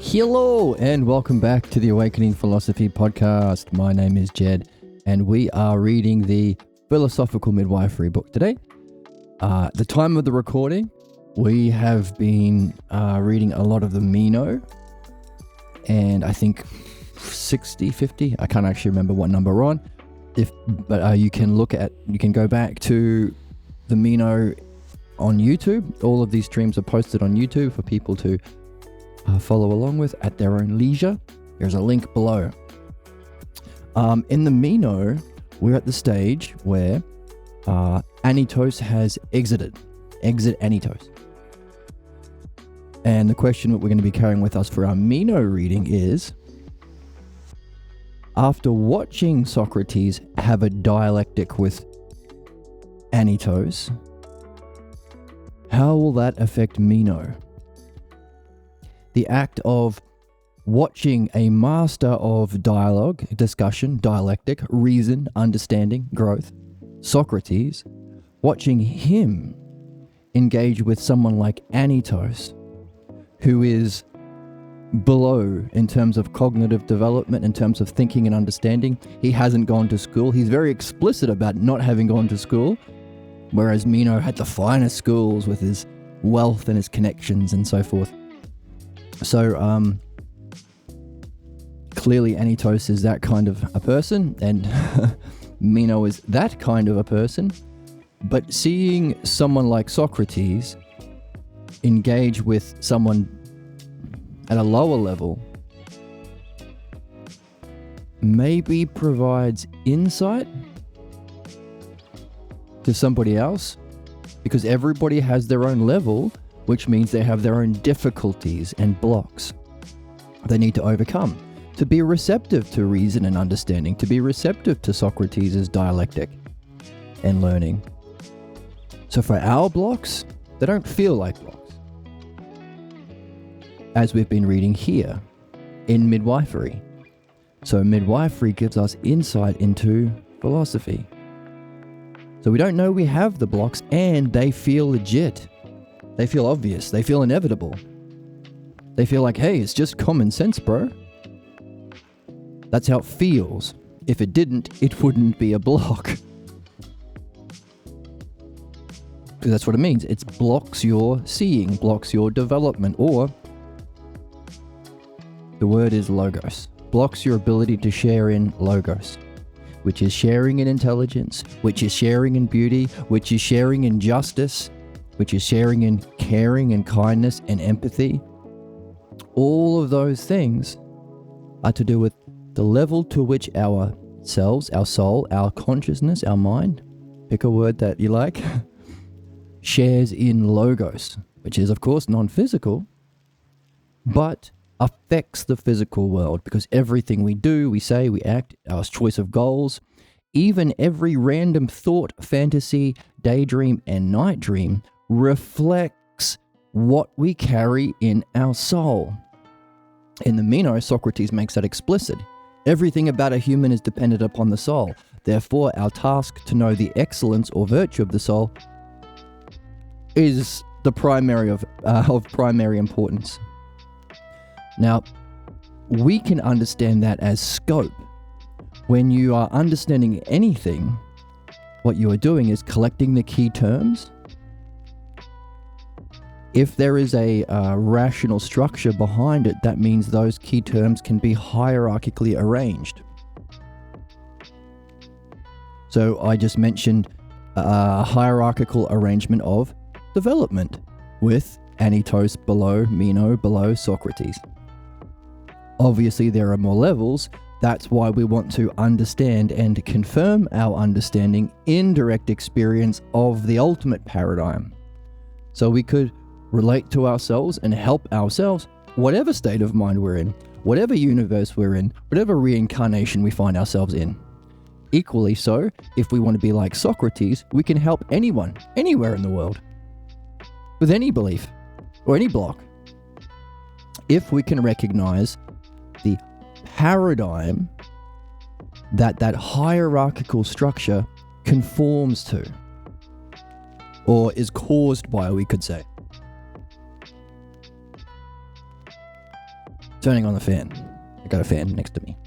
Hello and welcome back to the Awakening Philosophy Podcast. My name is Jed and we are reading the Philosophical Midwifery book today. The time of the recording, we have been reading a lot of the Meno, and I think 60, 50, I can't actually remember what number we're on. But you can go back to the Meno on YouTube. All of these streams are posted on YouTube for people to follow along with at their own leisure. There's a link below. In the Meno, we're at the stage where Anitos has exit Anitos. And the question that we're going to be carrying with us for our Meno reading is, after watching Socrates have a dialectic with Anitos, how will that affect Meno? The act of watching a master of dialogue, discussion, dialectic, reason, understanding, growth, Socrates, watching him engage with someone like Anitos, who is below in terms of cognitive development, in terms of thinking and understanding. He hasn't gone to school. He's very explicit about not having gone to school, whereas Meno had the finest schools with his wealth and his connections and so forth. So clearly Anitos is that kind of a person, and Meno is that kind of a person. But seeing someone like Socrates engage with someone at a lower level maybe provides insight to somebody else, because everybody has their own level, which means they have their own difficulties and blocks they need to overcome to be receptive to reason and understanding, to be receptive to Socrates' dialectic and learning. So for our blocks, they don't feel like blocks, as we've been reading here in midwifery. So midwifery gives us insight into philosophy. So we don't know we have the blocks, and they feel legit. They feel obvious. They feel inevitable. They feel like, hey, it's just common sense, bro. That's how it feels. If it didn't, it wouldn't be a block. Because that's what it means. It blocks your seeing, blocks your development, or the word is logos. Blocks your ability to share in logos, which is sharing in intelligence, which is sharing in beauty, which is sharing in justice, which is sharing in caring and kindness and empathy. All of those things are to do with the level to which our selves, our soul, our consciousness, our mind, pick a word that you like, shares in logos, which is of course non-physical, but affects the physical world, because everything we do, we say, we act, our choice of goals, even every random thought, fantasy, daydream, and night dream reflects what we carry in our soul. In the Meno, Socrates makes that explicit. Everything about a human is dependent upon the soul. Therefore, our task to know the excellence or virtue of the soul is the primary of primary importance. Now, we can understand that as scope. When you are understanding anything, what you are doing is collecting the key terms. If there is a rational structure behind it, that means those key terms can be hierarchically arranged. So I just mentioned a hierarchical arrangement of development with Anitos below, Meno below Socrates. Obviously, there are more levels. That's why we want to understand and confirm our understanding in direct experience of the ultimate paradigm. So we could relate to ourselves and help ourselves, whatever state of mind we're in, whatever universe we're in, whatever reincarnation we find ourselves in. Equally so, if we want to be like Socrates, we can help anyone, anywhere in the world, with any belief or any block, if we can recognize the paradigm that hierarchical structure conforms to, or is caused by, we could say. Turning on the fan. I got a fan next to me.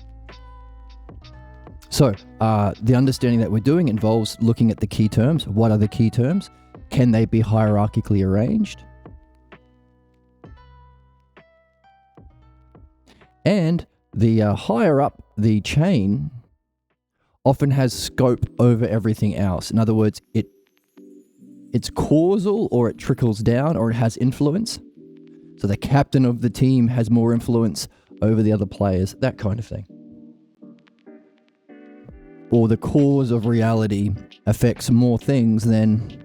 So, the understanding that we're doing involves looking at the key terms. What are the key terms? Can they be hierarchically arranged? And the higher up the chain often has scope over everything else. In other words, it's causal, or it trickles down, or it has influence. So the captain of the team has more influence over the other players, that kind of thing. Or the cause of reality affects more things than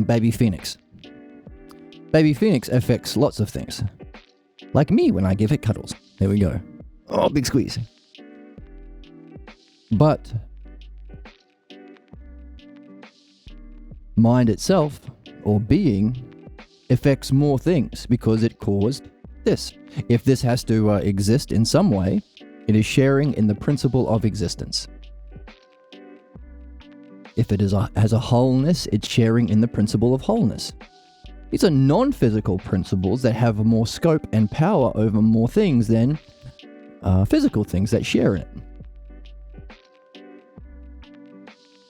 Baby Phoenix. Baby Phoenix affects lots of things. Like me when I give it cuddles. There we go. Oh, big squeeze. But mind itself, or being, affects more things because it caused this. If this has to exist in some way, it is sharing in the principle of existence. If it has a wholeness, it's sharing in the principle of wholeness. These are non-physical principles that have more scope and power over more things than physical things that share in it.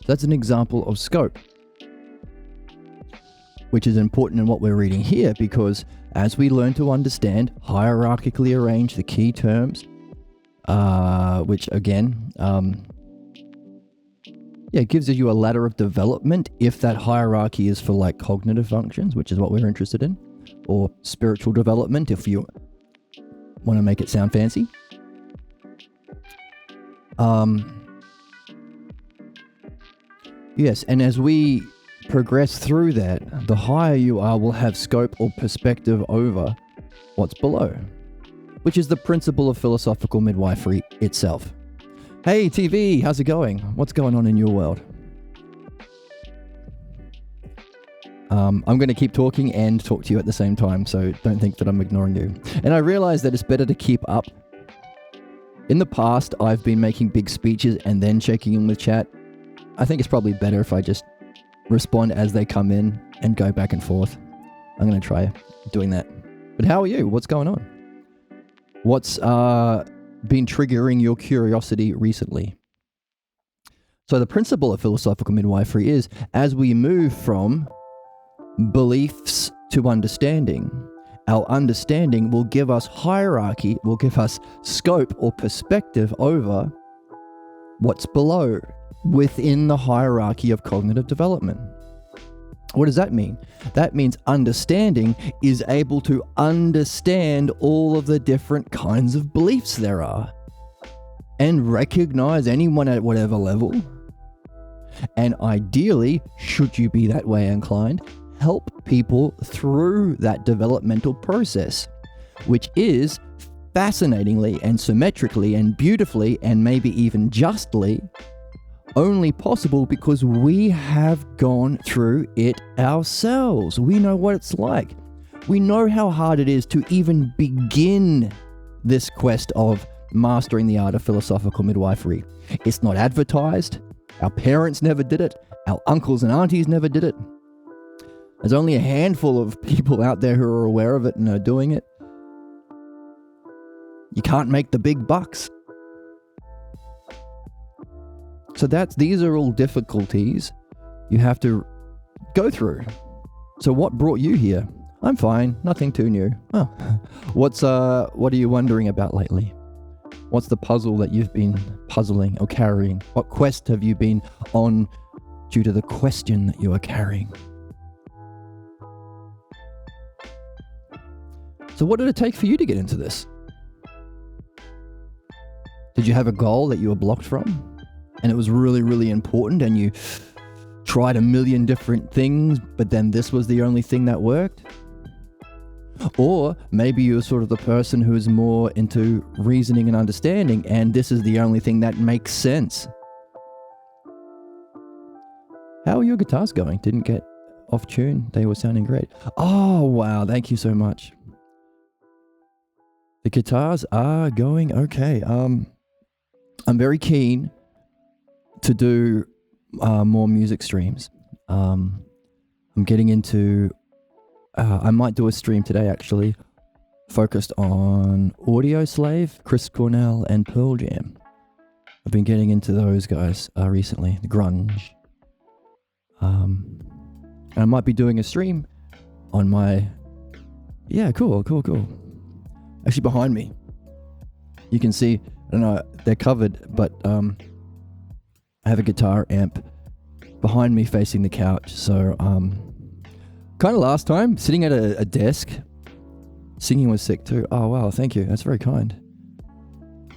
That's an example of scope, which is important in what we're reading here, because as we learn to understand, hierarchically arrange the key terms, which again, gives you a ladder of development if that hierarchy is for like cognitive functions, which is what we're interested in, or spiritual development if you want to make it sound fancy. Yes, and as we progress through that, the higher you are will have scope or perspective over what's below, which is the principle of philosophical midwifery itself. Hey TV, how's it going? What's going on in your world? I'm going to keep talking and talk to you at the same time, so don't think that I'm ignoring you. And I realize that it's better to keep up. In the past, I've been making big speeches and then checking in with chat. I think it's probably better if I just respond as they come in and go back and forth. I'm going to try doing that. But how are you? What's going on? What's been triggering your curiosity recently? So the principle of philosophical midwifery is, as we move from beliefs to understanding, our understanding will give us hierarchy, will give us scope or perspective over what's below within the hierarchy of cognitive development. What does that mean? That means understanding is able to understand all of the different kinds of beliefs there are and recognize anyone at whatever level. And ideally, should you be that way inclined, help people through that developmental process, which is fascinatingly and symmetrically and beautifully and maybe even justly only possible because we have gone through it ourselves. We know what it's like. We know how hard it is to even begin this quest of mastering the art of philosophical midwifery. It's not advertised. Our parents never did it. Our uncles and aunties never did it. There's only a handful of people out there who are aware of it and are doing it. You can't make the big bucks. So these are all difficulties you have to go through. So what brought you here? I'm fine, nothing too new. Oh, what are you wondering about lately? What's the puzzle that you've been puzzling or carrying? What quest have you been on due to the question that you are carrying? So what did it take for you to get into this? Did you have a goal that you were blocked from? And it was really, really important and you tried a million different things, but then this was the only thing that worked? Or maybe you're sort of the person who is more into reasoning and understanding, and this is the only thing that makes sense. How are your guitars going? Didn't get off tune. They were sounding great. Oh, wow. Thank you so much. The guitars are going okay. I'm very keen to do more music streams. I'm getting into I might do a stream today actually focused on Audio Slave, Chris Cornell, and Pearl Jam. I've been getting into those guys recently, the grunge. And I might be doing a stream on my... Yeah, cool. Actually, behind me, you can see, I don't know, they're covered, but I have a guitar amp behind me facing the couch. So, kind of last time, sitting at a desk, singing was sick too. Oh, wow, thank you. That's very kind.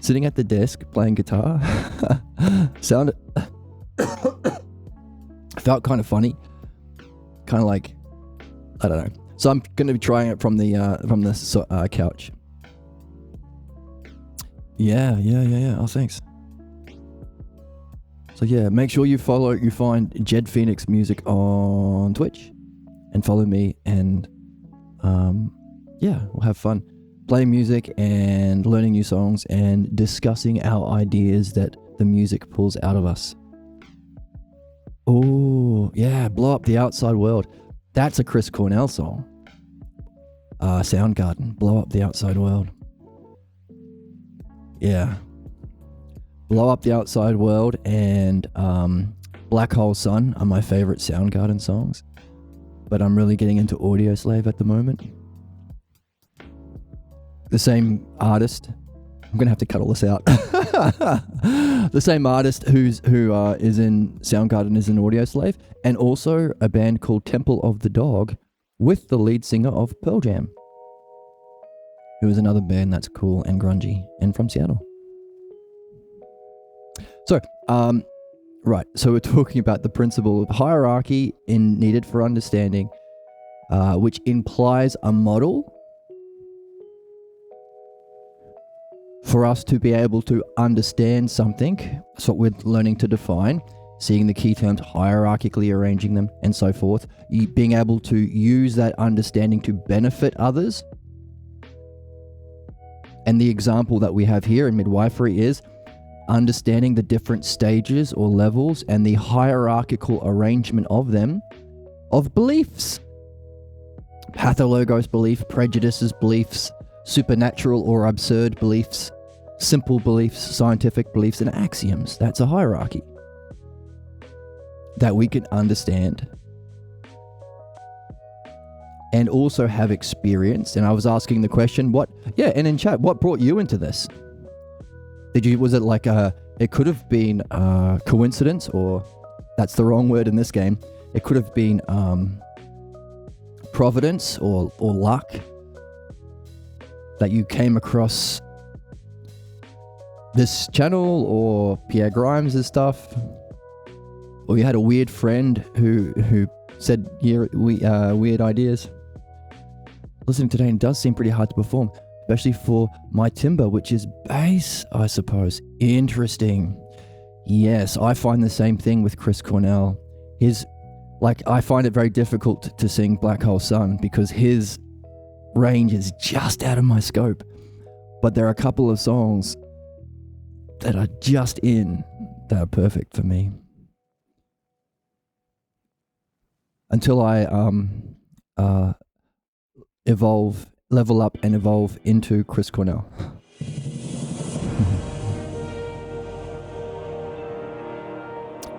Sitting at the desk, playing guitar, sounded... felt kind of funny. Kind of like, I don't know. So I'm going to be trying it from the couch. Yeah. Oh, thanks. So yeah, make sure you find Jed Phoenix Music on Twitch and follow me, and yeah, we'll have fun playing music and learning new songs and discussing our ideas that the music pulls out of us. Oh, yeah, Blow Up the Outside World. That's a Chris Cornell song. Soundgarden, Blow Up the Outside World. Yeah. Blow Up the Outside World and Black Hole Sun are my favorite Soundgarden songs. But I'm really getting into Audio Slave at the moment. The same artist. I'm going to have to cut all this out. The same artist who is in Soundgarden is in Audio Slave, and also a band called Temple of the Dog with the lead singer of Pearl Jam, who is another band that's cool and grungy and from Seattle. So, right. So we're talking about the principle of hierarchy needed for understanding, which implies a model for us to be able to understand something. That's what we're learning to define, seeing the key terms, hierarchically arranging them, and so forth. Being able to use that understanding to benefit others. And the example that we have here in midwifery is understanding the different stages or levels and the hierarchical arrangement of them, of beliefs. Pathologos belief, prejudices beliefs, supernatural or absurd beliefs, simple beliefs, scientific beliefs, and axioms. That's a hierarchy that we can understand and also have experience. And I was asking the question, and in chat, what brought you into this? Was it like it could have been coincidence, or that's the wrong word in this game. It could have been providence or luck, that you came across this channel or Pierre Grimes' stuff, or you had a weird friend who said weird ideas. Listening today does seem pretty hard to perform, especially for my timbre, which is bass, I suppose. Interesting. Yes, I find the same thing with Chris Cornell. I find it very difficult to sing Black Hole Sun because his range is just out of my scope, but there are a couple of songs that are just that are perfect for me. Until I level up and evolve into Chris Cornell.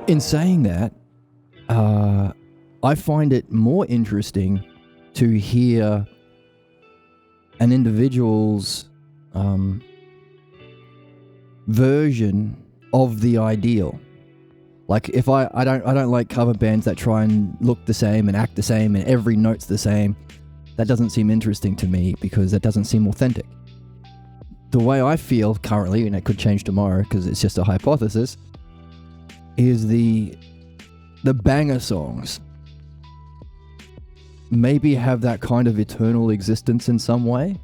In saying that, I find it more interesting to hear an individual's version of the ideal. Like if I don't like cover bands that try and look the same and act the same and every note's the same. That doesn't seem interesting to me because that doesn't seem authentic. The way I feel currently, and it could change tomorrow because it's just a hypothesis, is the banger songs maybe have that kind of eternal existence in some way,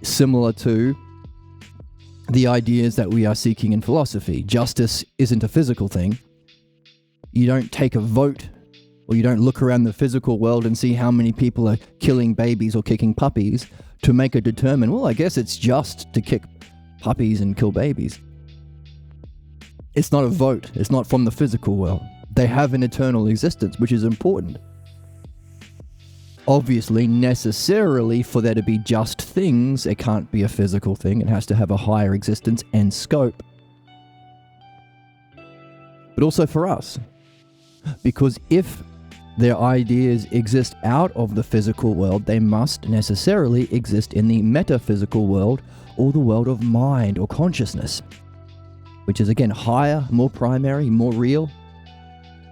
similar to the ideas that we are seeking in philosophy. Justice isn't a physical thing. You don't take a vote, or you don't look around the physical world and see how many people are killing babies or kicking puppies to make it determine, well, I guess it's just to kick puppies and kill babies. It's not a vote. It's not from the physical world. They have an eternal existence, which is important. Obviously, necessarily, for there to be just things, it can't be a physical thing. It has to have a higher existence and scope. But also for us. Because if their ideas exist out of the physical world, they must necessarily exist in the metaphysical world, or the world of mind or consciousness, which is again higher, more primary, more real,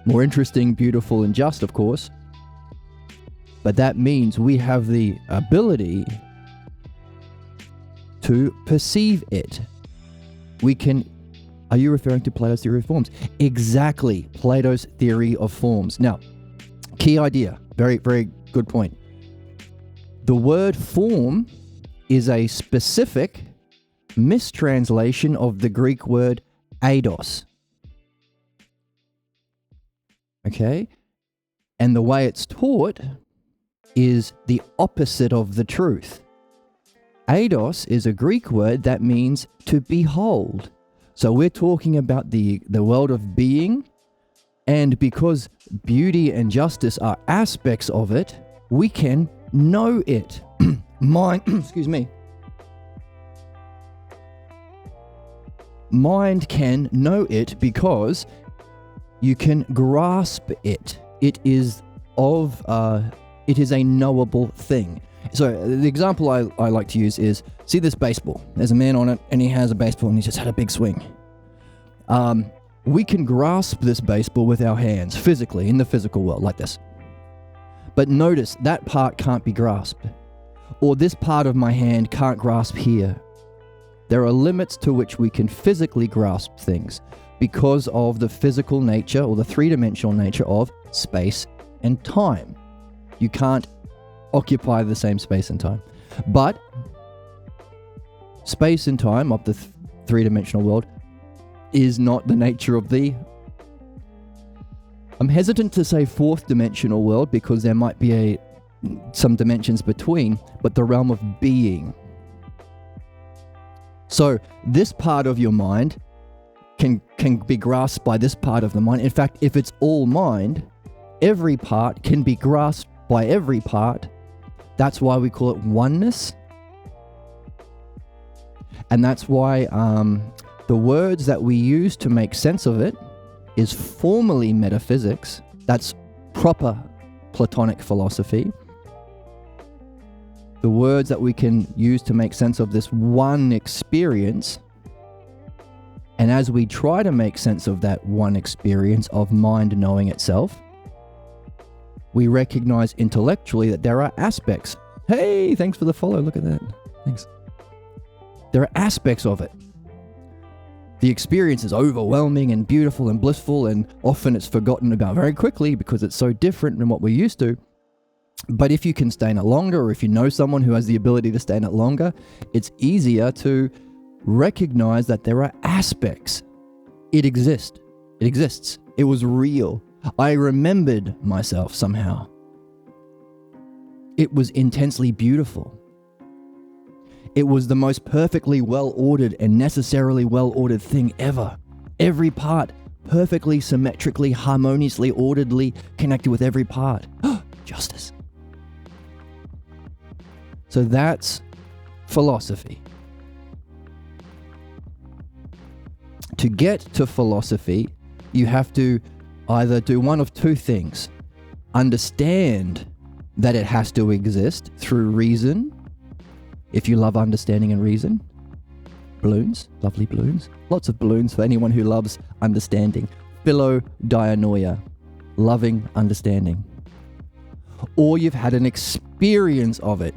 more interesting, beautiful, and just, of course. But that means we have the ability to perceive it. We can... Are you referring to Plato's theory of forms? Exactly, Plato's theory of forms. Now, key idea, very, very good point. The word form is a specific mistranslation of the Greek word eidos. Okay? And the way it's taught is the opposite of the truth. Eidos is a Greek word that means to behold. So we're talking about the world of being, and because beauty and justice are aspects of it, we can know it. Mind, excuse me. Mind can know it because you can grasp it. It is a knowable thing. So the example I like to use is, see this baseball. There's a man on it, and he has a baseball, and he just had a big swing. We can grasp this baseball with our hands, physically, in the physical world, like this. But notice, that part can't be grasped. Or this part of my hand can't grasp here. There are limits to which we can physically grasp things because of the physical nature, or the three-dimensional nature of space and time. You can't occupy the same space and time. But space and time of the three-dimensional world is not the nature of the... I'm hesitant to say fourth-dimensional world because there might be some dimensions between, but the realm of being. So this part of your mind can be grasped by this part of the mind. In fact, if it's all mind, every part can be grasped by every part. That's why we call it oneness. And that's why the words that we use to make sense of it is formally metaphysics. That's proper Platonic philosophy. The words that we can use to make sense of this one experience, and as we try to make sense of that one experience of mind knowing itself, we recognize intellectually that there are aspects. Hey, thanks for the follow. Look at that. Thanks. There are aspects of it. The experience is overwhelming and beautiful and blissful, and often it's forgotten about very quickly because it's so different than what we're used to. But if you can stay in it longer, or if you know someone who has the ability to stay in it longer, it's easier to recognize that there are aspects. It exists. It exists. It was real. I remembered myself somehow. It was intensely beautiful. It was the most perfectly well-ordered and necessarily well-ordered thing ever. Every part perfectly, symmetrically, harmoniously, orderly connected with every part. Justice. So that's philosophy. To get to philosophy, you have to either do one of two things. Understand that it has to exist through reason. If you love understanding and reason. Balloons, lovely balloons. Lots of balloons for anyone who loves understanding. Philodianoia, loving understanding. Or you've had an experience of it.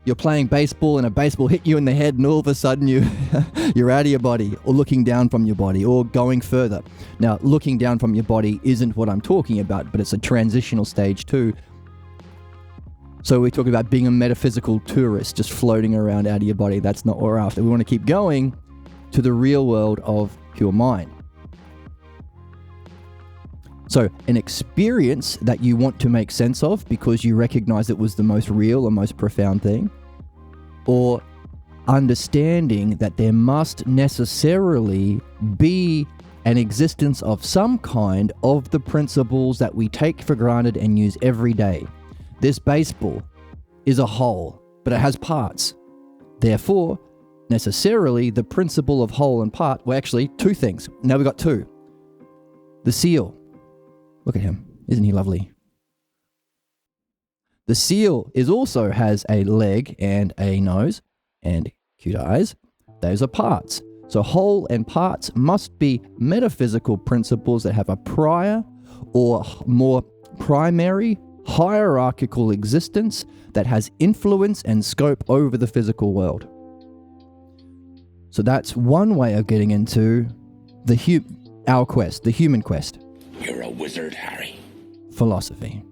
You're playing baseball and a baseball hit you in the head, and all of a sudden you're out of your body, or looking down from your body, or going further. Now, looking down from your body isn't what I'm talking about, but it's a transitional stage too. So we talk about being a metaphysical tourist, just floating around out of your body. That's not what we're after. We want to keep going to the real world of pure mind. So an experience that you want to make sense of because you recognize it was the most real or most profound thing, or understanding that there must necessarily be an existence of some kind of the principles that we take for granted and use every day. This baseball is a whole, but it has parts. Therefore, necessarily, the principle of whole and part, well, actually, two things. Now we've got two. The seal. Look at him. Isn't he lovely? The seal also has a leg and a nose and cute eyes. Those are parts. So whole and parts must be metaphysical principles that have a prior or more primary hierarchical existence that has influence and scope over the physical world. So that's one way of getting into the human quest. You're a wizard, Harry. Philosophy.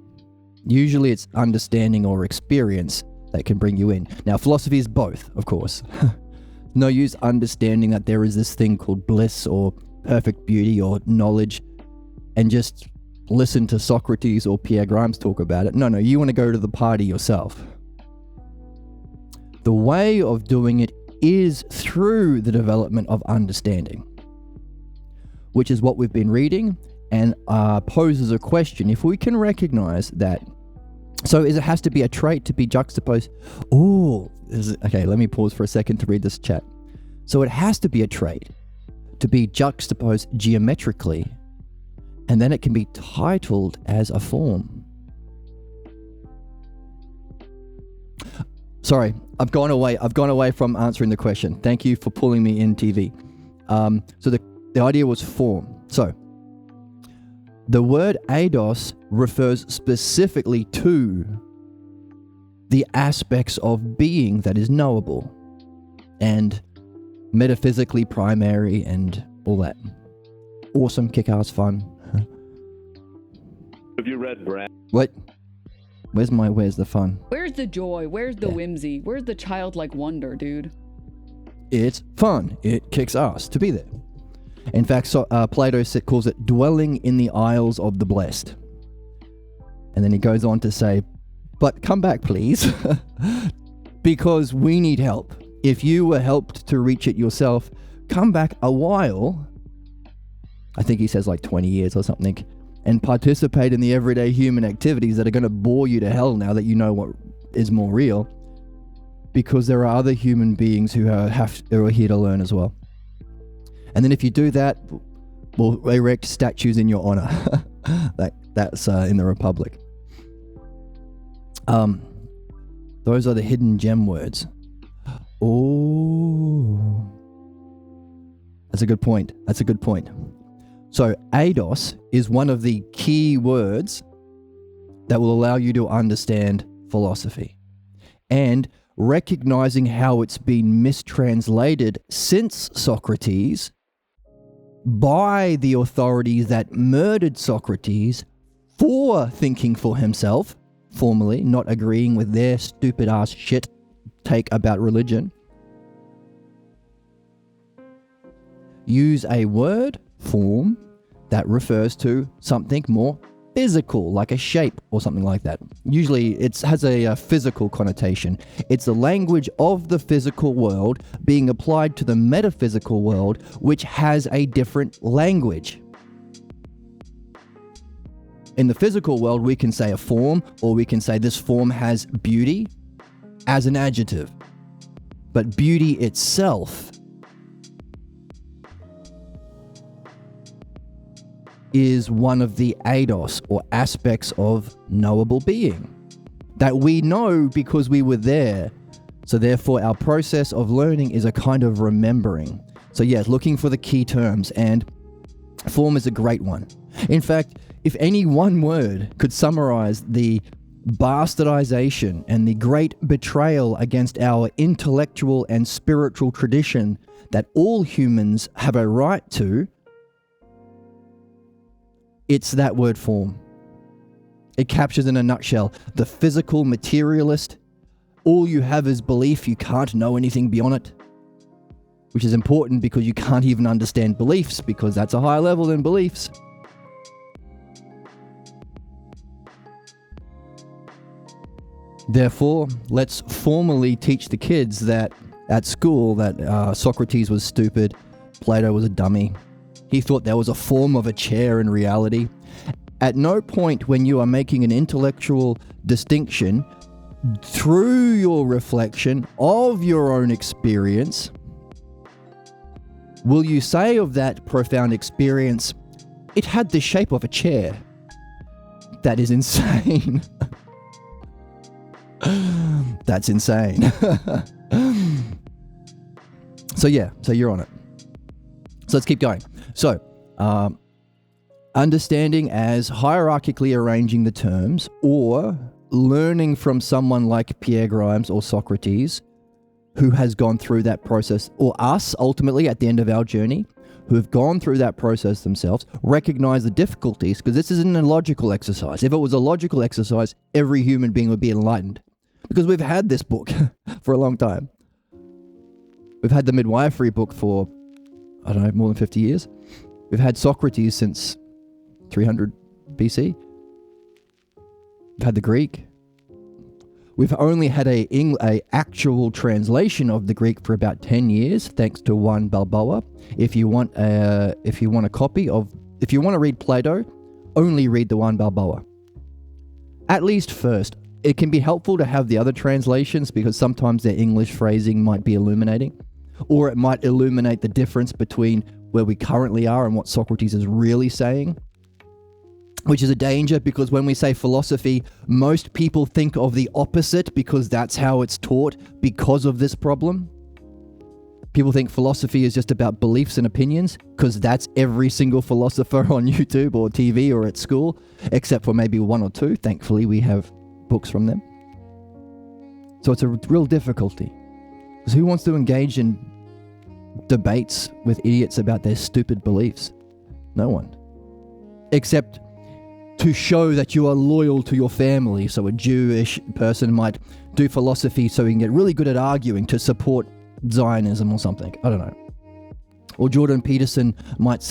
Usually it's understanding or experience that can bring you in. Now, philosophy is both, of course. No use understanding that there is this thing called bliss or perfect beauty or knowledge and just listen to Socrates or Pierre Grimes talk about it. No, you want to go to the party yourself. The way of doing it is through the development of understanding, which is what we've been reading, and poses a question. If we can recognize that, so it has to be a trait to be juxtaposed. Okay, let me pause for a second to read this chat. So it has to be a trait to be juxtaposed geometrically, and then it can be titled as a form. Sorry, I've gone away from answering the question. Thank you for pulling me in, TV. So the idea was form. So the word eidos refers specifically to the aspects of being that is knowable and metaphysically primary and all that. Awesome, kick-ass fun. Have you read Brand? What? Where's the fun? Where's the joy? Where's the whimsy? Where's the childlike wonder, dude? It's fun. It kicks ass to be there. In fact, Plato calls it dwelling in the isles of the blessed. And then he goes on to say, but come back, please, because we need help. If you were helped to reach it yourself, come back a while. I think he says like 20 years or something, and participate in the everyday human activities that are going to bore you to hell now that you know what is more real, because there are other human beings who are here to learn as well. And then if you do that, we'll erect statues in your honor. That's in the Republic. Those are the hidden gem words. Oh, that's a good point. So eidos is one of the key words that will allow you to understand philosophy, and recognizing how it's been mistranslated since Socrates by the authorities that murdered Socrates for thinking for himself, formally, not agreeing with their stupid ass shit take about religion. Use a word form that refers to something more physical, like a shape or something like that. Usually it has a physical connotation. It's the language of the physical world being applied to the metaphysical world, which has a different language. In the physical world, we can say a form, or we can say this form has beauty as an adjective. But beauty itself is one of the eidos, or aspects of knowable being, that we know because we were there. So therefore our process of learning is a kind of remembering. So yes, looking for the key terms, and form is a great one. In fact, if any one word could summarize the bastardization and the great betrayal against our intellectual and spiritual tradition that all humans have a right to, it's that word form. It captures in a nutshell the physical materialist. All you have is belief, you can't know anything beyond it. Which is important because you can't even understand beliefs, because that's a higher level than beliefs. Therefore, let's formally teach the kids that at school that Socrates was stupid, Plato was a dummy, He thought there was a form of a chair in reality. At no point when you are making an intellectual distinction through your reflection of your own experience will you say of that profound experience, it had the shape of a chair. That is insane. That's insane. So you're on it. So let's keep going. So, understanding as hierarchically arranging the terms, or learning from someone like Pierre Grimes or Socrates, who has gone through that process, or us ultimately at the end of our journey, who have gone through that process themselves, recognize the difficulties, because this isn't a logical exercise. If it was a logical exercise, every human being would be enlightened, because we've had this book for a long time. We've had the midwifery book for, I don't know, more than 50 years. We've had Socrates since 300 BC. We've had the Greek. We've only had a actual translation of the Greek for about 10 years, thanks to Juan Balboa. If you want to read Plato, only read the Juan Balboa. At least first. It can be helpful to have the other translations because sometimes their English phrasing might be illuminating, or it might illuminate the difference between where we currently are and what Socrates is really saying, which is a danger because when we say philosophy, most people think of the opposite because that's how it's taught because of this problem. People think philosophy is just about beliefs and opinions because that's every single philosopher on YouTube or TV or at school, except for maybe one or two. Thankfully, we have books from them. So it's a real difficulty. Because who wants to engage in debates with idiots about their stupid beliefs? No one. Except to show that you are loyal to your family. So a Jewish person might do philosophy so he can get really good at arguing to support Zionism or something. I don't know. Or Jordan Peterson might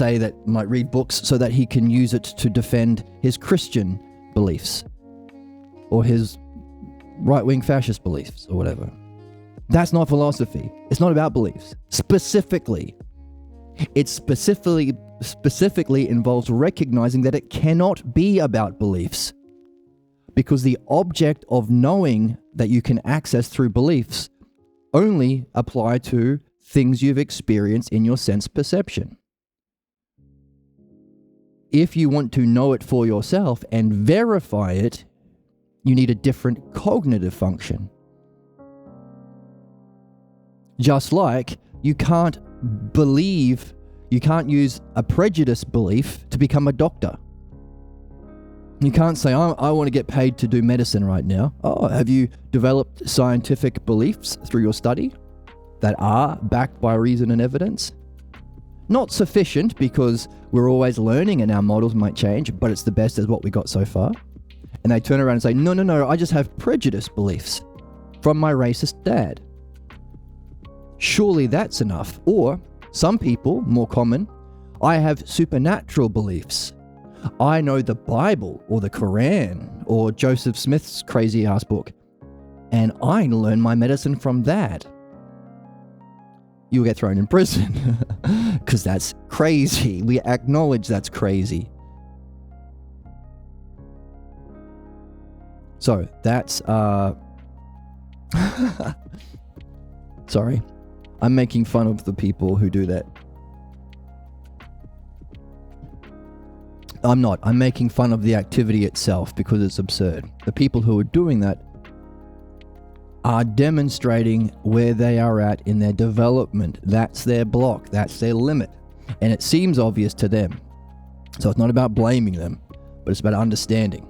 read books so that he can use it to defend his Christian beliefs or his right-wing fascist beliefs or whatever. That's not philosophy. It's not about beliefs. Specifically. It specifically involves recognizing that it cannot be about beliefs, because the object of knowing that you can access through beliefs only apply to things you've experienced in your sense perception. If you want to know it for yourself and verify it, you need a different cognitive function. Just like you can't use a prejudice belief to become a doctor. You can't say, I want to get paid to do medicine right now. Oh, have you developed scientific beliefs through your study that are backed by reason and evidence? Not sufficient, because we're always learning and our models might change, but it's the best as what we got so far. And they turn around and say, no, I just have prejudice beliefs from my racist dad. Surely that's enough. Or some people, more common, I have supernatural beliefs. I know the Bible or the Quran or Joseph Smith's crazy ass book, and I learn my medicine from that. You'll get thrown in prison because that's crazy. We acknowledge that's crazy. So that's sorry, I'm making fun of the people who do that. I'm not. I'm making fun of the activity itself because it's absurd. The people who are doing that are demonstrating where they are at in their development. That's their block. That's their limit. And it seems obvious to them. So it's not about blaming them, but it's about understanding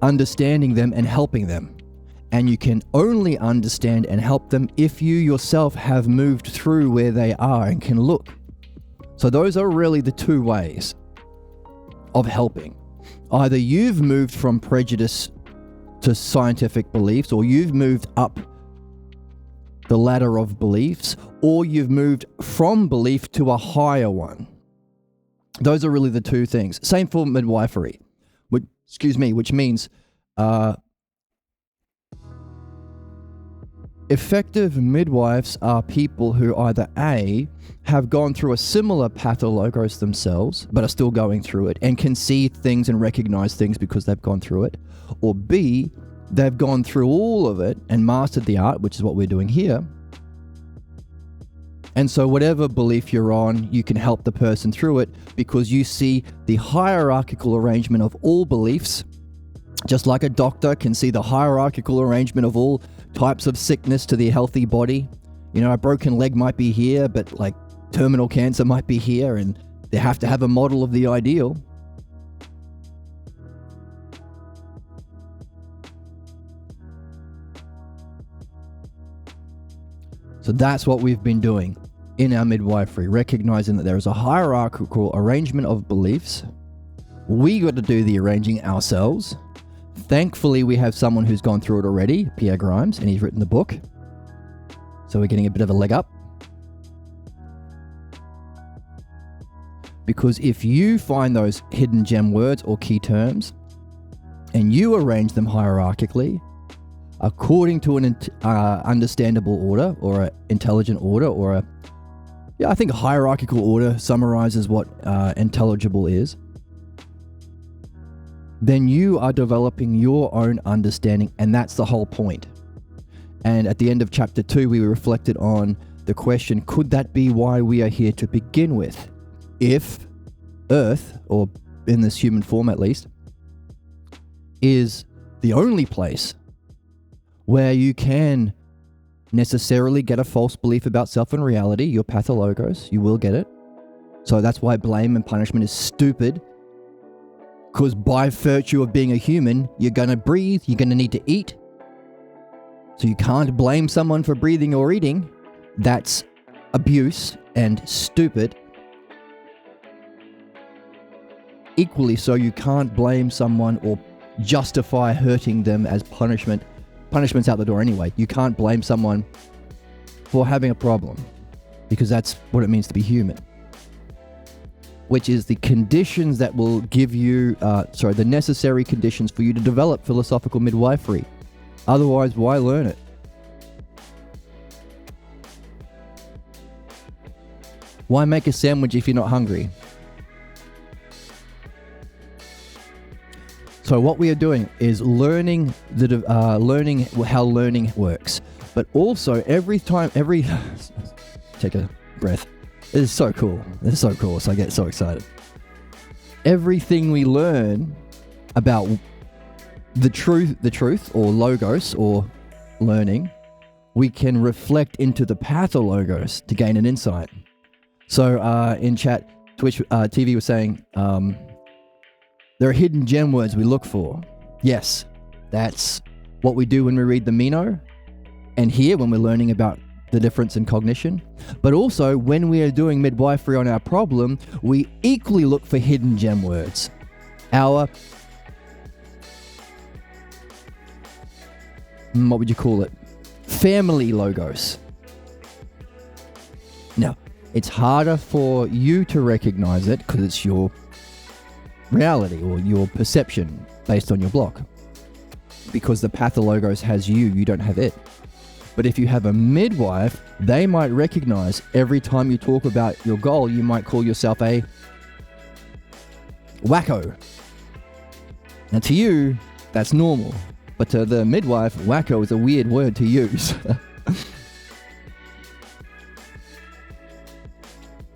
them and helping them. And you can only understand and help them if you yourself have moved through where they are and can look. So those are really the two ways of helping. Either you've moved from prejudice to scientific beliefs, or you've moved up the ladder of beliefs, or you've moved from belief to a higher one. Those are really the two things. Same for midwifery, which means Effective midwives are people who either A, have gone through a similar pathologos themselves, but are still going through it and can see things and recognize things because they've gone through it, or B, they've gone through all of it and mastered the art, which is what we're doing here. And so whatever belief you're on, you can help the person through it because you see the hierarchical arrangement of all beliefs, just like a doctor can see the hierarchical arrangement of all types of sickness to the healthy body. You know, a broken leg might be here, but like terminal cancer might be here, and they have to have a model of the ideal. So that's what we've been doing in our midwifery, recognizing that there is a hierarchical arrangement of beliefs. We got to do the arranging ourselves. Thankfully, we have someone who's gone through it already, Pierre Grimes, and he's written the book. So we're getting a bit of a leg up. Because if you find those hidden gem words or key terms, and you arrange them hierarchically, according to an understandable order, or an intelligent order, or I think a hierarchical order summarizes what intelligible is, then you are developing your own understanding, and that's the whole point. And at the end of chapter 2, we reflected on the question, could that be why we are here to begin with? If Earth, or in this human form at least, is the only place where you can necessarily get a false belief about self and reality, your pathologos, you will get it. So that's why blame and punishment is stupid. Because by virtue of being a human, you're going to breathe, you're going to need to eat. So you can't blame someone for breathing or eating. That's abuse and stupid. Equally so, you can't blame someone or justify hurting them as punishment. Punishment's out the door anyway. You can't blame someone for having a problem, because that's what it means to be human. Which is the conditions that will give you, the necessary conditions for you to develop philosophical midwifery. Otherwise, why learn it? Why make a sandwich if you're not hungry? So what we are doing is learning how learning works. But also take a breath. This is so cool. This is so cool. So I get so excited. Everything we learn about the truth or logos or learning, we can reflect into the pathologos to gain an insight. So in chat, Twitch TV was saying, there are hidden gem words we look for. Yes, that's what we do when we read the Meno, and here when we're learning about the difference in cognition. But also, when we are doing midwifery on our problem, we equally look for hidden gem words. Our, what would you call it? Family logos. Now, it's harder for you to recognize it because it's your reality or your perception based on your block. Because the pathologos has you don't have it. But if you have a midwife, they might recognize every time you talk about your goal, you might call yourself a wacko. Now to you, that's normal. But to the midwife, wacko is a weird word to use.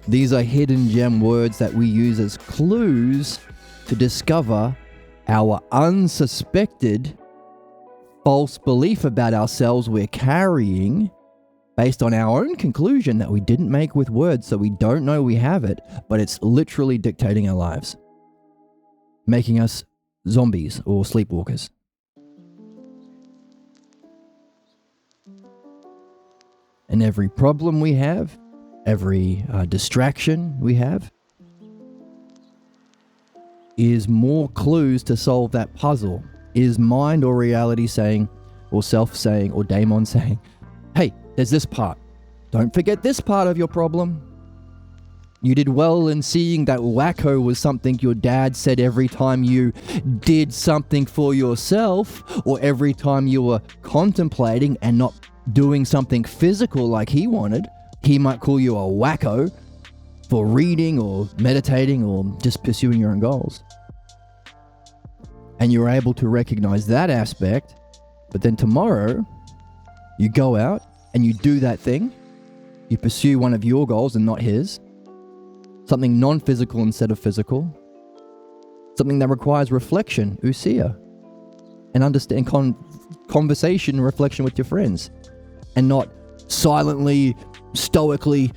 These are hidden gem words that we use as clues to discover our unsuspected false belief about ourselves we're carrying based on our own conclusion that we didn't make with words, so we don't know we have it, but it's literally dictating our lives, making us zombies or sleepwalkers. And every problem we have, every distraction we have, is more clues to solve that puzzle. Is mind or reality saying, or self saying, or daemon saying, hey, there's this part. Don't forget this part of your problem. You did well in seeing that wacko was something your dad said every time you did something for yourself, or every time you were contemplating and not doing something physical like he wanted, he might call you a wacko for reading or meditating or just pursuing your own goals. And you're able to recognize that aspect, but then tomorrow you go out and you do that thing. You pursue one of your goals and not his. Something non-physical instead of physical. Something that requires reflection, ousia, and understand conversation and reflection with your friends, and not silently, stoically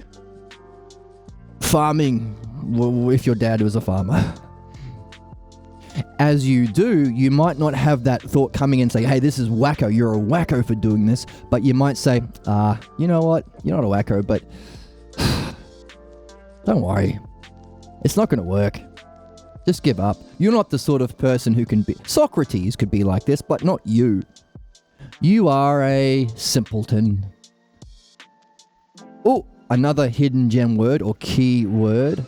farming if your dad was a farmer. As you do, you might not have that thought coming in and say, hey, this is wacko, you're a wacko for doing this, but you might say, you know what, you're not a wacko, but don't worry, it's not going to work. Just give up. You're not the sort of person who can be... Socrates could be like this, but not you. You are a simpleton. Oh, another hidden gem word or key word.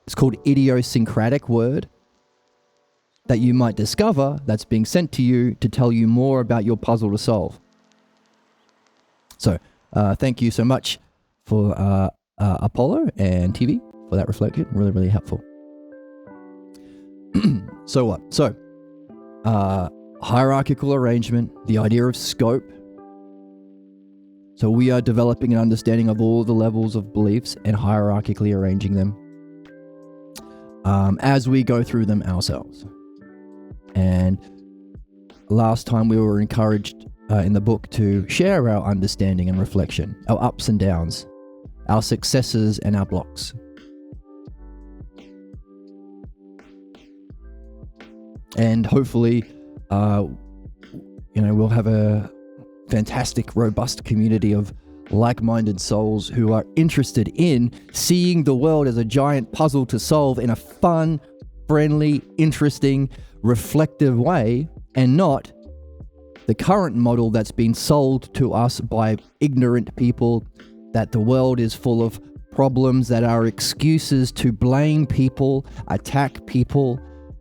It's called idiosyncratic word that you might discover that's being sent to you to tell you more about your puzzle to solve. So, thank you so much for Apollo and TV for that reflection. Really, really helpful. So what? So, hierarchical arrangement, the idea of scope. So we are developing an understanding of all the levels of beliefs and hierarchically arranging them as we go through them ourselves. And last time we were encouraged in the book to share our understanding and reflection, our ups and downs, our successes and our blocks. And hopefully, we'll have a fantastic, robust community of like-minded souls who are interested in seeing the world as a giant puzzle to solve in a fun, friendly, interesting, reflective way, and not the current model that's been sold to us by ignorant people, that the world is full of problems that are excuses to blame people, attack people,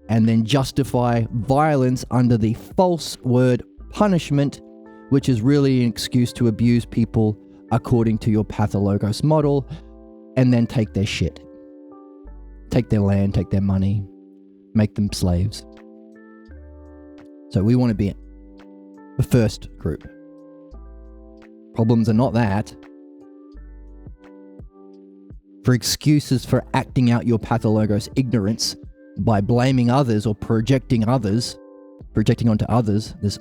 and then justify violence under the false word punishment, which is really an excuse to abuse people according to your pathologos model, and then take their shit. Take their land, take their money, make them slaves. So we want to be the first group. Problems are not that. For excuses for acting out your pathologos ignorance by blaming others or projecting onto others this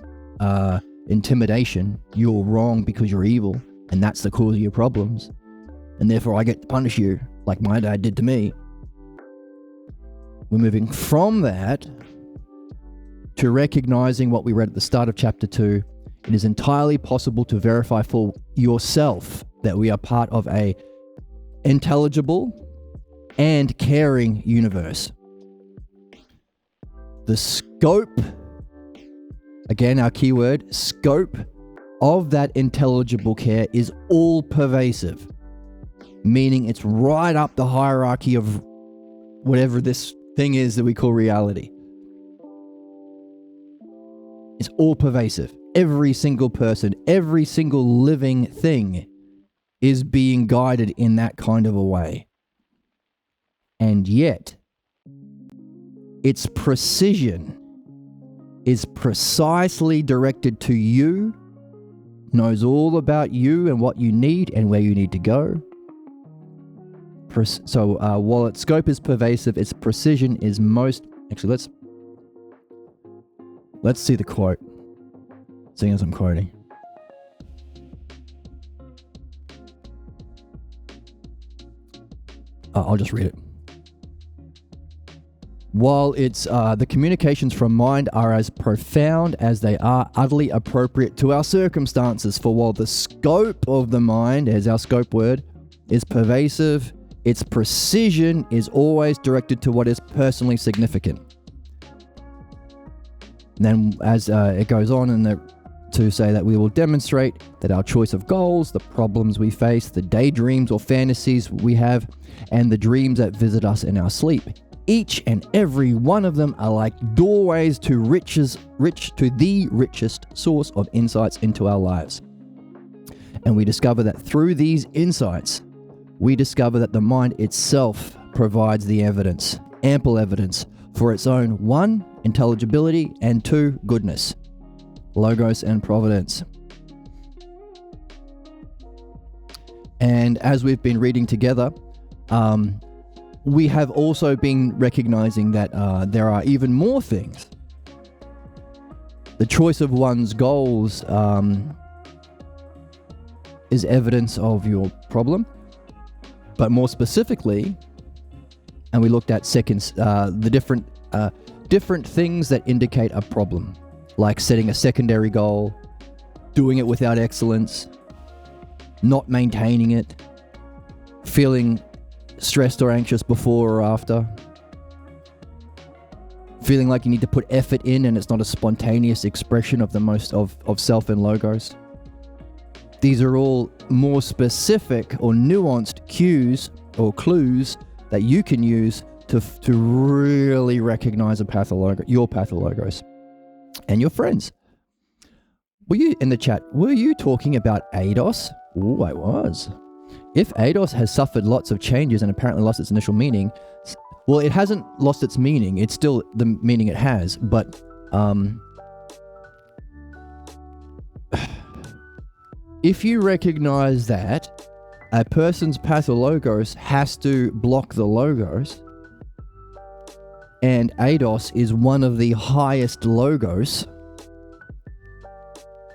intimidation, you're wrong because you're evil, and that's the cause of your problems, and therefore I get to punish you like my dad did to me. We're moving from that to recognizing what we read at the start of chapter 2. It is entirely possible to verify for yourself that we are part of a intelligible and caring universe. The scope, again, our keyword, scope of that intelligible care is all pervasive, meaning it's right up the hierarchy of whatever this thing is that we call reality. It's all pervasive. Every single person, every single living thing is being guided in that kind of a way. And yet, its precision is precisely directed to you, knows all about you and what you need and where you need to go. So while its scope is pervasive, its precision is most... Actually, let's see the quote, seeing as I'm quoting. I'll just read it. While the communications from mind are as profound as they are utterly appropriate to our circumstances, for while the scope of the mind, as our scope word, is pervasive, its precision is always directed to what is personally significant. And then as it goes on to say that we will demonstrate that our choice of goals, the problems we face, the daydreams or fantasies we have, and the dreams that visit us in our sleep Each and every one of them are like doorways to the richest source of insights into our lives. And we discover that through these insights, we discover that the mind itself provides the evidence, ample evidence, for its own 1, intelligibility, and 2, goodness, logos and providence. And as we've been reading together, we have also been recognizing that there are even more things. The choice of one's goals is evidence of your problem, but more specifically, and we looked at the different things that indicate a problem, like setting a secondary goal, doing it without excellence, not maintaining it, feeling stressed or anxious before or after, feeling like you need to put effort in and it's not a spontaneous expression of the most of self and logos. These are all more specific or nuanced cues or clues that you can use to really recognize your pathologos and your friends. Were you in the chat? Were you talking about ADOS? Oh, I was. If ADOS has suffered lots of changes and apparently lost its initial meaning, well, it hasn't lost its meaning. It's still the meaning it has, but if you recognize that a person's pathologos has to block the logos, and ADOS is one of the highest logos,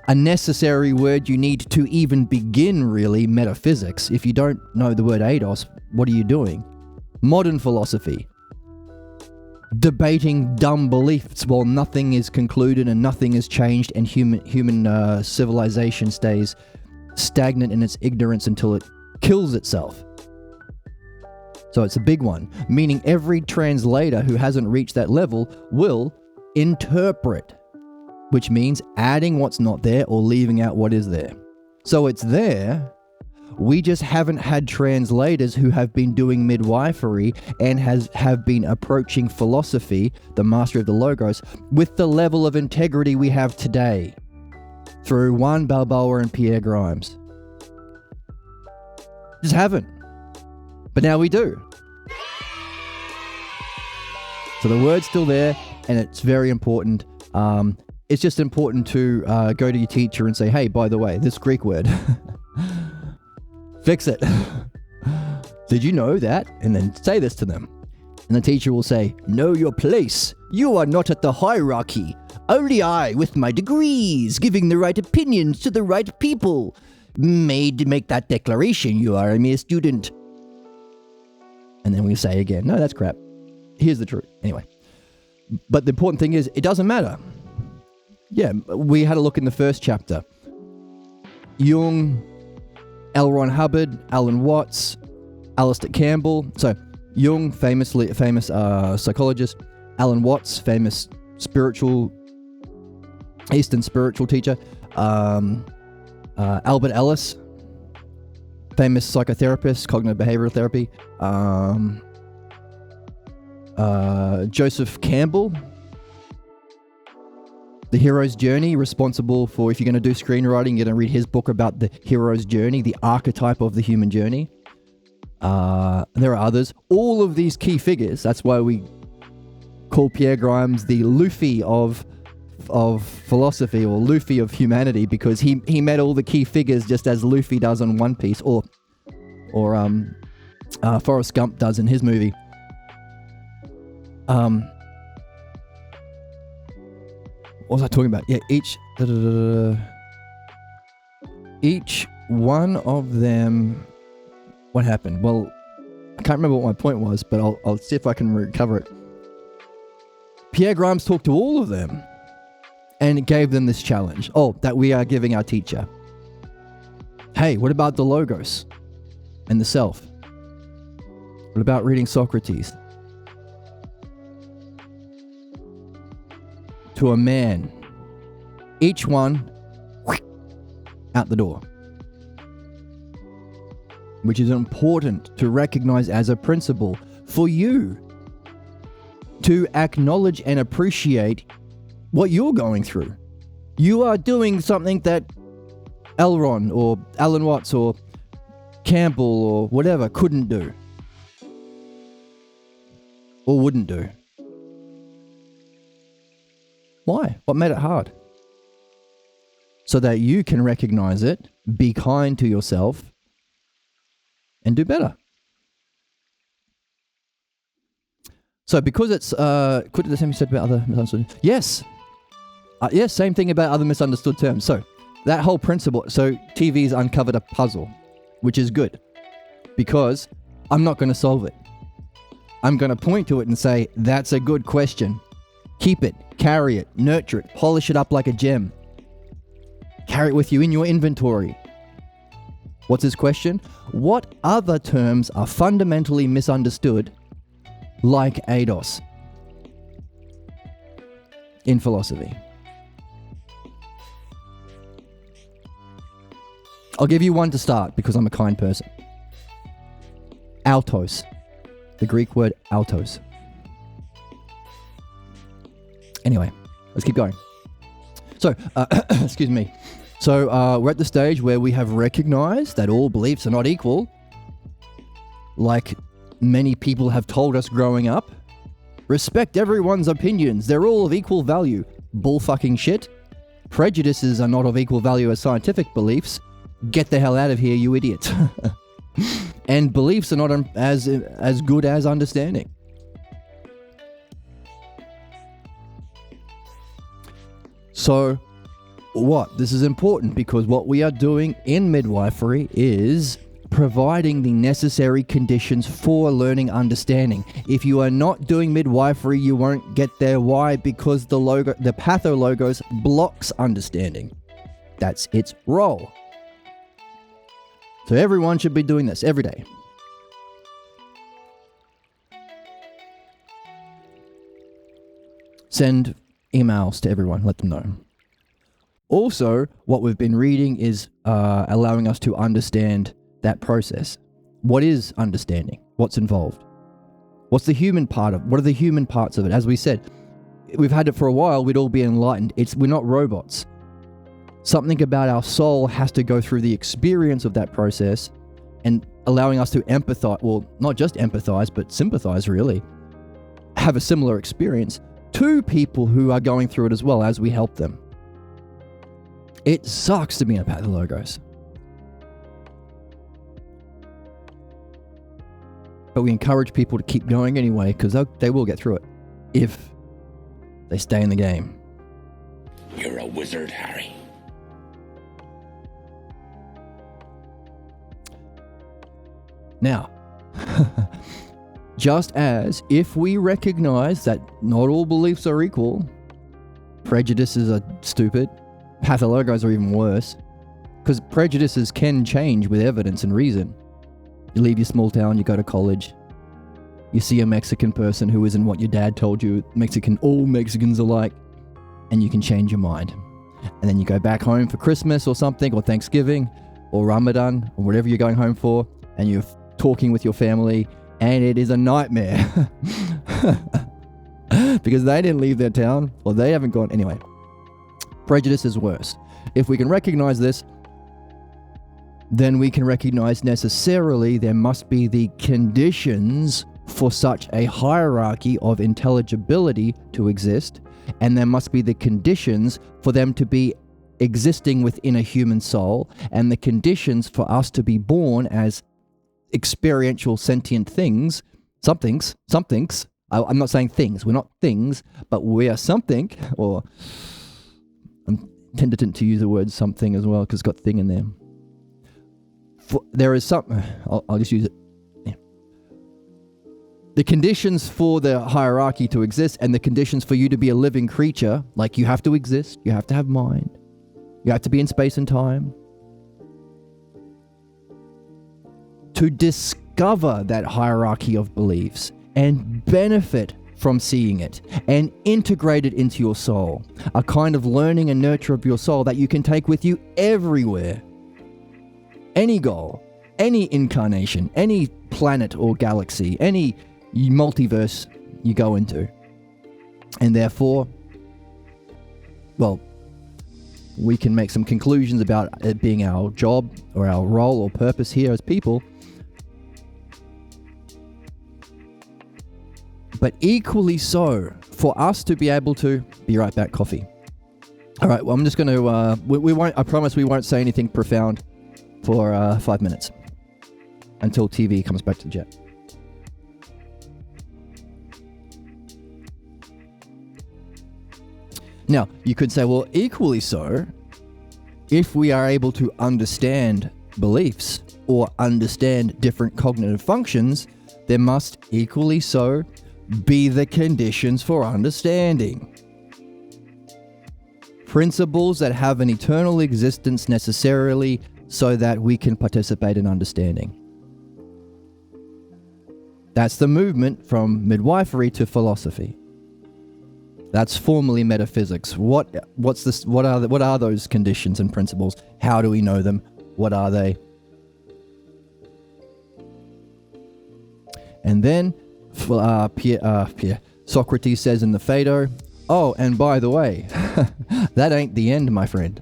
a necessary word you need to even begin, really, metaphysics. If you don't know the word ADOS, what are you doing? Modern philosophy. Debating dumb beliefs while nothing is concluded and nothing is changed, and human civilization stays stagnant in its ignorance until it kills itself. So it's a big one, meaning every translator who hasn't reached that level will interpret, which means adding what's not there or leaving out what is there. So it's there. We just haven't had translators who have been doing midwifery and have been approaching philosophy, the mastery of the logos, with the level of integrity we have today through Juan Balboa and Pierre Grimes. Just haven't. But now we do. So the word's still there, and it's very important. It's just important to go to your teacher and say, hey, by the way, this Greek word, fix it. Did you know that? And then say this to them. And the teacher will say, know your place. You are not at the hierarchy. Only I, with my degrees, giving the right opinions to the right people, made make that declaration. You are a mere student. And then we say again, no, that's crap. Here's the truth. Anyway. But the important thing is, it doesn't matter. Yeah, we had a look in the first chapter. Jung, L. Ron Hubbard, Alan Watts, Alistair Campbell. So, Jung, famous psychologist. Alan Watts, famous Eastern spiritual teacher. Albert Ellis, famous psychotherapist, cognitive behavioral therapy. Joseph Campbell, The Hero's Journey, responsible for, if you're going to do screenwriting, you're going to read his book about the hero's journey, the archetype of the human journey. There are others. All of these key figures, that's why we call Pierre Grimes the Luffy of philosophy, or Luffy of humanity, because he met all the key figures just as Luffy does on One Piece, or Forrest Gump does in his movie. What was I talking about? Yeah, each one of them. What happened? Well, I can't remember what my point was, but I'll see if I can recover it. Pierre Grimes talked to all of them and gave them this challenge. Oh, that we are giving our teacher. Hey, what about the logos and the self? What about reading Socrates? To a man. Each one, out the door. Which is important to recognize as a principle for you to acknowledge and appreciate what you're going through. You are doing something that Elron or Alan Watts or Campbell or whatever couldn't do. Or wouldn't do. Why? What made it hard? So that you can recognize it, be kind to yourself, and do better. So because it's, could the same be said about other misunderstood? Yes. Yes, same thing about other misunderstood terms. So that whole principle, so TV's uncovered a puzzle, which is good. Because I'm not going to solve it. I'm going to point to it and say, that's a good question. Keep it, carry it, nurture it, polish it up like a gem. Carry it with you in your inventory. What's his question? What other terms are fundamentally misunderstood, like ADOS, in philosophy? I'll give you one to start because I'm a kind person. Autos. The Greek word autos. Anyway, let's keep going. So, excuse me. So, we're at the stage where we have recognized that all beliefs are not equal, like many people have told us growing up. Respect everyone's opinions. They're all of equal value. Bull fucking shit. Prejudices are not of equal value as scientific beliefs. Get the hell out of here, you idiot. And beliefs are not as good as understanding. So, what? This is important because what we are doing in midwifery is providing the necessary conditions for learning understanding. If you are not doing midwifery, you won't get there. Why? Because the pathologos blocks understanding. That's its role. So everyone should be doing this every day. Send emails to everyone, let them know. Also, what we've been reading is allowing us to understand that process. What is understanding? What's involved? What's the human part of? What are the human parts of it? As we said, we've had it for a while, we'd all be enlightened. We're not robots. Something about our soul has to go through the experience of that process and allowing us to empathize, well, not just empathize, but sympathize really, have a similar experience to people who are going through it as well as we help them. It sucks to be a pathologos. But we encourage people to keep going anyway because they will get through it if they stay in the game. You're a wizard, Harry. Now, just as if we recognize that not all beliefs are equal, prejudices are stupid, pathologos are even worse, because prejudices can change with evidence and reason. You leave your small town, you go to college, you see a Mexican person who isn't what your dad told you, all Mexicans are like, and you can change your mind. And then you go back home for Christmas or something, or Thanksgiving, or Ramadan, or whatever you're going home for, and you're talking with your family, and it is a nightmare. Because they didn't leave their town, or they haven't gone. Anyway, prejudice is worse. If we can recognize this, then we can recognize necessarily there must be the conditions for such a hierarchy of intelligibility to exist, and there must be the conditions for them to be existing within a human soul, and the conditions for us to be born as experiential sentient things, somethings. I'm not saying things. We're not things, but we are something. Or I'm tentative to use the word something as well because it's got thing in there. There is something. I'll just use it. Yeah. The conditions for the hierarchy to exist and the conditions for you to be a living creature, like you have to exist, you have to have mind, you have to be in space and time. To discover that hierarchy of beliefs and benefit from seeing it and integrate it into your soul. A kind of learning and nurture of your soul that you can take with you everywhere. Any goal, any incarnation, any planet or galaxy, any multiverse you go into. And therefore, well, we can make some conclusions about it being our job or our role or purpose here as people. But equally so, for us to be able to be right back, coffee. All right, well, I'm just going to, we won't, I promise we won't say anything profound for 5 minutes until TV comes back to the jet. Now, you could say, well, equally so, if we are able to understand beliefs or understand different cognitive functions, there must equally so be the conditions for understanding. Principles that have an eternal existence necessarily so that we can participate in understanding. That's the movement from midwifery to philosophy. That's formally metaphysics. What are those conditions and principles? How do we know them? What are they? And then Socrates says in the Phaedo, oh, and by the way, that ain't the end, my friend.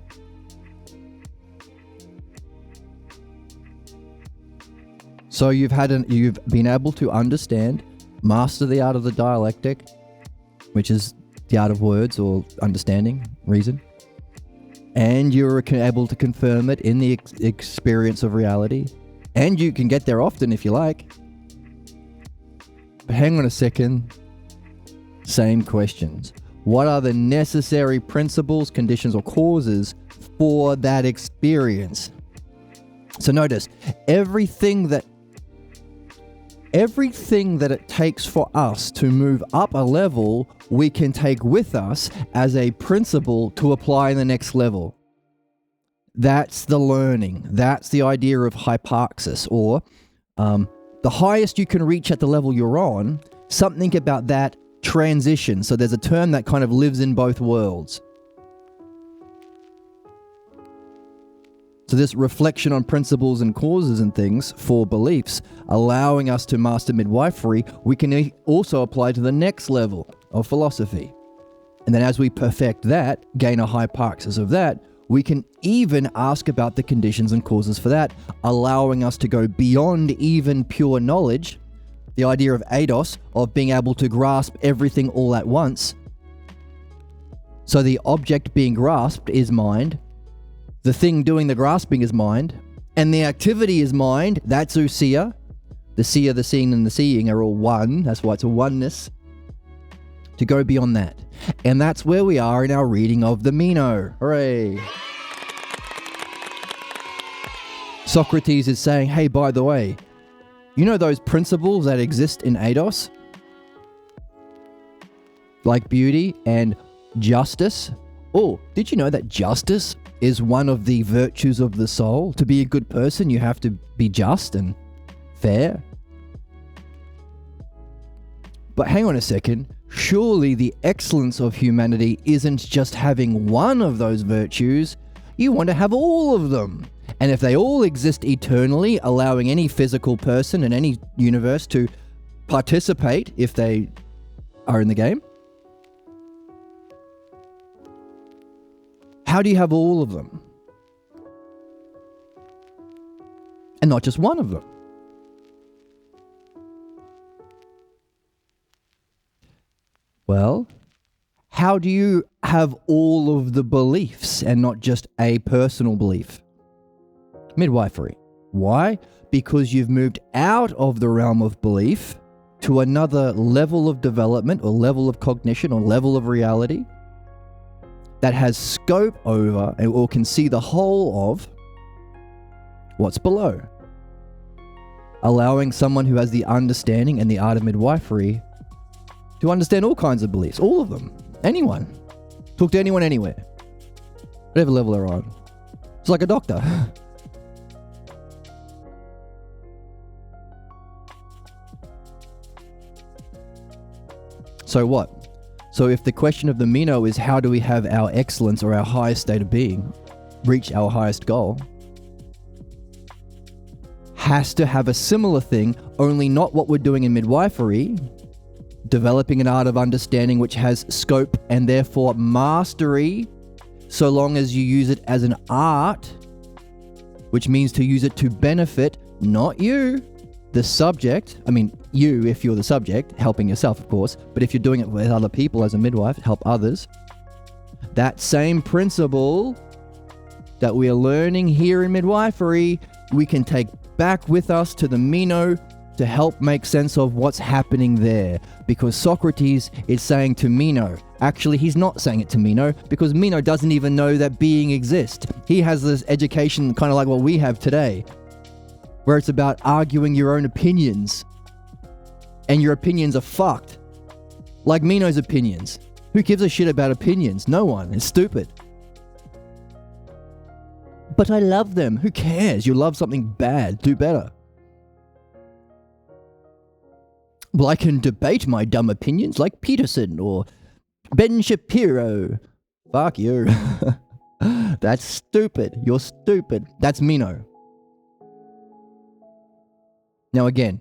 So you've been able to understand, master the art of the dialectic, which is the art of words or understanding, reason. And you're able to confirm it in the experience of reality. And you can get there often if you like. But hang on a second. Same questions. What are the necessary principles, conditions, or causes for that experience? So notice, everything that it takes for us to move up a level, we can take with us as a principle to apply in the next level. That's the learning. That's the idea of hyparxis, or the highest you can reach at the level you're on, something about that transition. So there's a term that kind of lives in both worlds. So this reflection on principles and causes and things for beliefs, allowing us to master midwifery, we can also apply to the next level of philosophy. And then as we perfect that, gain a hyparxis of that, we can even ask about the conditions and causes for that, allowing us to go beyond even pure knowledge, the idea of eidos, of being able to grasp everything all at once. So the object being grasped is mind, the thing doing the grasping is mind, and the activity is mind, that's ousia. The seer, the seeing, and the seeing are all one, that's why it's a oneness. To go beyond that. And that's where we are in our reading of the Meno. Hooray! Socrates is saying, hey, by the way, you know those principles that exist in eidos? Like beauty and justice? Oh, did you know that justice is one of the virtues of the soul? To be a good person, you have to be just and fair. But hang on a second. Surely the excellence of humanity isn't just having one of those virtues. You want to have all of them. And if they all exist eternally, allowing any physical person in any universe to participate if they are in the game, how do you have all of them? And not just one of them? Well, how do you have all of the beliefs and not just a personal belief? Midwifery. Why? Because you've moved out of the realm of belief to another level of development or level of cognition or level of reality that has scope over or can see the whole of what's below. Allowing someone who has the understanding and the art of midwifery to understand all kinds of beliefs, all of them, anyone. Talk to anyone, anywhere, whatever level they're on. It's like a doctor. So what? So if the question of the Meno is how do we have our excellence or our highest state of being, reach our highest goal, has to have a similar thing, only not what we're doing in midwifery, developing an art of understanding which has scope and therefore mastery, so long as you use it as an art, which means to use it to benefit, not you, the subject. I mean, you, if you're the subject, helping yourself, of course, but if you're doing it with other people as a midwife, help others. That same principle that we are learning here in midwifery, we can take back with us to the Meno to help make sense of what's happening there. Because Socrates is saying to Meno, actually he's not saying it to Meno, because Meno doesn't even know that being exists. He has this education kind of like what we have today, where it's about arguing your own opinions. And your opinions are fucked. Like Meno's opinions. Who gives a shit about opinions? No one. It's stupid. But I love them. Who cares? You love something bad. Do better. Well, I can debate my dumb opinions like Peterson or Ben Shapiro. Fuck you. That's stupid. You're stupid. That's Meno. Now again,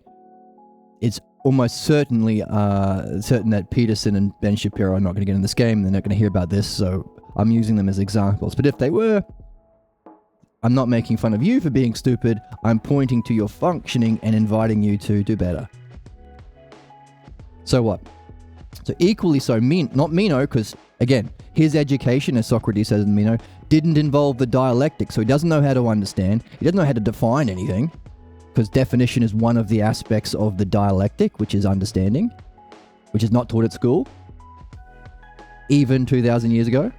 it's almost certainly certain that Peterson and Ben Shapiro are not going to get in this game. They're not going to hear about this, so I'm using them as examples. But if they were, I'm not making fun of you for being stupid. I'm pointing to your functioning and inviting you to do better. So what? So equally so, not Meno, because again, his education, as Socrates says in Meno, didn't involve the dialectic, so he doesn't know how to understand. He doesn't know how to define anything, because definition is one of the aspects of the dialectic, which is understanding, which is not taught at school, even 2,000 years ago.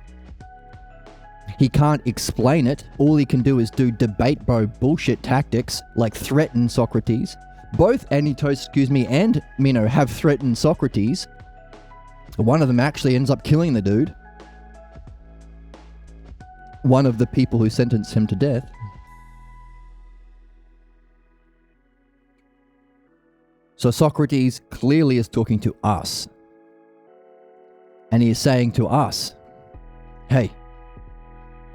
He can't explain it. All he can do is do debate bro bullshit tactics, like threaten Socrates. Both Anytos, and Meno have threatened Socrates. One of them actually ends up killing the dude. One of the people who sentenced him to death. So Socrates clearly is talking to us. And he is saying to us, hey,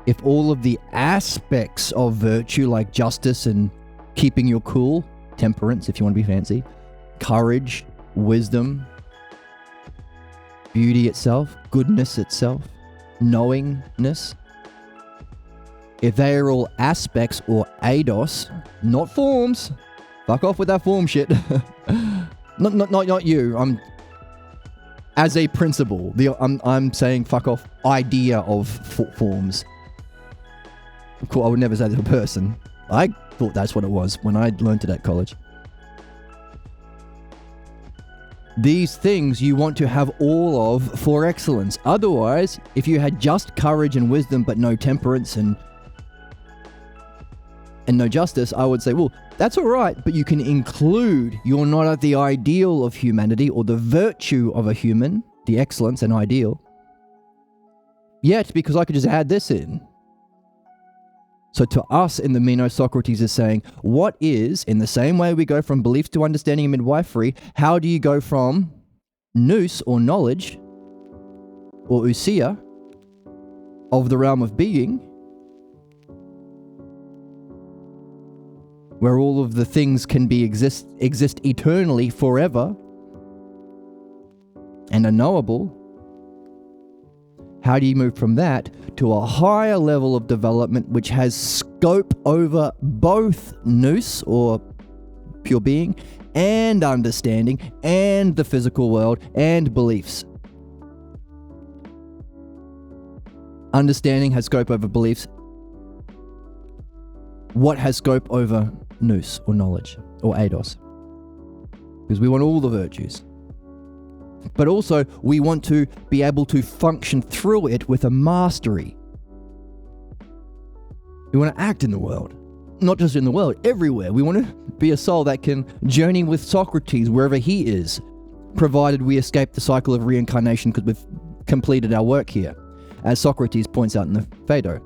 if all of the aspects of virtue like justice and keeping your cool, temperance if you want to be fancy, courage, wisdom, beauty itself, goodness itself, knowingness, if they are all aspects or eidos, not forms, fuck off with that form shit. not you. I'm as a principle. I'm saying fuck off idea of forms. Of course, I would never say that to a person. I thought that's what it was when I learned it at college. These things you want to have all of for excellence. Otherwise, if you had just courage and wisdom but no temperance and no justice, I would say, well, that's all right, but you can include, you're not at the ideal of humanity or the virtue of a human, the excellence and ideal, yet because I could just add this in. So to us in the Meno, Socrates is saying, what is, in the same way we go from beliefs to understanding and midwifery, how do you go from nous or knowledge, or ousia, of the realm of being, where all of the things can be exist eternally forever and are knowable, how do you move from that to a higher level of development which has scope over both nous or pure being and understanding and the physical world and beliefs? Understanding has scope over beliefs. What has scope over nous or knowledge or eidos? Because we want all the virtues. But also, we want to be able to function through it with a mastery. We want to act in the world. Not just in the world, everywhere. We want to be a soul that can journey with Socrates wherever he is, provided we escape the cycle of reincarnation because we've completed our work here. As Socrates points out in the Phaedo.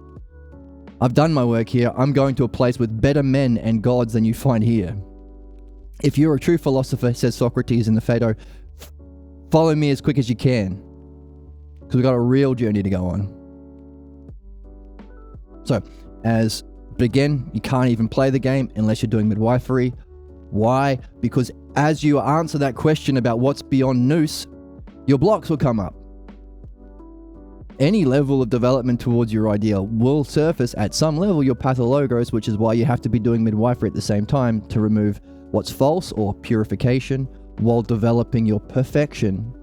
I've done my work here. I'm going to a place with better men and gods than you find here. If you're a true philosopher, says Socrates in the Phaedo, follow me as quick as you can, because we've got a real journey to go on. So, again, you can't even play the game unless you're doing midwifery. Why? Because as you answer that question about what's beyond nous, your blocks will come up. Any level of development towards your ideal will surface at some level your pathologos, which is why you have to be doing midwifery at the same time to remove what's false or purification while developing your perfection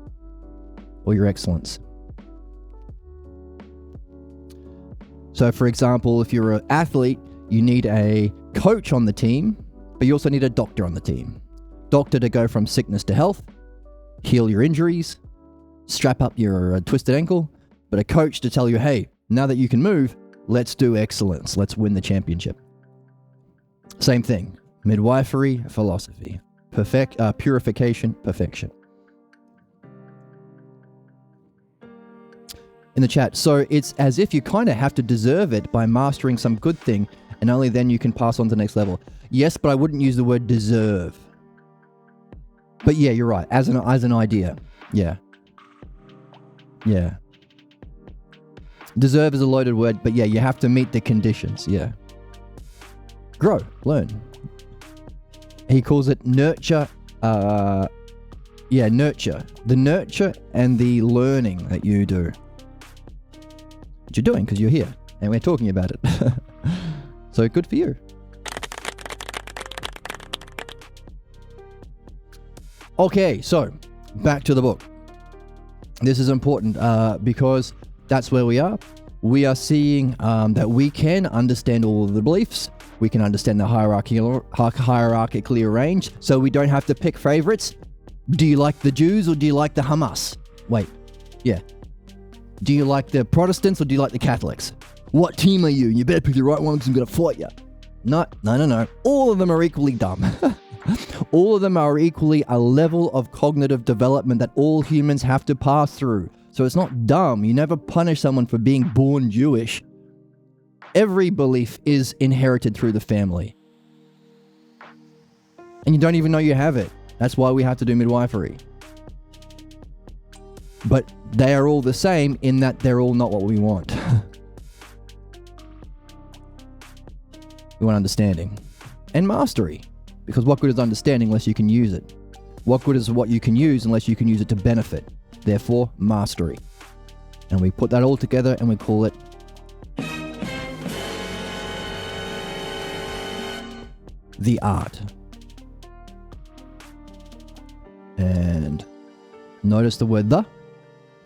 or your excellence. So for example, if you're an athlete, you need a coach on the team, but you also need a doctor on the team. Doctor to go from sickness to health, heal your injuries, strap up your twisted ankle, but a coach to tell you, hey, now that you can move, let's do excellence. Let's win the championship. Same thing. Midwifery, philosophy. Purification, perfection. In the chat, so it's as if you kind of have to deserve it by mastering some good thing, and only then you can pass on to the next level. Yes, but I wouldn't use the word deserve. But yeah, you're right. As an idea. Yeah. Yeah. Deserve is a loaded word, but yeah, you have to meet the conditions. Yeah. Grow, learn. He calls it nurture. Nurture. The nurture and the learning that you do. What you're doing because you're here and we're talking about it. So good for you. Okay, so back to the book. This is important because that's where we are. We are seeing that we can understand all of the beliefs. We can understand the hierarchically arranged, so we don't have to pick favorites. Do you like the Jews or do you like the Hamas? Wait, yeah. Do you like the Protestants or do you like the Catholics? What team are you? You better pick the right one because I'm going to fight you. No. All of them are equally dumb. All of them are equally a level of cognitive development that all humans have to pass through. So it's not dumb. You never punish someone for being born Jewish. Every belief is inherited through the family. And you don't even know you have it. That's why we have to do midwifery. But they are all the same in that they're all not what we want. We want understanding and mastery. Because what good is understanding unless you can use it? What good is what you can use unless you can use it to benefit? Therefore, mastery. And we put that all together and we call it the art. And notice the word the.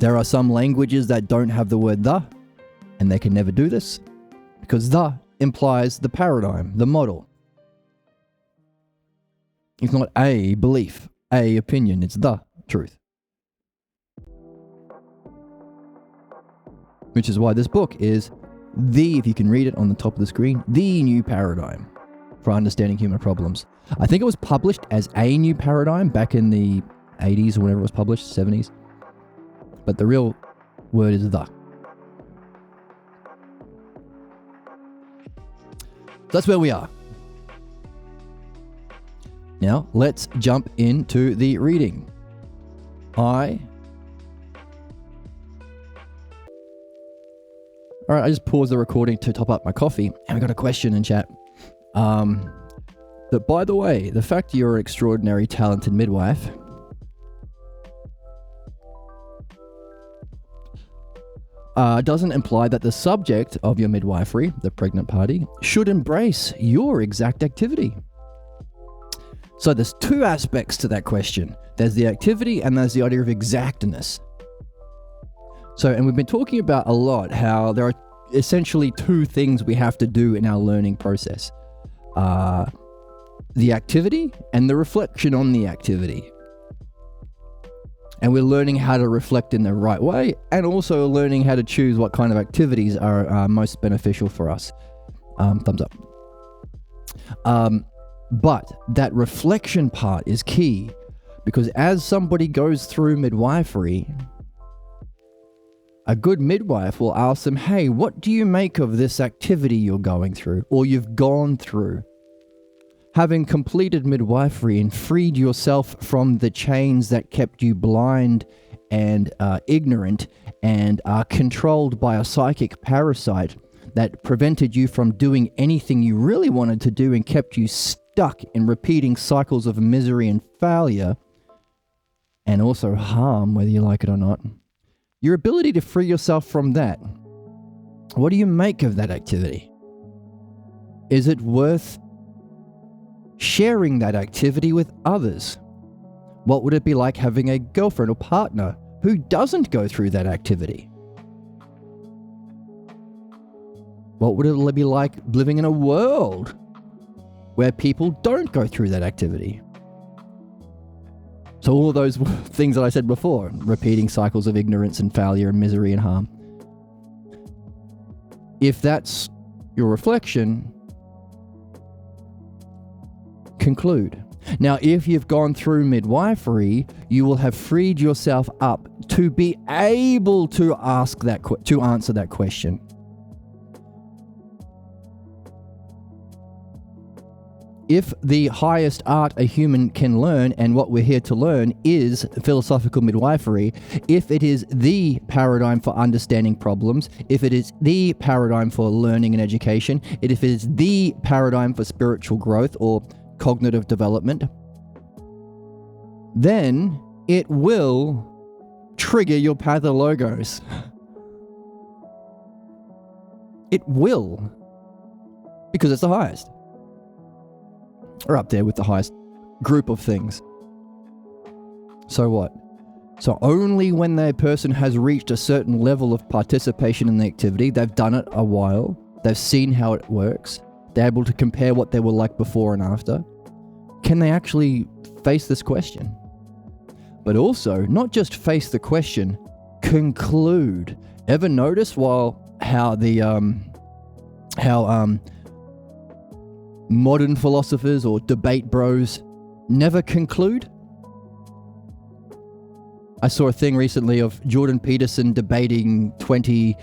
There are some languages that don't have the word the, and they can never do this, because the implies the paradigm, the model. It's not a belief, a opinion, it's the truth. Which is why this book is if you can read it on the top of the screen, the new paradigm for understanding human problems. I think it was published as a new paradigm back in the 80s or whenever it was published, 70s. But the real word is the. That's where we are. Now, let's jump into the reading. Alright, I just paused the recording to top up my coffee, and we got a question in chat. That, by the way, the fact you're an extraordinary, talented midwife doesn't imply that the subject of your midwifery, the pregnant party, should embrace your exact activity. So there's two aspects to that question. There's the activity and there's the idea of exactness. So, and we've been talking about a lot how there are essentially two things we have to do in our learning process. The activity and the reflection on the activity. And we're learning how to reflect in the right way, and also learning how to choose what kind of activities are most beneficial for us. Thumbs up. But that reflection part is key, because as somebody goes through midwifery, a good midwife will ask them, hey, what do you make of this activity you're going through, or you've gone through? Having completed midwifery and freed yourself from the chains that kept you blind and ignorant and controlled by a psychic parasite that prevented you from doing anything you really wanted to do and kept you stuck stuck in repeating cycles of misery and failure, and also harm, whether you like it or not, your ability to free yourself from that, what do you make of that activity? Is it worth sharing that activity with others? What would it be like having a girlfriend or partner who doesn't go through that activity? What would it be like living in a world where people don't go through that activity? So all of those things that I said before, repeating cycles of ignorance and failure and misery and harm. If that's your reflection, conclude. Now, if you've gone through midwifery, you will have freed yourself up to be able to answer that question. If the highest art a human can learn, and what we're here to learn, is philosophical midwifery, if it is the paradigm for understanding problems, if it is the paradigm for learning and education, if it is the paradigm for spiritual growth or cognitive development, then it will trigger your pathologos. It will. Because it's the highest. Or up there with the highest group of things. So what? So only when that person has reached a certain level of participation in the activity, they've done it a while, they've seen how it works, they're able to compare what they were like before and after, can they actually face this question? But also, not just face the question, conclude. Ever notice how modern philosophers or debate bros never conclude? I saw a thing recently of Jordan Peterson debating 20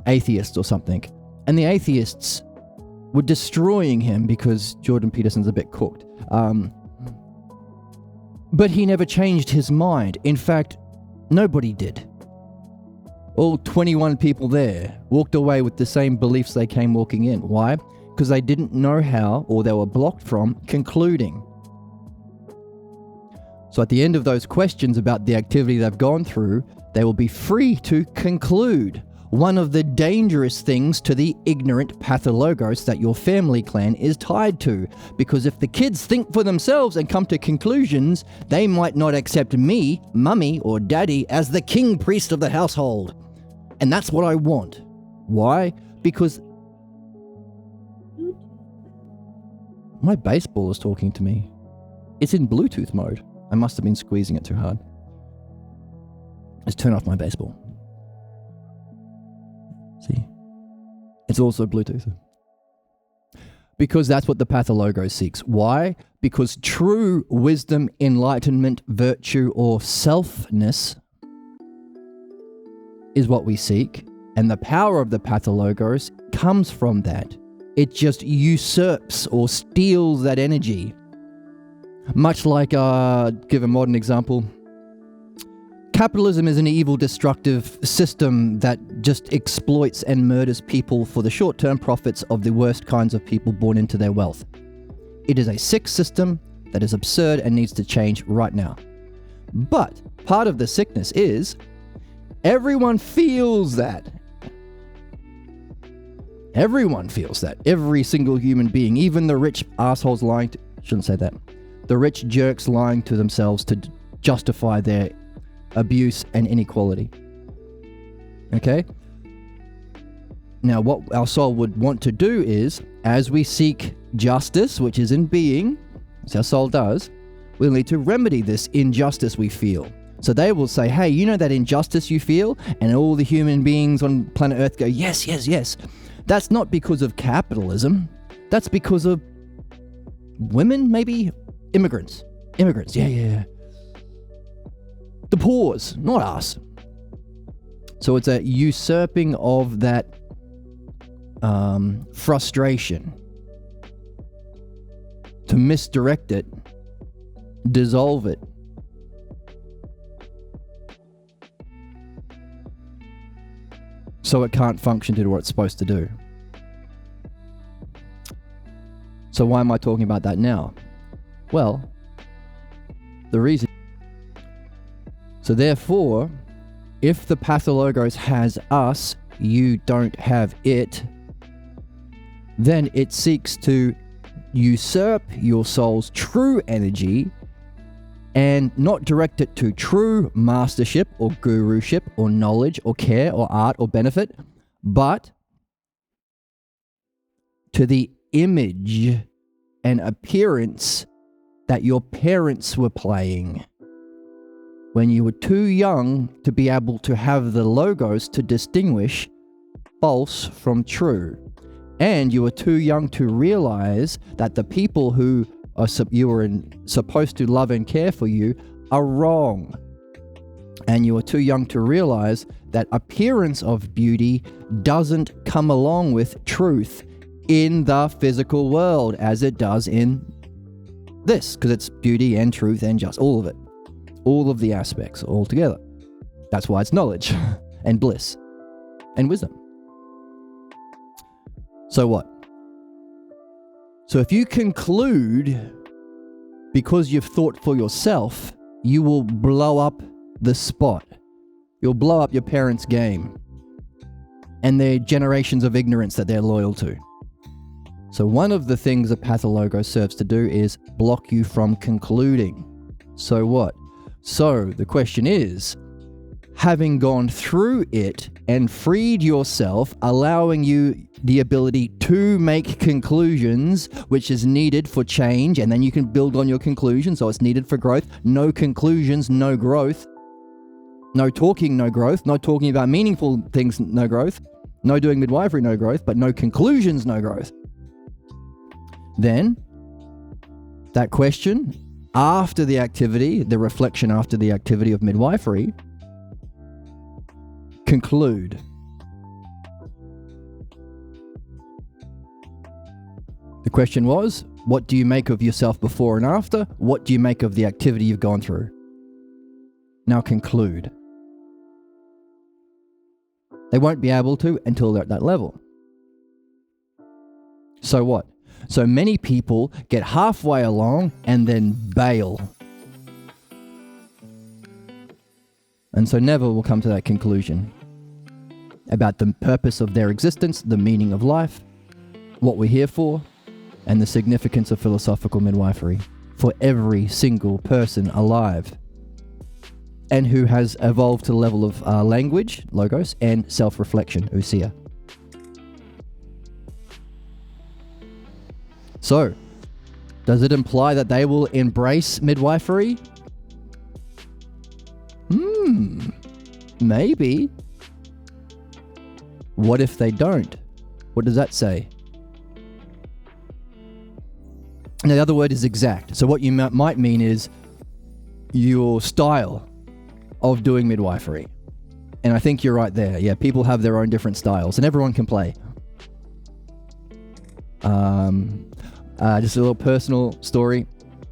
atheists or something, and the atheists were destroying him because Jordan Peterson's a bit cooked. But he never changed his mind. In fact, nobody did. All 21 people there walked away with the same beliefs they came walking in. Why? Because they didn't know how, or they were blocked from, concluding. So at the end of those questions about the activity they've gone through, they will be free to conclude. One of the dangerous things to the ignorant pathologos that your family clan is tied to. Because if the kids think for themselves and come to conclusions, they might not accept me, mummy, or daddy as the king priest of the household. And that's what I want. Why? Because my baseball is talking to me. It's in Bluetooth mode. I must have been squeezing it too hard. Let's turn off my baseball. See? It's also Bluetooth. Because that's what the pathologo seeks. Why? Because true wisdom, enlightenment, virtue, or selfness is what we seek. And the power of the pathologos comes from that. It just usurps or steals that energy. Much like, give a modern example, capitalism is an evil, destructive system that just exploits and murders people for the short-term profits of the worst kinds of people born into their wealth. It is a sick system that is absurd and needs to change right now. But part of the sickness is everyone feels that. Everyone feels that. Every single human being, even the rich assholes lying to... Shouldn't say that. The rich jerks lying to themselves to justify their abuse and inequality. Okay? Now, what our soul would want to do is, as we seek justice, which is in being, as our soul does, we'll need to remedy this injustice we feel. So they will say, hey, you know that injustice you feel? And all the human beings on planet Earth go, yes, yes, yes. That's not because of capitalism. That's because of women, maybe? Immigrants, yeah. The poors, not us. So it's a usurping of that frustration to misdirect it, dissolve it. So it can't function to do what it's supposed to do. So why am I talking about that now? Well, the reason. So therefore, if the pathologos has us, you don't have it, then it seeks to usurp your soul's true energy and not direct it to true mastership or guruship or knowledge or care or art or benefit, but to the image and appearance that your parents were playing when you were too young to be able to have the logos to distinguish false from true. And you were too young to realize that the people who you were supposed to love and care for you are wrong. And you were too young to realize that appearance of beauty doesn't come along with truth in the physical world as it does in this, because it's beauty and truth and just all of it. All of the aspects all together. That's why it's knowledge and bliss and wisdom. So what? So if you conclude because you've thought for yourself, you will blow up the spot. You'll blow up your parents' game and their generations of ignorance that they're loyal to. So one of the things a pathologo serves to do is block you from concluding. So what? So the question is, having gone through it and freed yourself, allowing you the ability to make conclusions, which is needed for change, and then you can build on your conclusions, so it's needed for growth. No conclusions, no growth. No talking, no growth. No talking about meaningful things, no growth. No doing midwifery, no growth, but no conclusions, no growth. Then, that question, after the activity, the reflection after the activity of midwifery, conclude. The question was, what do you make of yourself before and after? What do you make of the activity you've gone through? Now conclude. They won't be able to until they're at that level. So what? So many people get halfway along and then bail. And so never will come to that conclusion about the purpose of their existence, the meaning of life, what we're here for, and the significance of philosophical midwifery for every single person alive and who has evolved to the level of language, logos, and self-reflection, ousia. So, does it imply that they will embrace midwifery? Maybe. What if they don't? What does that say? Now, the other word is exact. So what you might mean is your style of doing midwifery. And I think you're right there. Yeah, people have their own different styles and everyone can play. Just a little personal story.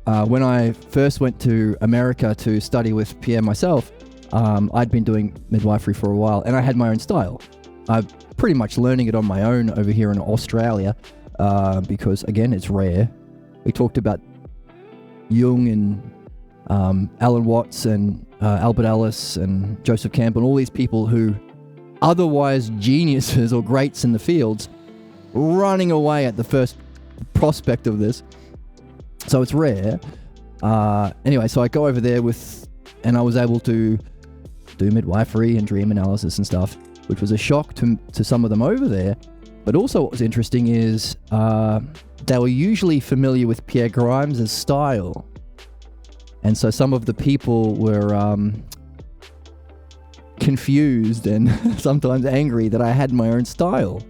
When I first went to America to study with Pierre myself, I'd been doing midwifery for a while and I had my own style. I'm pretty much learning it on my own over here in Australia because, again, it's rare. We talked about Jung and Alan Watts and Albert Ellis and Joseph Campbell and all these people who otherwise geniuses or greats in the fields running away at the first prospect of this. So it's rare. Anyway, so I go over there and I was able to do midwifery and dream analysis and stuff, which was a shock to some of them over there. But also what was interesting is they were usually familiar with Pierre Grimes' style. And so some of the people were confused and sometimes angry that I had my own style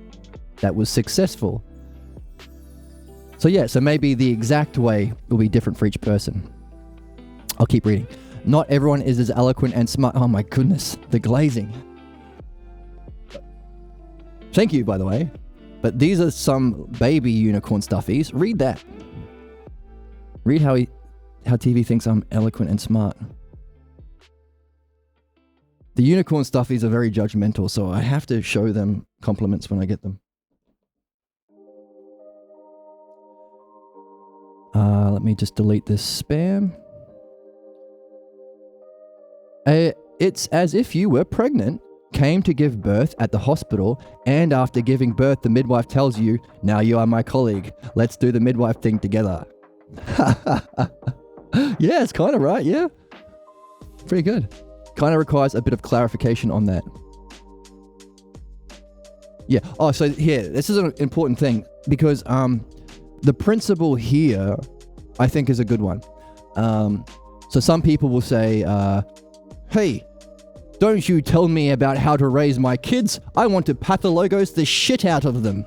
that was successful. So yeah, so maybe the exact way will be different for each person. I'll keep reading. Not everyone is as eloquent and smart. Oh my goodness, the glazing. Thank you, by the way. But these are some baby unicorn stuffies. Read that. Read how TV thinks I'm eloquent and smart. The unicorn stuffies are very judgmental, so I have to show them compliments when I get them. Let me just delete this spam. It's as if you were pregnant, came to give birth at the hospital, and after giving birth, the midwife tells you, now you are my colleague. Let's do the midwife thing together. Yeah, it's kind of right, yeah. Pretty good. Kind of requires a bit of clarification on that. Yeah. Oh, so here, this is an important thing because the principle here, I think, is a good one. So some people will say, hey, don't you tell me about how to raise my kids. I want to pathologos the shit out of them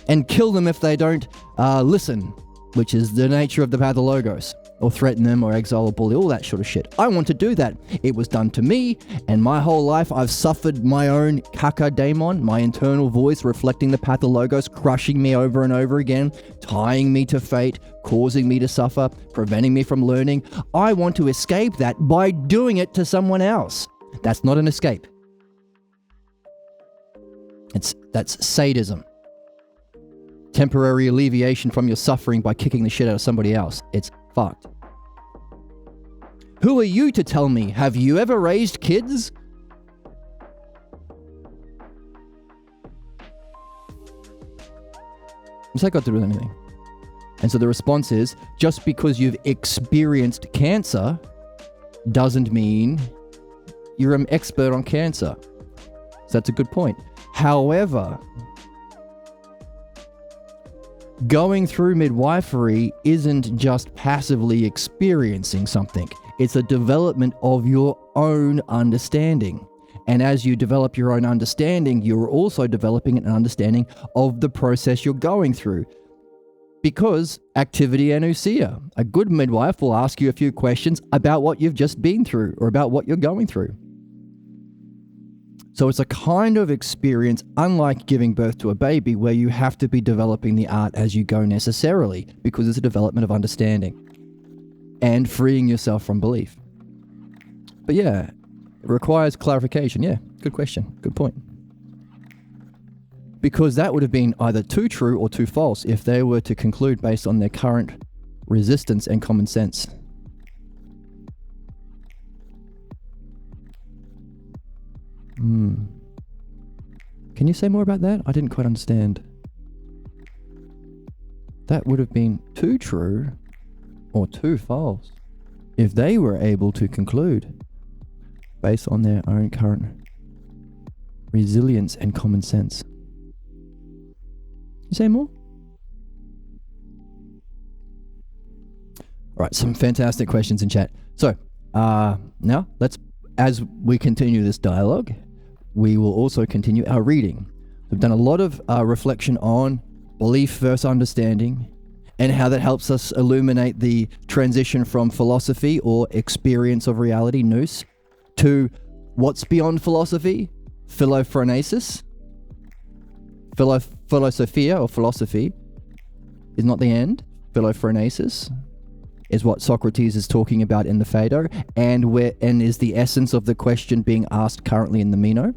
and kill them if they don't listen, which is the nature of the pathologos, or threaten them or exile or bully, all that sort of shit. I want to do that. It was done to me, and my whole life I've suffered my own kakadaemon, my internal voice reflecting the pathologos, crushing me over and over again, tying me to fate, causing me to suffer, preventing me from learning. I want to escape that by doing it to someone else. That's not an escape. That's sadism. Temporary alleviation from your suffering by kicking the shit out of somebody else. It's fucked. Who are you to tell me? Have you ever raised kids? What's that got to do with anything? And so the response is, just because you've experienced cancer doesn't mean you're an expert on cancer. So that's a good point. However, going through midwifery isn't just passively experiencing something. It's a development of your own understanding. And as you develop your own understanding, you're also developing an understanding of the process you're going through. Because activity anusia, a good midwife will ask you a few questions about what you've just been through or about what you're going through. So it's a kind of experience, unlike giving birth to a baby, where you have to be developing the art as you go necessarily, because it's a development of understanding and freeing yourself from belief. But yeah, it requires clarification. Yeah, good question. Good point. Because that would have been either too true or too false if they were to conclude based on their current resistance and common sense. Can you say more about that? I didn't quite understand. That would have been too true or too false if they were able to conclude based on their own current resilience and common sense. You say more? All right, some fantastic questions in chat. So now as we continue this dialogue, we will also continue our reading. We've done a lot of reflection on belief versus understanding and how that helps us illuminate the transition from philosophy or experience of reality, nous, to what's beyond philosophy, philophronesis. Philosophia or philosophy is not the end. Philophronesis is what Socrates is talking about in the Phaedo, and is the essence of the question being asked currently in the Meno.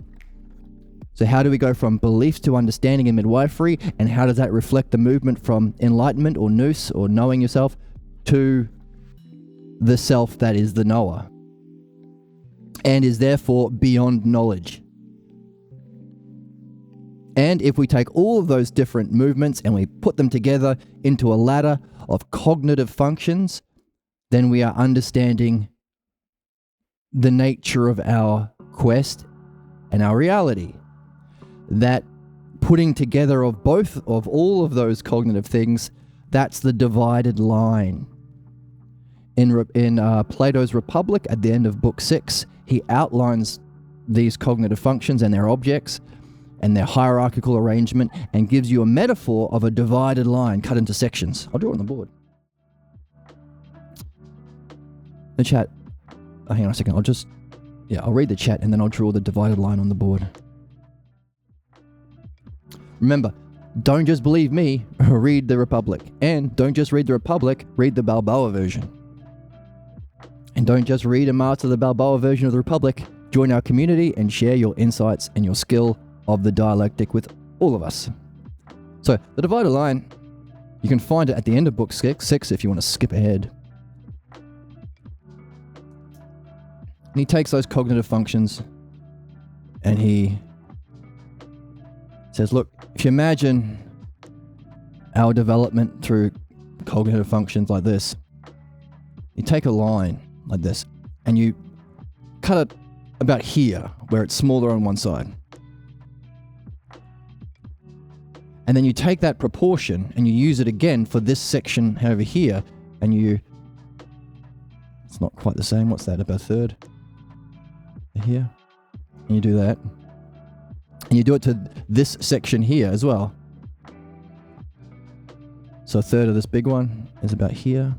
So how do we go from beliefs to understanding in midwifery, and how does that reflect the movement from enlightenment or nous or knowing yourself to the self that is the knower and is therefore beyond knowledge? And if we take all of those different movements and we put them together into a ladder of cognitive functions, then we are understanding the nature of our quest and our reality. That putting together of all of those cognitive things, that's the divided line. In Plato's Republic, at the end of Book 6, he outlines these cognitive functions and their objects and their hierarchical arrangement, and gives you a metaphor of a divided line cut into sections. I'll draw it on the board. The chat. Oh, hang on a second. I'll read the chat and then I'll draw the divided line on the board. Remember, don't just believe me, read the Republic. And don't just read the Republic, read the Balboa version. And don't just read and master the Balboa version of the Republic, join our community and share your insights and your skill of the dialectic with all of us. So the divided line You can find it at the end of book 6 if you want to skip ahead. And he takes those cognitive functions and he says, look, if you imagine our development through cognitive functions like this, you take a line like this and you cut it about here where it's smaller on one side. And then you take that proportion and you use it again for this section over here, and it's not quite the same. What's that, about a third? Here. And you do that. And you do it to this section here as well. So a third of this big one is about here.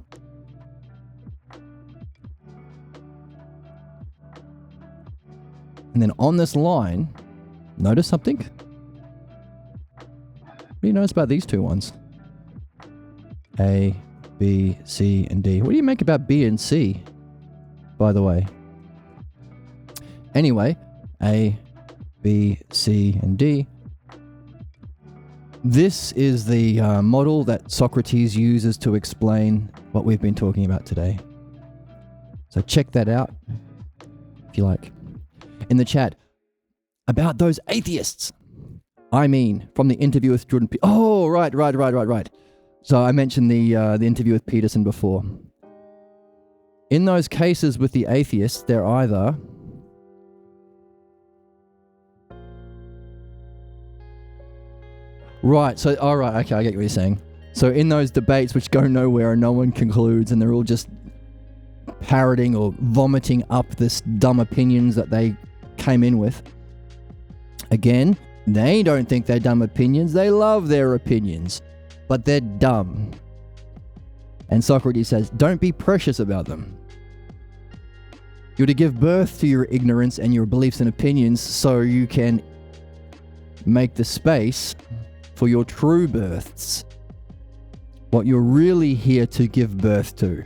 And then on this line, notice something? What do you notice about these two ones? A, B, C, and D. What do you make about B and C, by the way? Anyway, A, B, C, and D. This is the model that Socrates uses to explain what we've been talking about today. So check that out, if you like. In the chat, about those atheists. I mean, from the interview with Jordan Peterson. Oh, right. So I mentioned the interview with Peterson before. In those cases with the atheists, they're either right. So, all right. Okay, I get what you're saying. So in those debates which go nowhere and no one concludes, and they're all just parroting or vomiting up this dumb opinions that they came in with. Again, they don't think they're dumb opinions. They love their opinions, but they're dumb. And Socrates says, don't be precious about them. You're to give birth to your ignorance and your beliefs and opinions so you can make the space for your true births. What you're really here to give birth to.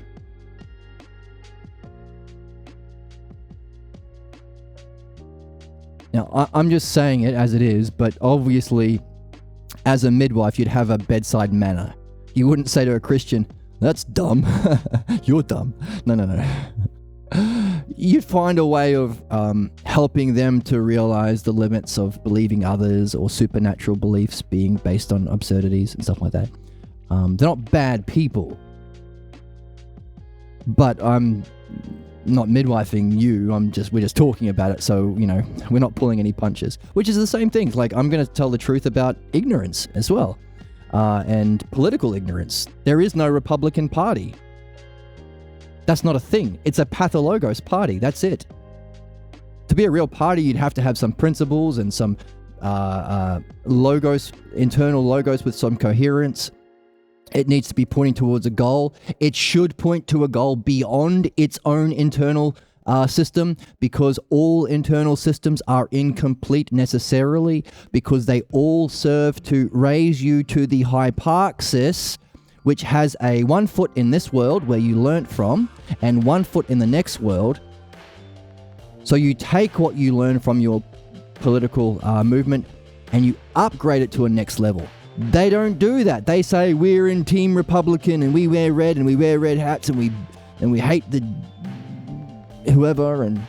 Now, I'm just saying it as it is, but obviously, as a midwife, you'd have a bedside manner. You wouldn't say to a Christian, that's dumb. You're dumb. No. You'd find a way of helping them to realize the limits of believing others or supernatural beliefs being based on absurdities and stuff like that. They're not bad people. But I'm not midwifing you, we're just talking about it, so, we're not pulling any punches. Which is the same thing, like, I'm going to tell the truth about ignorance as well, and political ignorance. There is no Republican Party. That's not a thing. It's a pathologos party, that's it. To be a real party, you'd have to have some principles and some logos, internal logos with some coherence. It needs to be pointing towards a goal. It should point to a goal beyond its own internal system, because all internal systems are incomplete necessarily, because they all serve to raise you to the hyparxis, which has a 1 foot in this world where you learnt from and 1 foot in the next world. So you take what you learn from your political movement and you upgrade it to a next level. They don't do that. They say we're in Team Republican and we wear red and we wear red hats and we hate the whoever, and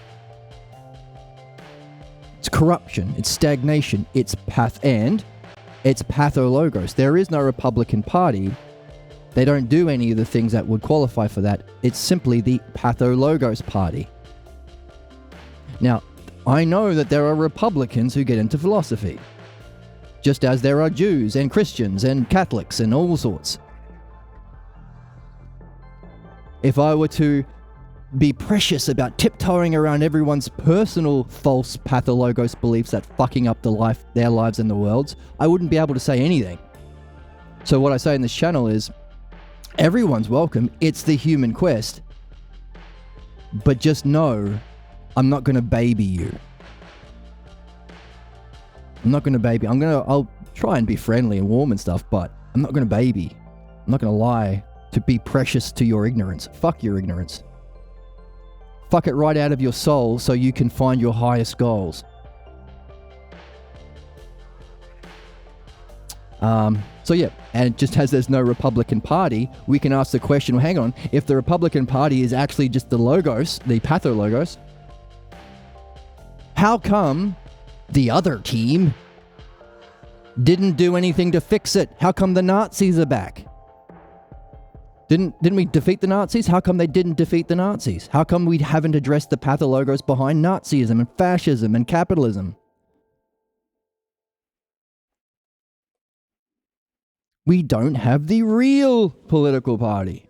it's corruption, it's stagnation, it's pathologos. There is no Republican Party. They don't do any of the things that would qualify for that. It's simply the pathologos party. Now, I know that there are Republicans who get into philosophy, just as there are Jews and Christians and Catholics and all sorts. If I were to be precious about tiptoeing around everyone's personal false pathologos beliefs that fucking up their lives and the world's, I wouldn't be able to say anything. So what I say in this channel is, everyone's welcome. It's the human quest. But just know, I'm not going to baby you. I'm not going to baby. I'll try and be friendly and warm and stuff, but I'm not going to baby. I'm not going to lie to be precious to your ignorance. Fuck your ignorance. Fuck it right out of your soul so you can find your highest goals. So yeah, and just as there's no Republican Party, we can ask the question, well, hang on, if the Republican Party is actually just the logos, the pathologos, how come the other team didn't do anything to fix it? How come the Nazis are back? Didn't we defeat the Nazis? How come they didn't defeat the Nazis? How come we haven't addressed the pathologos behind Nazism and fascism and capitalism? We don't have the real political party,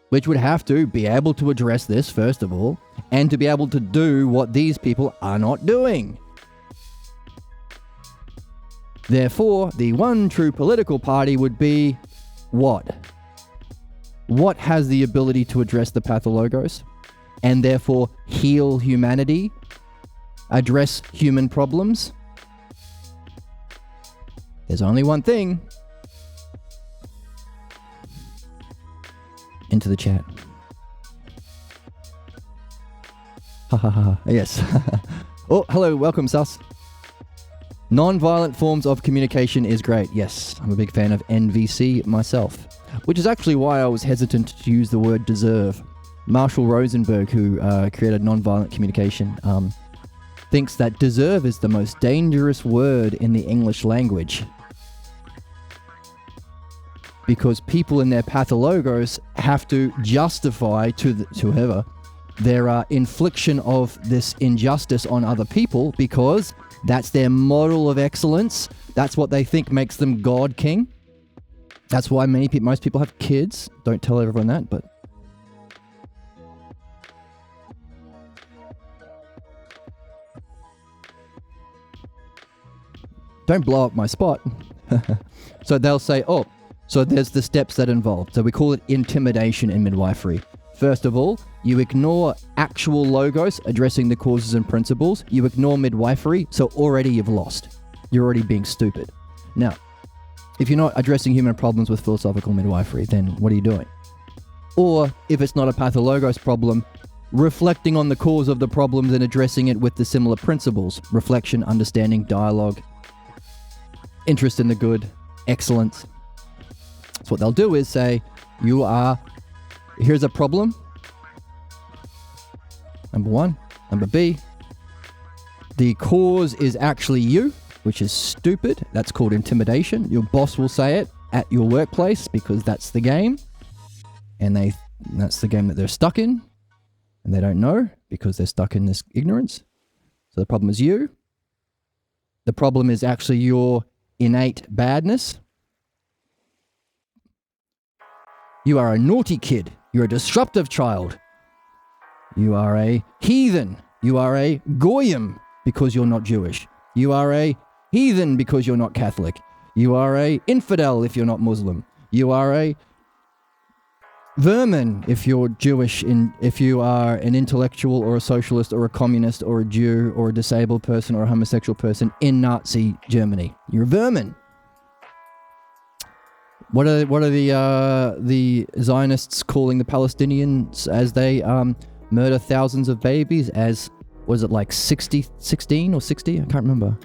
which would have to be able to address this, first of all, and to be able to do what these people are not doing. Therefore, the one true political party would be what? What has the ability to address the pathologos and therefore heal humanity, address human problems? There's only one thing. Into the chat. Ha ha ha. Yes. Oh, hello. Welcome, Sus. Non-violent forms of communication is great. Yes, I'm a big fan of NVC myself, which is actually why I was hesitant to use the word deserve. Marshall Rosenberg, who created non-violent communication, thinks that deserve is the most dangerous word in the English language, because people in their pathologos have to justify to whoever their infliction of this injustice on other people, because that's their model of excellence. That's what they think makes them God King. That's why most people have kids. Don't tell everyone that, but don't blow up my spot. So they'll say, oh, so there's the steps that involve. So we call it intimidation in midwifery. First of all, you ignore actual logos addressing the causes and principles. You ignore midwifery, so already you've lost. You're already being stupid. Now, if you're not addressing human problems with philosophical midwifery, then what are you doing? Or, if it's not a pathologos problem, reflecting on the cause of the problems and addressing it with the similar principles. Reflection, understanding, dialogue, interest in the good, excellence. So what they'll do is say, here's a problem. Number one. Number B, the cause is actually you, which is stupid. That's called intimidation. Your boss will say it at your workplace because that's the game. And that's the game that they're stuck in. And they don't know because they're stuck in this ignorance. So the problem is you. The problem is actually your innate badness. You are a naughty kid. You're a disruptive child. You are a heathen. You are a goyim because you're not Jewish. You are a heathen because you're not Catholic. You are a infidel if you're not Muslim. You are a vermin if you're Jewish, if you are an intellectual or a socialist or a communist or a Jew or a disabled person or a homosexual person in Nazi Germany. You're a vermin. What are the Zionists calling the Palestinians as they murder thousands of babies? As, was it like 16 or 60? I can't remember.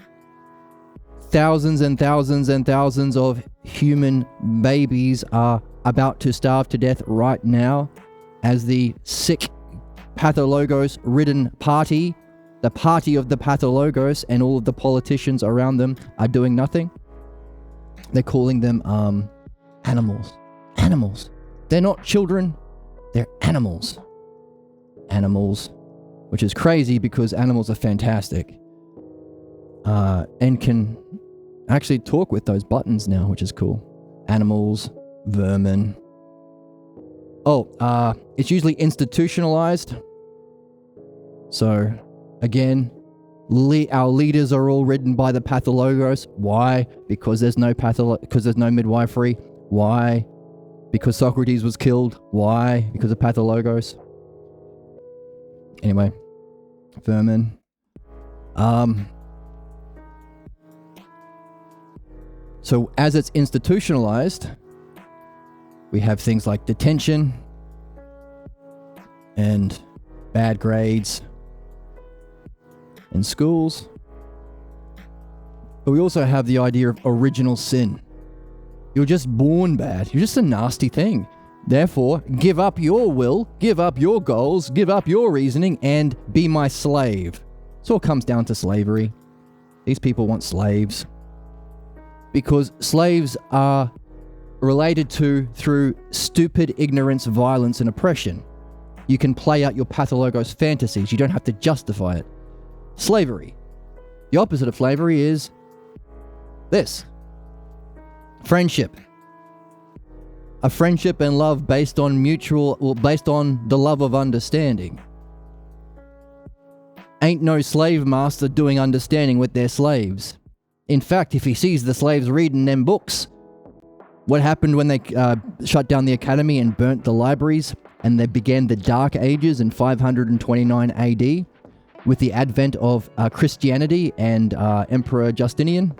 Thousands and thousands and thousands of human babies are about to starve to death right now as the sick pathologos-ridden party, the party of the pathologos, and all of the politicians around them are doing nothing. They're calling them animals. Animals. They're not children. They're animals. Animals. Which is crazy because animals are fantastic. And can actually talk with those buttons now, which is cool. Animals. Vermin. Oh, it's usually institutionalized. So, again, our leaders are all ridden by the pathologos. Why? Because there's no midwifery. Why? Because Socrates was killed. Why? Because of pathologos. Anyway, vermin. So as it's institutionalized, we have things like detention and bad grades in schools, But we also have the idea of original sin. You're just born bad. You're just a nasty thing. Therefore, give up your will, give up your goals, give up your reasoning, and be my slave. It all comes down to slavery. These people want slaves. Because slaves are related to through stupid ignorance, violence, and oppression. You can play out your pathologos fantasies. You don't have to justify it. Slavery. The opposite of slavery is this. Friendship. A friendship and love based on based on the love of understanding. Ain't no slave master doing understanding with their slaves. In fact, if he sees the slaves reading them books, what happened when they shut down the academy and burnt the libraries, and they began the Dark Ages in 529 AD with the advent of Christianity and Emperor Justinian?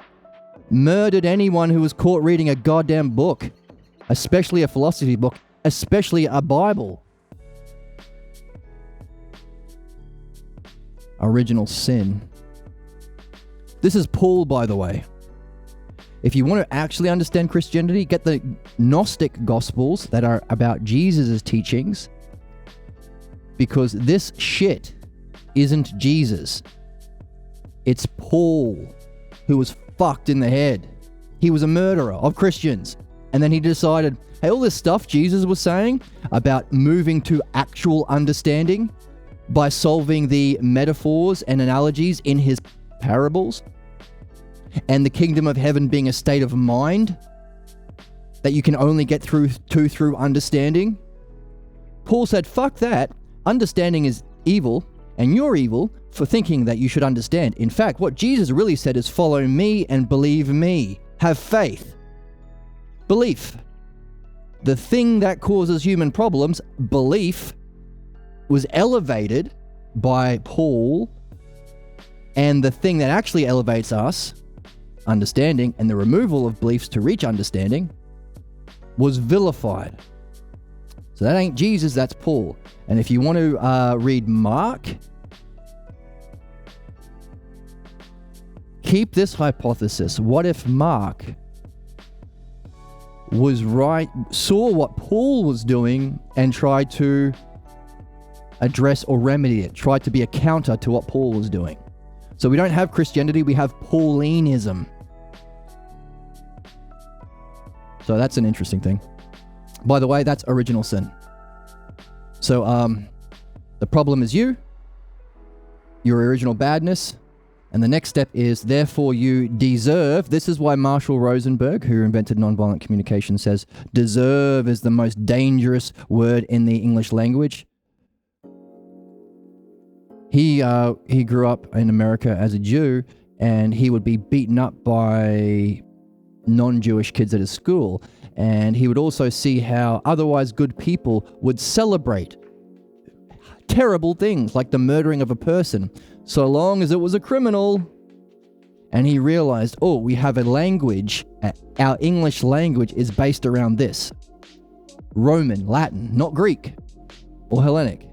Murdered anyone who was caught reading a goddamn book, especially a philosophy book, especially a Bible. Original sin. This is Paul, by the way. If you want to actually understand Christianity, get the Gnostic Gospels that are about Jesus' teachings, because this shit isn't Jesus. It's Paul, who was fucked in the head. He was a murderer of Christians. And then he decided, hey, all this stuff Jesus was saying about moving to actual understanding by solving the metaphors and analogies in his parables, and the kingdom of heaven being a state of mind that you can only get through understanding. Paul said, fuck that. Understanding is evil, and you're evil for thinking that you should understand. In fact, what Jesus really said is follow me and believe me. Have faith. Belief. The thing that causes human problems, belief, was elevated by Paul, and the thing that actually elevates us, understanding, and the removal of beliefs to reach understanding, was vilified. So that ain't Jesus, that's Paul. And if you want to read Mark, keep this hypothesis. What if Mark was right, saw what Paul was doing, and tried to address or remedy it, tried to be a counter to what Paul was doing? So we don't have Christianity, we have Paulinism. So that's an interesting thing. By the way, that's original sin. So the problem is your original badness. And the next step is, therefore you deserve. This is why Marshall Rosenberg, who invented nonviolent communication, says deserve is the most dangerous word in the English language. He grew up in America as a Jew, and he would be beaten up by non-Jewish kids at his school. And he would also see how otherwise good people would celebrate terrible things like the murdering of a person, so long as it was a criminal. And he realized, oh, we have a language, our English language is based around this. Roman, Latin, not Greek or Hellenic.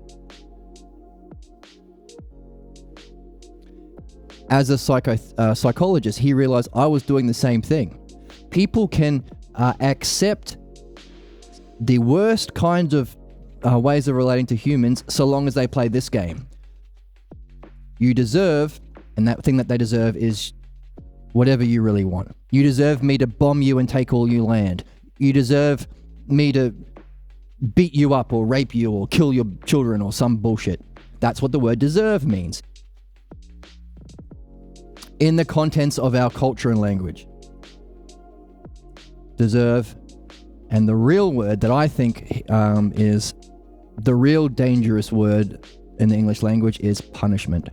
As a psychologist, he realized I was doing the same thing. People can accept the worst kinds of ways of relating to humans so long as they play this game. You deserve, and that thing that they deserve is whatever you really want. You deserve me to bomb you and take all your land. You deserve me to beat you up or rape you or kill your children or some bullshit. That's what the word deserve means in the contents of our culture and language. Deserve. And the real word that I think is the real dangerous word in the English language is punishment.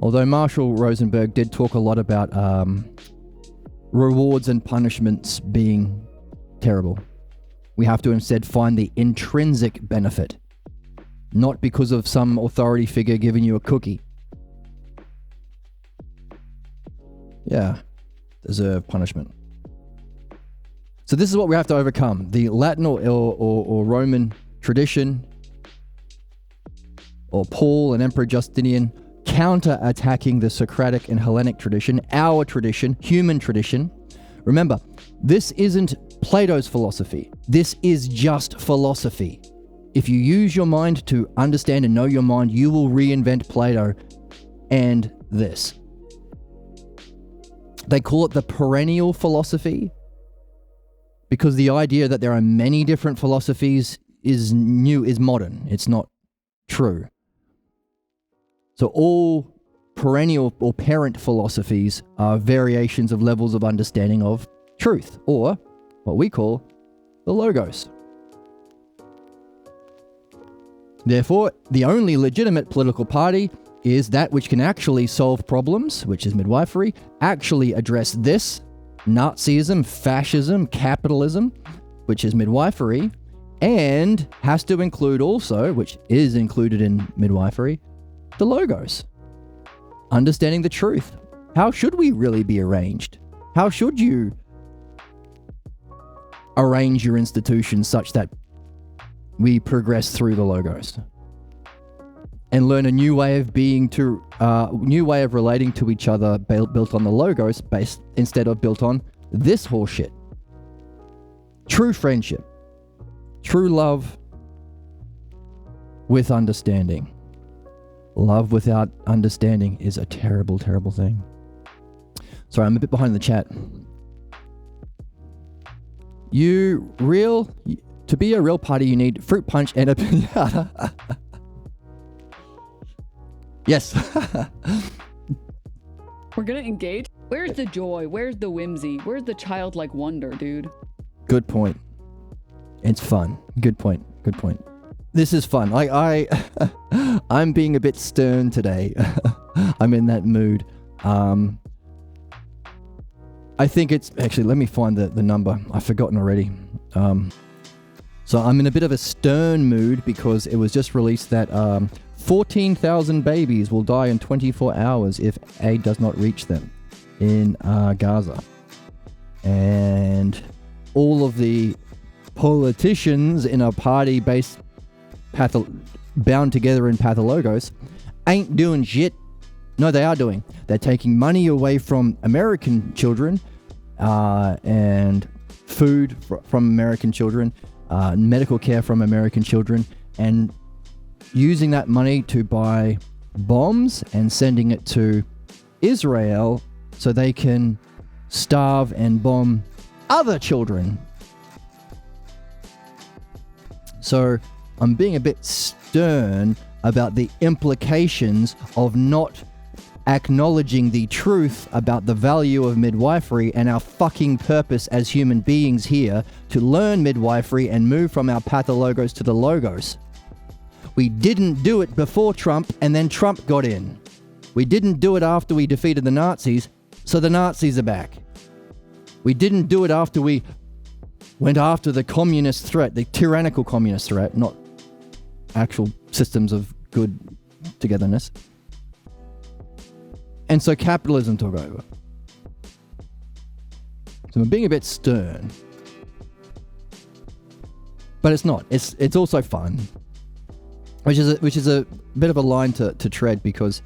Although Marshall Rosenberg did talk a lot about rewards and punishments being terrible. We have to instead find the intrinsic benefit, not because of some authority figure giving you a cookie. Yeah, deserve punishment. So this is what we have to overcome. The Latin or Roman tradition, or Paul and Emperor Justinian, counter-attacking the Socratic and Hellenic tradition, our tradition, human tradition. Remember, this isn't Plato's philosophy. This is just philosophy. If you use your mind to understand and know your mind, you will reinvent Plato and this. They call it the perennial philosophy because the idea that there are many different philosophies is modern. It's not true. So all perennial or parent philosophies are variations of levels of understanding of truth, or what we call the logos. Therefore, the only legitimate political party is that which can actually solve problems, which is midwifery, actually address this, Nazism, fascism, capitalism, which is midwifery, and has to include also, which is included in midwifery, the logos. Understanding the truth. How should we really be arranged? How should you arrange your institution such that we progress through the logos and learn a new way of being new way of relating to each other built on the logos instead of built on this horseshit. True friendship, true love with understanding. Love without understanding is a terrible, terrible thing. Sorry, I'm a bit behind the chat. To be a real party, you need fruit punch and a pinata. Yes. We're gonna engage. Where's the joy? Where's the whimsy? Where's the childlike wonder, dude? Good point. It's fun. Good point. Good point. This is fun. I'm being a bit stern today. I'm in that mood. I think it's actually, let me find the number. I've forgotten already. So I'm in a bit of a stern mood because it was just released that 14,000 babies will die in 24 hours if aid does not reach them in Gaza. And all of the politicians in a party-based bound together in pathologos ain't doing shit. No, they are doing. They're taking money away from American children and food from American children, medical care from American children, and using that money to buy bombs and sending it to Israel so they can starve and bomb other children. So I'm being a bit stern about the implications of not acknowledging the truth about the value of midwifery and our fucking purpose as human beings here to learn midwifery and move from our pathologos to the logos. We didn't do it before Trump, and then Trump got in. We didn't do it after we defeated the Nazis, so the Nazis are back. We didn't do it after we went after the communist threat, the tyrannical communist threat, not actual systems of good togetherness. And so capitalism took over. So I'm being a bit stern. But it's not. It's also fun. Which is a bit of a line to tread, because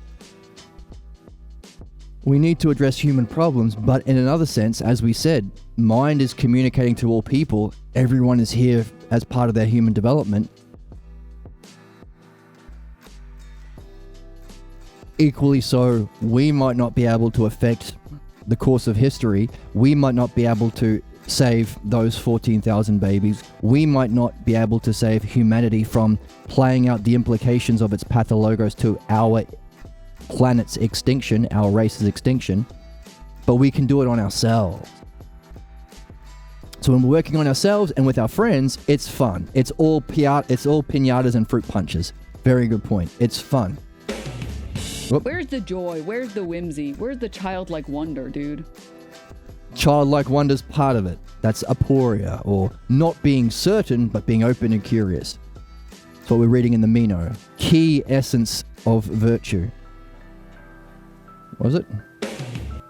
we need to address human problems, but in another sense, as we said, mind is communicating to all people. Everyone is here as part of their human development. Equally so, we might not be able to affect the course of history. We might not be able to save those 14,000 babies. We might not be able to save humanity from playing out the implications of its pathologos to our planet's extinction, our race's extinction, but we can do it on ourselves. So when we're working on ourselves and with our friends, it's fun. It's all piñatas and fruit punches. Very good point. It's fun. Whoop. Where's the joy? Where's the whimsy? Where's the childlike wonder, dude? Childlike wonder's part of it. That's aporia, or not being certain, but being open and curious. That's what we're reading in the Meno. Key essence of virtue. What was it?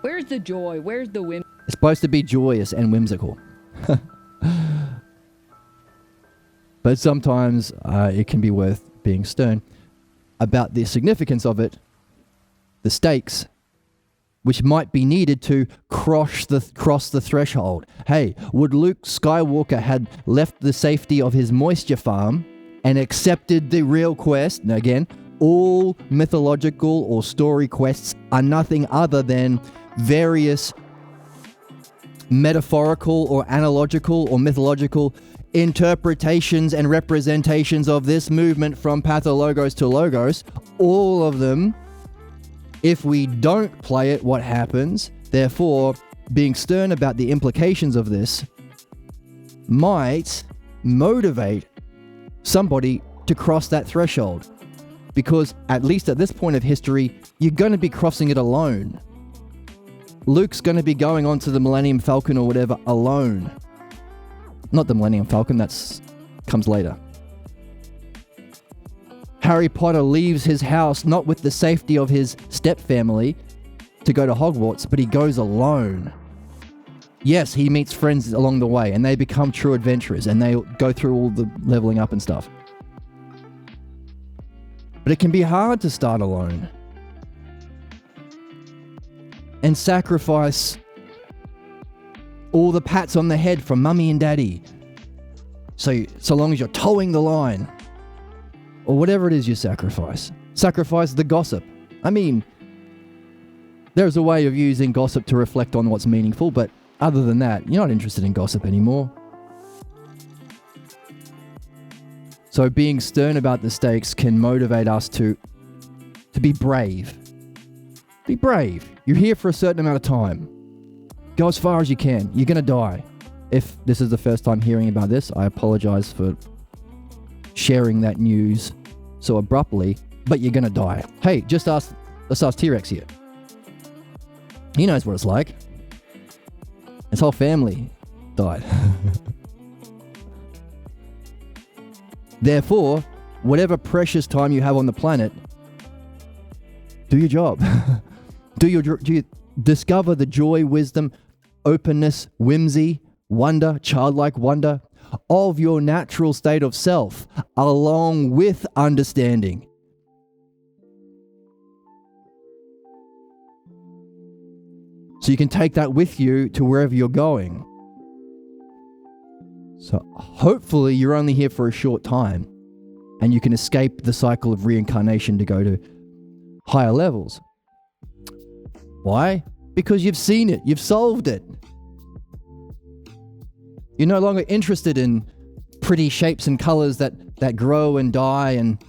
Where's the joy? Where's the whimsy? It's supposed to be joyous and whimsical. But sometimes it can be worth being stern about the significance of it the stakes which might be needed to cross the threshold. Hey, would Luke Skywalker had left the safety of his moisture farm and accepted the real quest? Now again, all mythological or story quests are nothing other than various metaphorical or analogical or mythological interpretations and representations of this movement from pathologos to logos. All of them, if we don't play it, what happens? Therefore, being stern about the implications of this might motivate somebody to cross that threshold. Because at least at this point of history, you're going to be crossing it alone. Luke's going to be going onto the Millennium Falcon or whatever alone. Not the Millennium Falcon, comes later. Harry Potter leaves his house not with the safety of his stepfamily to go to Hogwarts, but he goes alone. Yes, he meets friends along the way and they become true adventurers and they go through all the leveling up and stuff. But it can be hard to start alone and sacrifice all the pats on the head from mummy and daddy. So long as you're towing the line. Or whatever it is you sacrifice. Sacrifice the gossip. I mean, there's a way of using gossip to reflect on what's meaningful, but other than that, you're not interested in gossip anymore. So being stern about the stakes can motivate us to be brave. Be brave. You're here for a certain amount of time. Go as far as you can. You're going to die. If this is the first time hearing about this, I apologize for sharing that news so abruptly, but you're gonna die. Hey, let's ask T-Rex here. He knows what it's like. His whole family died. Therefore, whatever precious time you have on the planet, do your job. Do you discover the joy, wisdom, openness, whimsy, wonder, childlike wonder of your natural state of self, along with understanding. So you can take that with you to wherever you're going. So hopefully you're only here for a short time and you can escape the cycle of reincarnation to go to higher levels. Why? Because you've seen it, you've solved it. You're no longer interested in pretty shapes and colors that grow and die and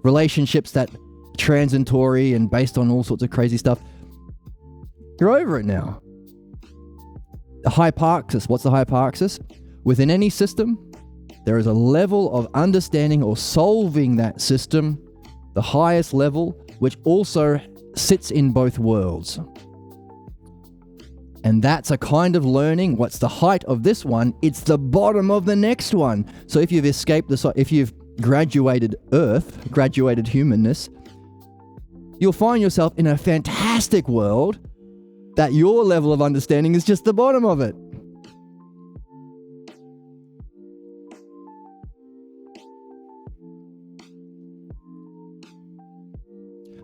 relationships that are transitory and based on all sorts of crazy stuff. You're over it now. The hyparxis. What's the hyparxis? Within any system, there is a level of understanding or solving that system, the highest level, which also sits in both worlds. And that's a kind of learning. What's the height of this one? It's the bottom of the next one. So if you've escaped if you've graduated Earth, graduated humanness, you'll find yourself in a fantastic world that your level of understanding is just the bottom of it.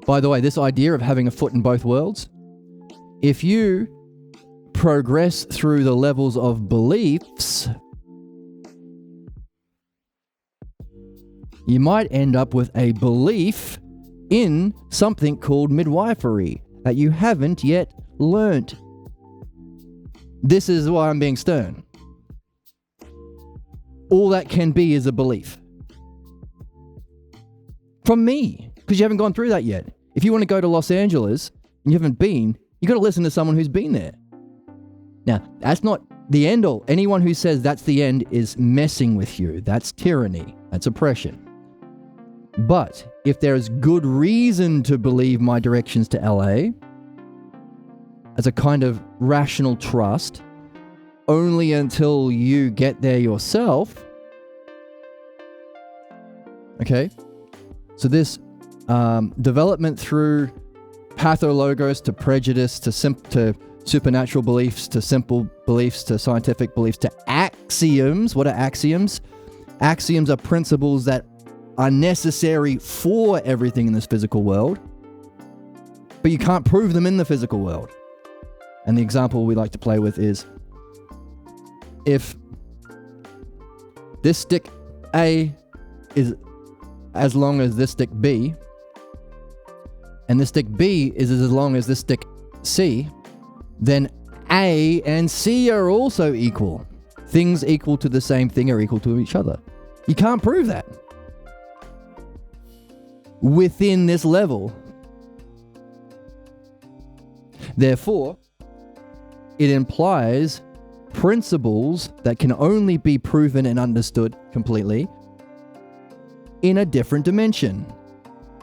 By the way, this idea of having a foot in both worlds, if you progress through the levels of beliefs, you might end up with a belief in something called midwifery that you haven't yet learnt. This is why I'm being stern. All that can be is a belief. From me, because you haven't gone through that yet. If you want to go to Los Angeles and you haven't been, you got to listen to someone who's been there. Now, that's not the end all. Anyone who says that's the end is messing with you. That's tyranny. That's oppression. But if there is good reason to believe my directions to LA as a kind of rational trust, only until you get there yourself. Okay? So this development through pathologos to prejudice to supernatural beliefs to simple beliefs to scientific beliefs to axioms. What are axioms? Axioms are principles that are necessary for everything in this physical world. but you can't prove them in the physical world. And the example we like to play with is, if this stick A is as long as this stick B, and this stick B is as long as this stick C, then A and C are also equal. Things equal to the same thing are equal to each other. You can't prove that within this level. Therefore, it implies principles that can only be proven and understood completely in a different dimension.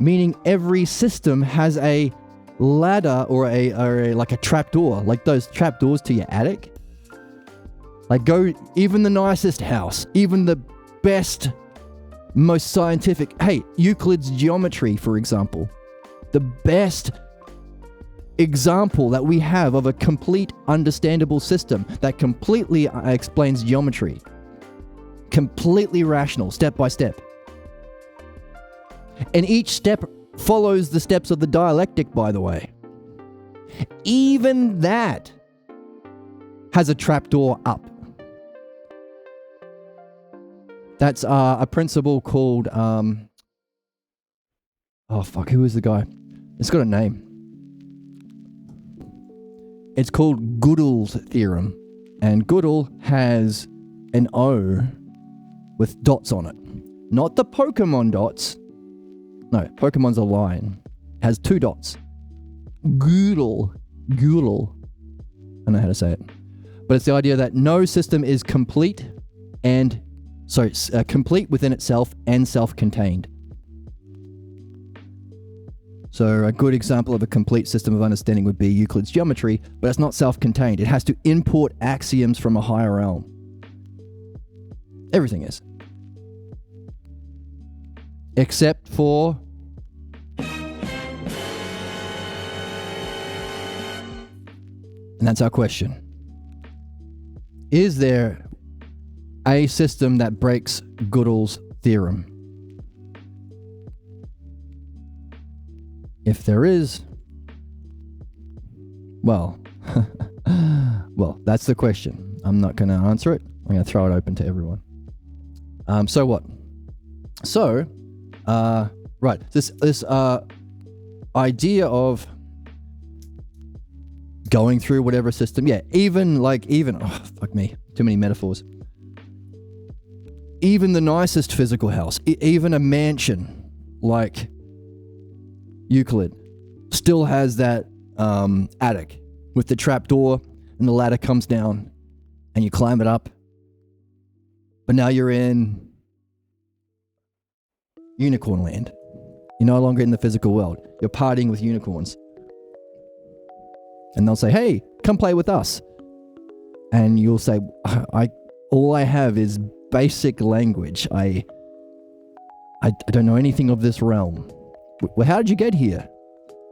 Meaning every system has a ladder or a like a trapdoor, like those trapdoors to your attic. Like even the nicest house, even the best, most scientific, Euclid's geometry, for example, the best example that we have of a complete understandable system that completely explains geometry, completely rational, step by step. And each step follows the steps of the dialectic, by the way. Even that has a trapdoor up. That's a principle called, who is the guy? It's got a name. It's called Gödel's theorem. And Gödel has an O with dots on it. Not the Pokemon dots. No, Pokemon's a lion. It has 2 dots. Gödel. I don't know how to say it. But it's the idea that no system is complete and complete within itself and self-contained. So a good example of a complete system of understanding would be Euclid's geometry, but it's not self-contained. It has to import axioms from a higher realm. Everything is. Except for and that's our question. Is there a system that breaks Gödel's theorem? If there is, well, that's the question. I'm not going to answer it. I'm going to throw it open to everyone. So what? So, right, this idea of going through whatever system, even, oh, fuck me, too many metaphors. Even the nicest physical house, even a mansion like Euclid, still has that attic with the trapdoor, and the ladder comes down and you climb it up. But now you're in unicorn land. You're no longer in the physical world. You're partying with unicorns. And they'll say, hey, come play with us. And you'll say, all I have is basic language. I don't know anything of this realm. Well, how did you get here?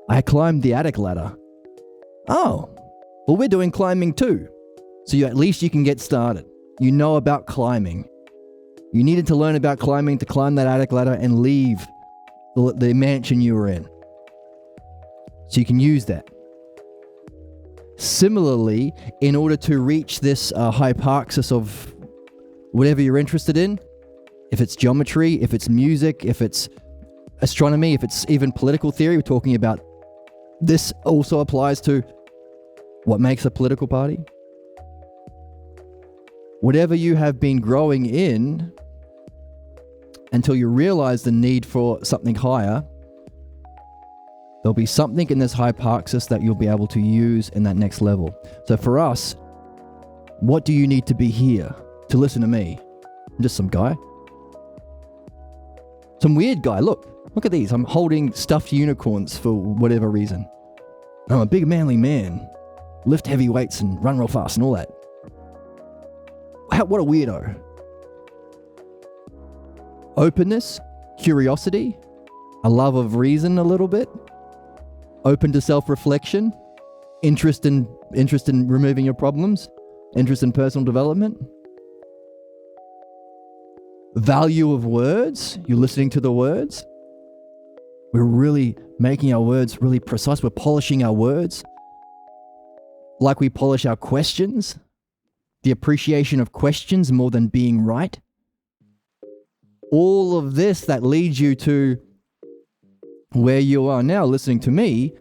I climbed the attic ladder. Oh, well, we're doing climbing too. So at least you can get started. You know about climbing. You needed to learn about climbing to climb that attic ladder and leave the mansion you were in. So you can use that. Similarly, in order to reach this hyparxis of whatever you're interested in, if it's geometry, if it's music, if it's astronomy, if it's even political theory, we're talking about this also applies to what makes a political party. Whatever you have been growing in until you realize the need for something higher, there'll be something in this hyparxis that you'll be able to use in that next level. So for us, what do you need to be here to listen to me? I'm just some guy. Some weird guy. Look at these. I'm holding stuffed unicorns for whatever reason. I'm a big manly man. Lift heavy weights and run real fast and all that. What a weirdo. Openness, curiosity, a love of reason a little bit, open to self-reflection, interest in removing your problems, interest in personal development, value of words, you're listening to the words. We're really making our words really precise. We're polishing our words like we polish our questions. The appreciation of questions more than being right. All of this that leads you to where you are now listening to me,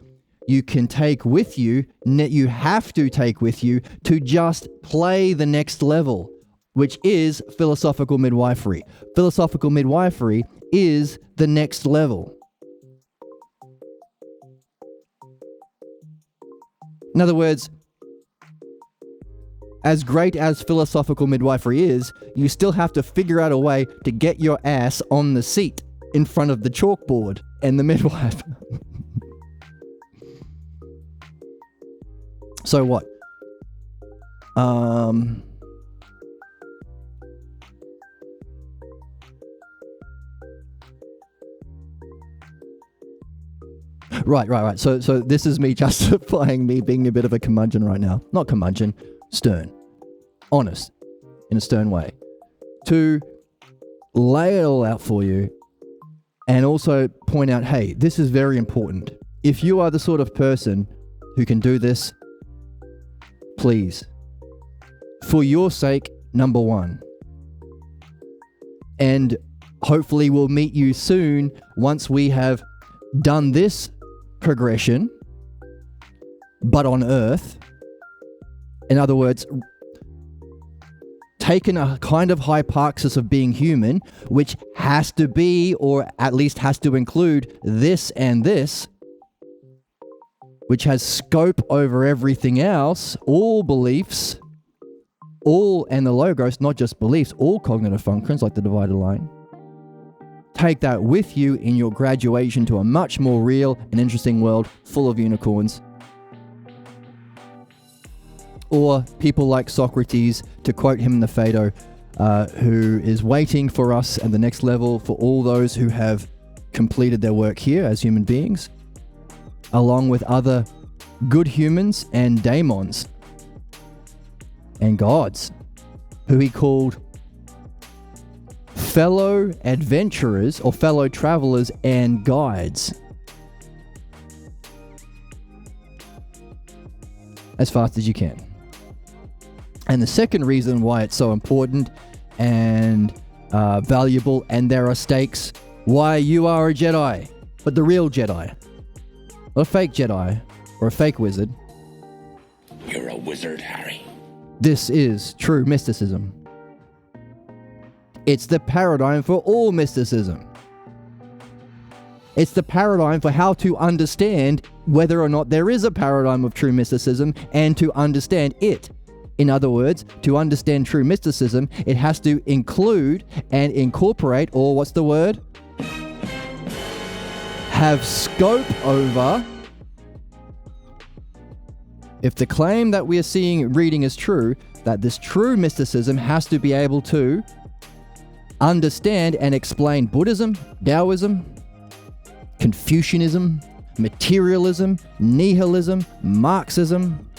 you can take with you, you have to take with you to just play the next level, which is philosophical midwifery. Philosophical midwifery is the next level. In other words, as great as philosophical midwifery is, you still have to figure out a way to get your ass on the seat in front of the chalkboard and the midwife. So what? Right. So this is me justifying me being a bit of a curmudgeon right now. Not curmudgeon, stern. Honest, in a stern way. To lay it all out for you and also point out, hey, this is very important. If you are the sort of person who can do this, please, for your sake, number one. And hopefully we'll meet you soon once we have done this progression, but on Earth. In other words, taken a kind of hypothesis of being human, which has to be, or at least has to include this and this, which has scope over everything else, all beliefs, all, and the logos, not just beliefs, all cognitive functions like the divided line. Take that with you in your graduation to a much more real and interesting world full of unicorns. Or people like Socrates, to quote him in the Phaedo, who is waiting for us at the next level for all those who have completed their work here as human beings, along with other good humans and daemons and gods, who he called fellow adventurers or fellow travelers and guides. As fast as you can. And the second reason why it's so important and valuable, and there are stakes, why you are a Jedi, but the real Jedi. Not a fake Jedi or a fake wizard. You're a wizard, Harry. This is true mysticism. It's the paradigm for all mysticism. It's the paradigm for how to understand whether or not there is a paradigm of true mysticism and to understand it. In other words, to understand true mysticism, it has to include and incorporate, or what's the word? Have scope over. If the claim that we are reading is true, that this true mysticism has to be able to understand and explain Buddhism, Taoism, Confucianism, materialism, nihilism, Marxism,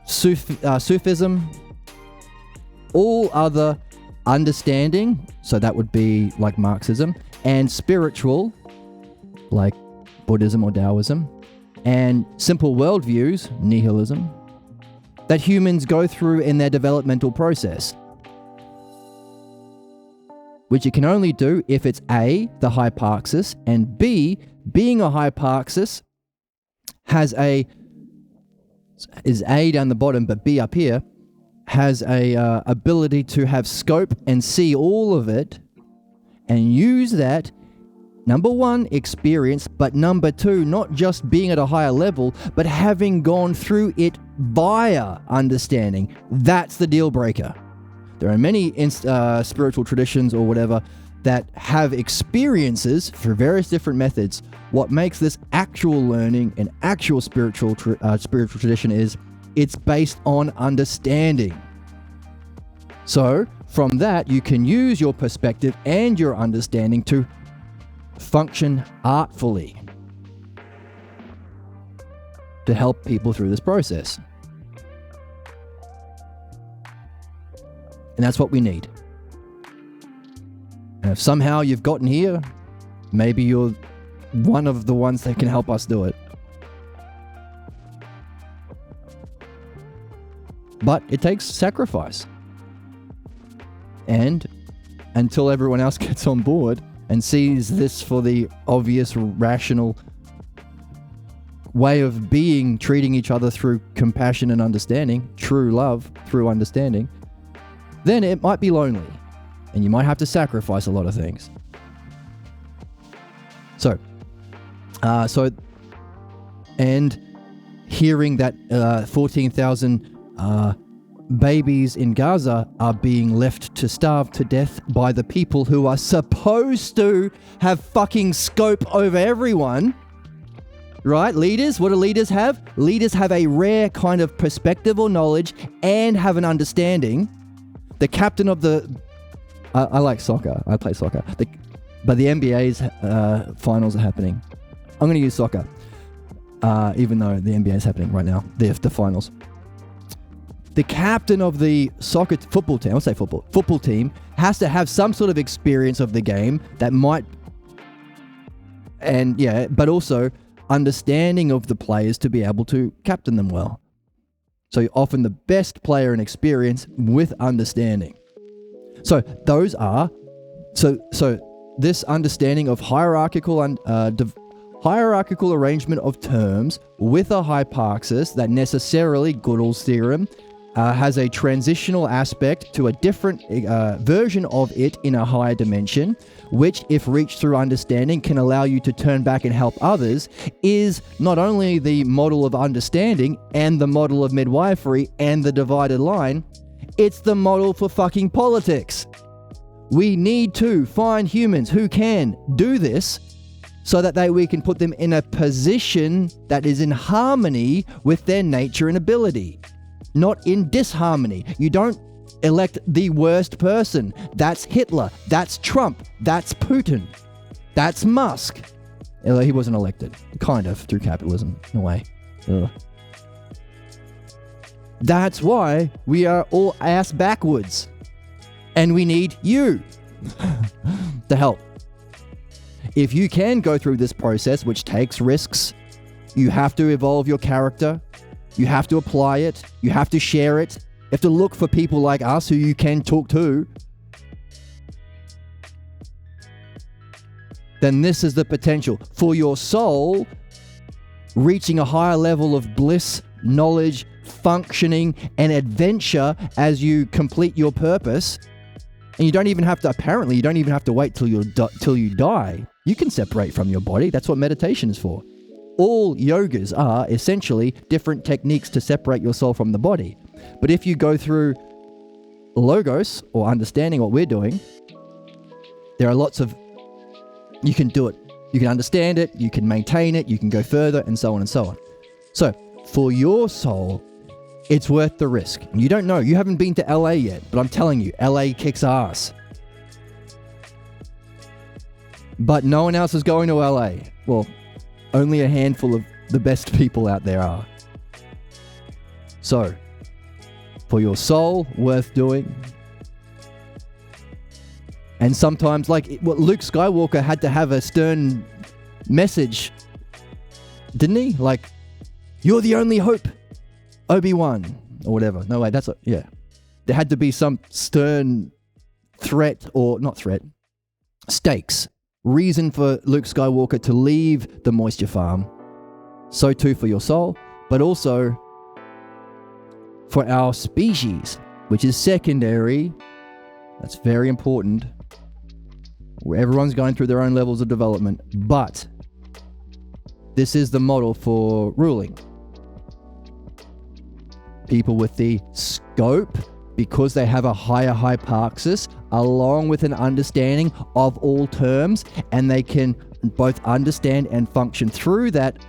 Sufism, all other understanding, so that would be like Marxism, and spiritual, like Buddhism or Taoism, and simple worldviews, nihilism, that humans go through in their developmental process. Which you can only do if it's A, the hypothesis, and B, being a hypothesis is A down the bottom, but B up here, has a ability to have scope and see all of it and use that, number one, experience, but number two, not just being at a higher level, but having gone through it via understanding. That's the deal breaker. There are many spiritual traditions or whatever that have experiences for various different methods. What makes this actual learning and actual spiritual tradition is it's based on understanding. So from that, you can use your perspective and your understanding to function artfully to help people through this process. And that's what we need. And if somehow you've gotten here, maybe you're one of the ones that can help us do it. But it takes sacrifice. And until everyone else gets on board and sees this for the obvious, rational way of being, treating each other through compassion and understanding, true love through understanding, then it might be lonely. And you might have to sacrifice a lot of things. And hearing that 14,000 babies in Gaza are being left to starve to death by the people who are supposed to have fucking scope over everyone. Right? Leaders, what do leaders have? Leaders have a rare kind of perspective or knowledge and have an understanding. The captain of the... I like soccer. I play soccer. But the NBA's finals are happening. I'm going to use soccer. Even though the NBA is happening right now. The finals. The captain of the football team has to have some sort of experience of the game that might... And yeah, but also understanding of the players to be able to captain them well. So often the best player and experience with understanding. So those are, so this understanding of hierarchical arrangement of terms with a hyparxis that necessarily, Gödel's theorem, has a transitional aspect to a different version of it in a higher dimension, which, if reached through understanding, can allow you to turn back and help others, is not only the model of understanding and the model of midwifery and the divided line, it's the model for fucking politics. We need to find humans who can do this so that we can put them in a position that is in harmony with their nature and ability. Not in disharmony. You don't elect the worst person. That's Hitler. That's Trump. That's Putin. That's Musk. Although he wasn't elected. Kind of, through capitalism, in a way. Ugh. That's why we are all ass backwards. And we need you to help. If you can go through this process, which takes risks, you have to evolve your character. You have to apply it. You have to share it. You have to look for people like us who you can talk to. Then this is the potential for your soul reaching a higher level of bliss, knowledge, functioning, and adventure as you complete your purpose. And you don't even have to wait till you die. You can separate from your body. That's what meditation is for. All yogas are essentially different techniques to separate your soul from the body. But if you go through logos or understanding what we're doing, there are lots of... You can do it. You can understand it. You can maintain it. You can go further, and so on and so on. So, for your soul, it's worth the risk. You don't know. You haven't been to LA yet, but I'm telling you, LA kicks ass. But no one else is going to LA. Well, only a handful of the best people out there are. So, for your soul, worth doing. And sometimes, like Luke Skywalker had to have a stern message, didn't he? Like, you're the only hope, Obi-Wan, or whatever. No way, yeah. There had to be some stern threat, or not threat, stakes. Reason for Luke Skywalker to leave the moisture farm. So too for your soul, but also for our species, which is secondary. That's very important. Where everyone's going through their own levels of development, but this is the model for ruling. People with the scope, because they have a higher hyparxis, along with an understanding of all terms, and they can both understand and function through that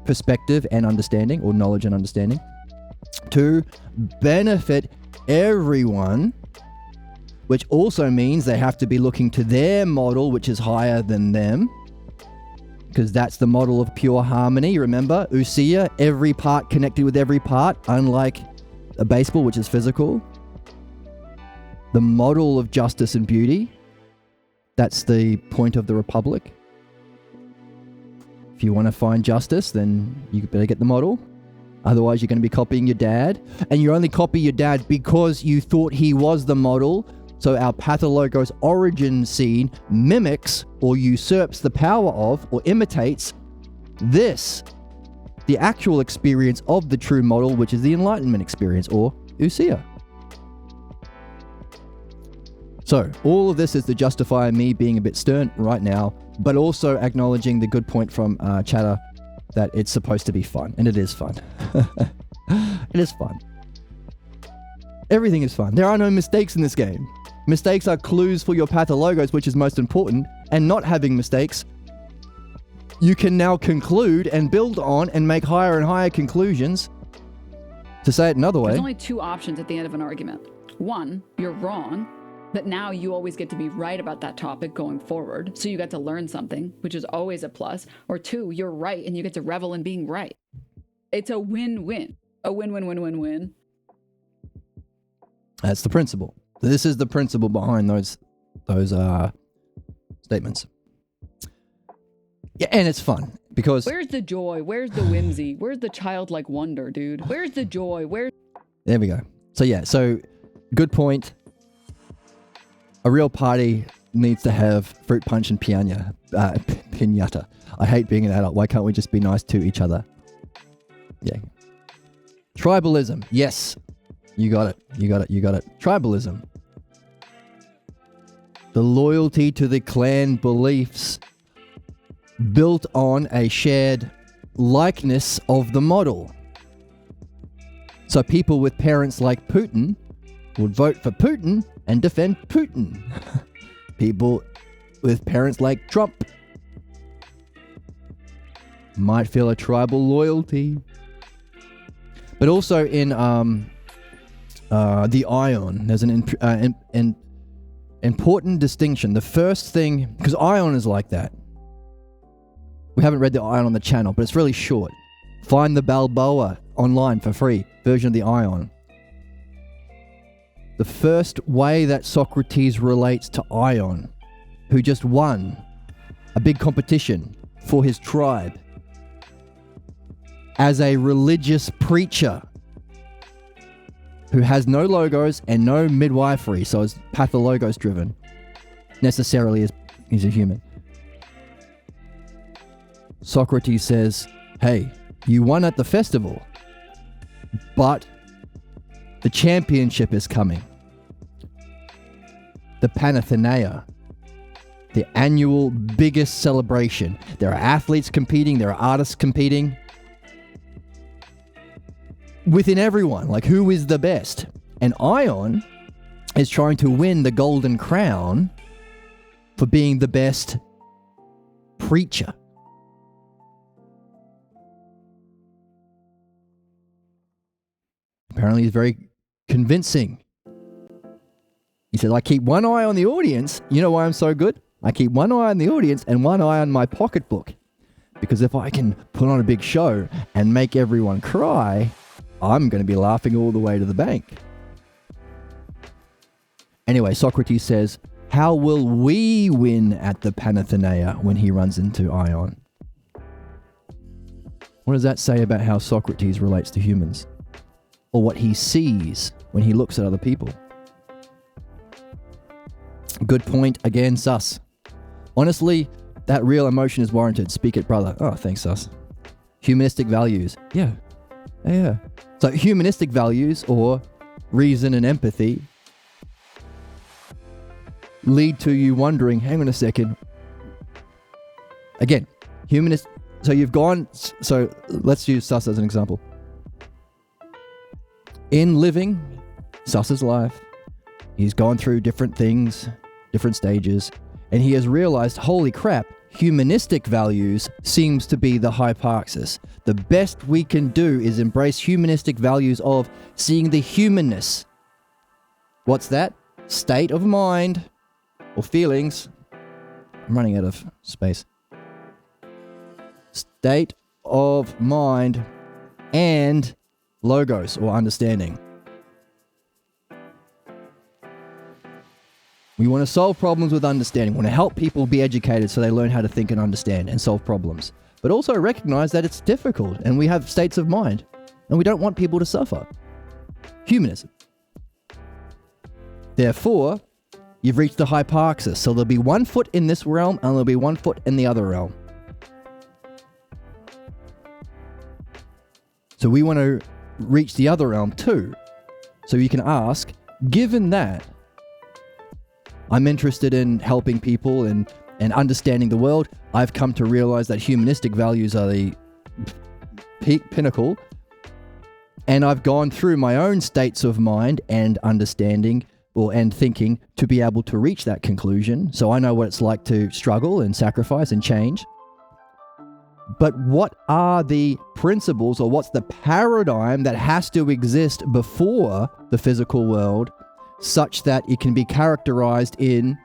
perspective and understanding, or knowledge and understanding, to benefit everyone, which also means they have to be looking to their model, which is higher than them, because that's the model of pure harmony. Remember, Usia, every part connected with every part, unlike a baseball, which is physical. The model of justice and beauty, that's the point of the Republic. if you want to find justice, then you better get the model. Otherwise, you're going to be copying your dad. And you only copy your dad because you thought he was the model. So our Pathologos origin scene mimics or usurps the power of or imitates this, the actual experience of the true model, which is the Enlightenment experience, or ousia. So all of this is to justify me being a bit stern right now, but also acknowledging the good point from Chatter that it's supposed to be fun, and it is fun. It is fun. Everything is fun. There are no mistakes in this game. Mistakes are clues for your Pathologos, which is most important, and not having mistakes, you can now conclude and build on and make higher and higher conclusions. To say it another way, there's only two options at the end of an argument. One, you're wrong, but now you always get to be right about that topic going forward, so you get to learn something, which is always a plus. Or two, you're right and you get to revel in being right. It's a win-win. A win-win-win-win-win. That's the principle. This is the principle behind those statements. Yeah, and it's fun because where's the joy? Where's the whimsy? Where's the childlike wonder, dude? Where's the joy? There we go. So yeah, so good point. A real party needs to have fruit punch and piñata. I hate being an adult. Why can't we just be nice to each other? Yeah. Tribalism. Yes. You got it. Tribalism. The loyalty to the clan beliefs built on a shared likeness of the model. So people with parents like Putin would vote for Putin and defend Putin. People with parents like Trump might feel a tribal loyalty. But also in the Ion, there's an important distinction. The first thing, because Ion is like that. We haven't read the Ion on the channel, but it's really short. Find the Balboa online for free, version of the Ion. The first way that Socrates relates to Ion, who just won a big competition for his tribe, as a religious preacher who has no logos and no midwifery, so is pathologos driven, necessarily as he's a human. Socrates says, hey, you won at the festival, but the championship is coming. The Panathenaea, the annual biggest celebration. There are athletes competing, there are artists competing. Within everyone, like who is the best? And Ion is trying to win the golden crown for being the best preacher. Apparently he's very convincing. He said, I keep one eye on the audience. You know why I'm so good? I keep one eye on the audience and one eye on my pocketbook. Because if I can put on a big show and make everyone cry, I'm going to be laughing all the way to the bank. Anyway, Socrates says, how will we win at the Panathenaea when he runs into Ion? What does that say about how Socrates relates to humans? Or what he sees when he looks at other people? Good point. Again, sus. Honestly, that real emotion is warranted. Speak it, brother. Oh, thanks, sus. Humanistic values. Yeah. So humanistic values, or reason and empathy, lead to you wondering, hang on a second. Again, humanist. So you've gone, so let's use sus as an example. In living Sus's life, he's gone through different things, different stages, and he has realized, holy crap, humanistic values seems to be the hyparxis. The best we can do is embrace humanistic values of seeing the humanness. What's that? State of mind or feelings. I'm running out of space. State of mind and logos or understanding. We want to solve problems with understanding. We want to help people be educated so they learn how to think and understand and solve problems. but also recognize that it's difficult and we have states of mind and we don't want people to suffer. Humanism. Therefore, you've reached the hyparxis. So there'll be 1 foot in this realm and there'll be 1 foot in the other realm. So we want to reach the other realm too. So you can ask, given that I'm interested in helping people and understanding the world, I've come to realize that humanistic values are the peak pinnacle. And I've gone through my own states of mind and understanding and thinking to be able to reach that conclusion. So I know what it's like to struggle and sacrifice and change. But what are the principles, or what's the paradigm that has to exist before the physical world such that it can be characterized in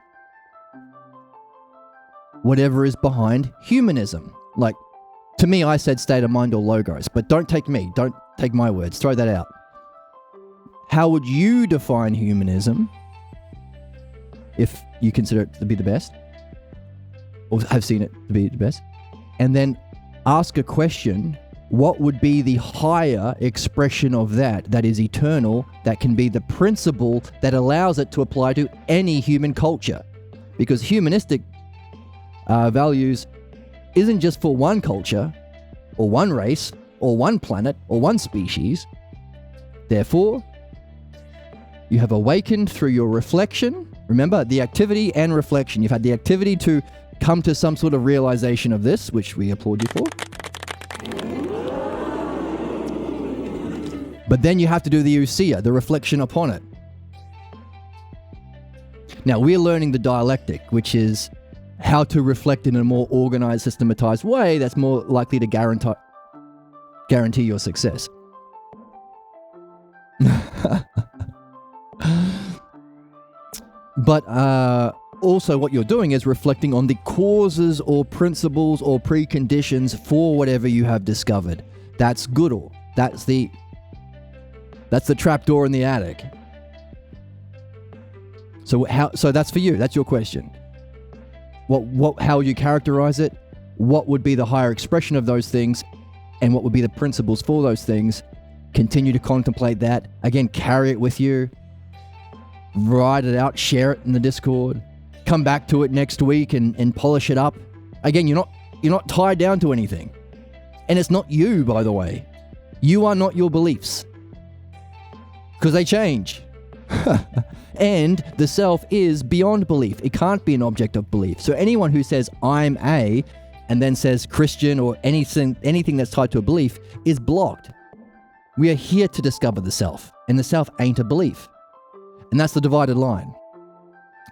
whatever is behind humanism? Like, to me, I said state of mind or logos, but don't take me, don't take my words, throw that out. How would you define humanism if you consider it to be the best, or have seen it to be the best? And then ask a question, what would be the higher expression of that is eternal, that can be the principle that allows it to apply to any human culture? Because humanistic values isn't just for one culture, or one race, or one planet, or one species. Therefore, you have awakened through your reflection. Remember, the activity and reflection. You've had the activity to come to some sort of realization of this, which we applaud you for. But then you have to do the ousia, the reflection upon it. Now, we're learning the dialectic, which is how to reflect in a more organized, systematized way that's more likely to guarantee your success. But also what you're doing is reflecting on the causes or principles or preconditions for whatever you have discovered. That's Gödel. That's the trapdoor in the attic. So that's for you. That's your question. How would you characterize it? What would be the higher expression of those things? And what would be the principles for those things? Continue to contemplate that. Again, carry it with you. Write it out, share it in the Discord. Come back to it next week and polish it up. Again, you're not tied down to anything. And it's not you, by the way. You are not your beliefs. Because they change. And the self is beyond belief. It can't be an object of belief. So anyone who says, I'm a, and then says Christian or anything that's tied to a belief is blocked. We are here to discover the self. And the self ain't a belief. And that's the divided line.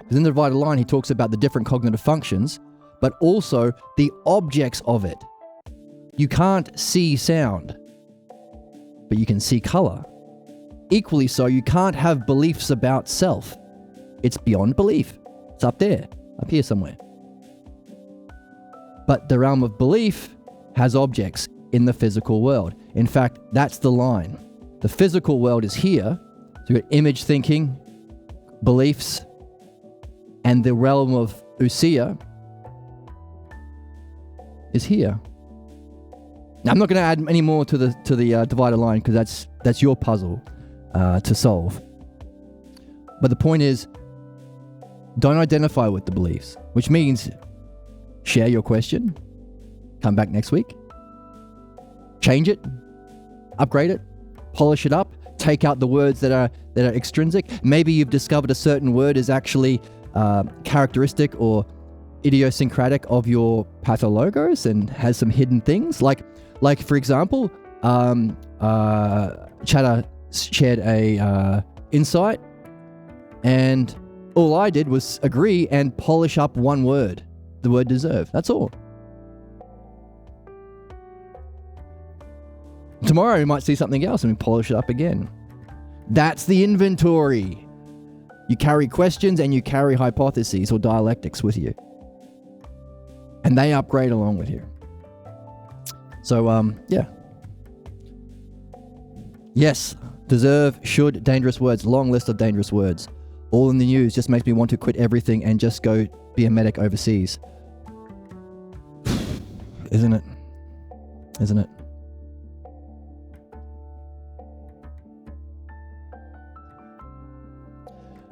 Because in the divided line, he talks about the different cognitive functions, but also the objects of it. You can't see sound, but you can see color. Equally so, you can't have beliefs about self. It's beyond belief. It's up there, up here somewhere. But the realm of belief has objects in the physical world. In fact, that's the line. The physical world is here. So you've got image thinking, beliefs, and the realm of ousia is here. Now, I'm not going to add any more to the divided line because that's your puzzle to solve. But the point is, don't identify with the beliefs, which means share your question, come back next week, change it, upgrade it, polish it up, take out the words that are extrinsic. Maybe you've discovered a certain word is actually characteristic or idiosyncratic of your pathologos and has some hidden things. Like for example, Chatter shared a insight, and all I did was agree and polish up one word, the word deserve. That's all. Tomorrow you might see something else and we polish it up again. That's the inventory. You carry questions and you carry hypotheses or dialectics with you. And they upgrade along with you. So, yeah. Yes, deserve, should, dangerous words. Long list of dangerous words. All in the news just makes me want to quit everything and just go be a medic overseas. Isn't it? isn't it?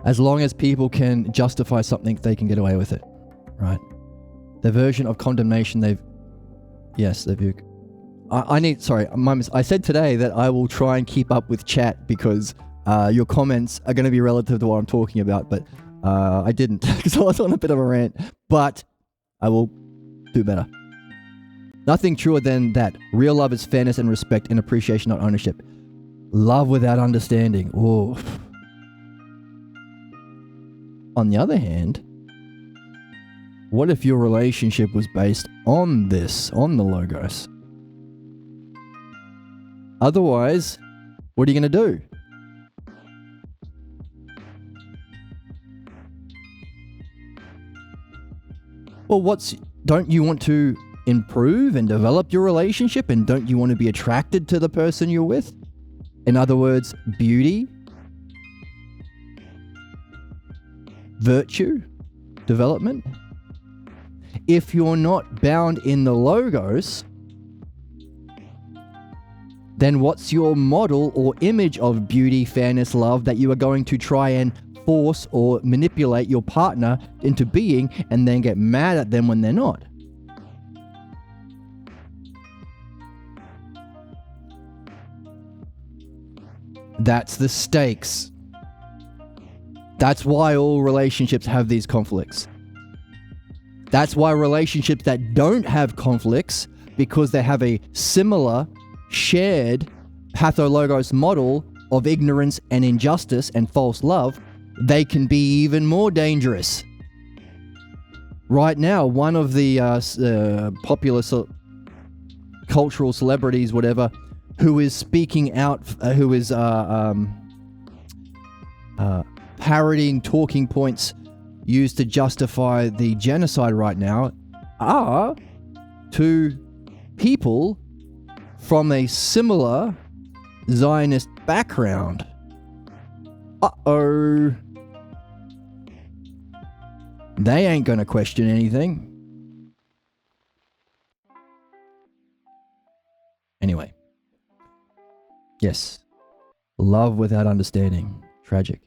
As long as people can justify something, they can get away with it, right? The version of condemnation I said today that I will try and keep up with chat because your comments are going to be relative to what I'm talking about, but I didn't because I was on a bit of a rant, but I will do better. Nothing truer than that. Real love is fairness and respect and appreciation, not ownership. Love without understanding. Ooh. On the other hand, what if your relationship was based on this, on the logos? Otherwise, what are you going to do? Well, don't you want to improve and develop your relationship, and don't you want to be attracted to the person you're with? In other words, beauty, virtue, development. If you're not bound in the logos, then what's your model or image of beauty, fairness, love that you are going to try and force or manipulate your partner into being and then get mad at them when they're not? That's the stakes. That's why all relationships have these conflicts. That's why relationships that don't have conflicts, because they have a similar, shared pathologos model of ignorance and injustice and false love, they can be even more dangerous. Right now, one of the popular cultural celebrities, whatever, who is speaking out, who is parodying talking points used to justify the genocide right now, are two people from a similar Zionist background. Uh-oh. They ain't gonna question anything. Anyway. Yes. Love without understanding. Tragic.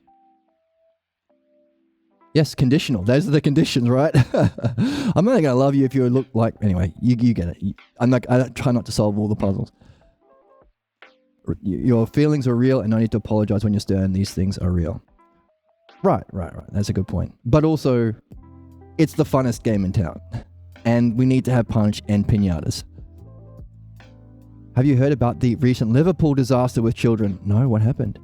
Yes, conditional. Those are the conditions, right? I'm only going to love you if you look like... Anyway, you get it. I try not to solve all the puzzles. Your feelings are real and no need to apologize when you're stern. These things are real. Right. That's a good point. But also, it's the funnest game in town. And we need to have punch and piñatas. Have you heard about the recent Liverpool disaster with children? No, what happened?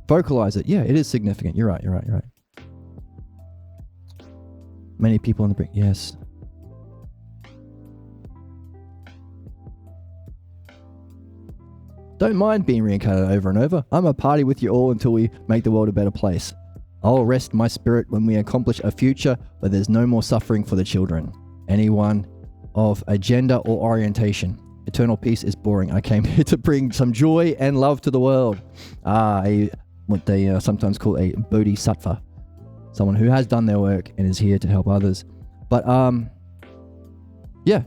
Vocalize it. Yeah, it is significant. You're right. Many people on the brink. Yes. Don't mind being reincarnated over and over. I'm a party with you all until we make the world a better place. I'll rest my spirit when we accomplish a future where there's no more suffering for the children. Anyone of a gender or orientation. Eternal peace is boring. I came here to bring some joy and love to the world. What they sometimes call a bodhisattva. Someone who has done their work and is here to help others. But, yeah.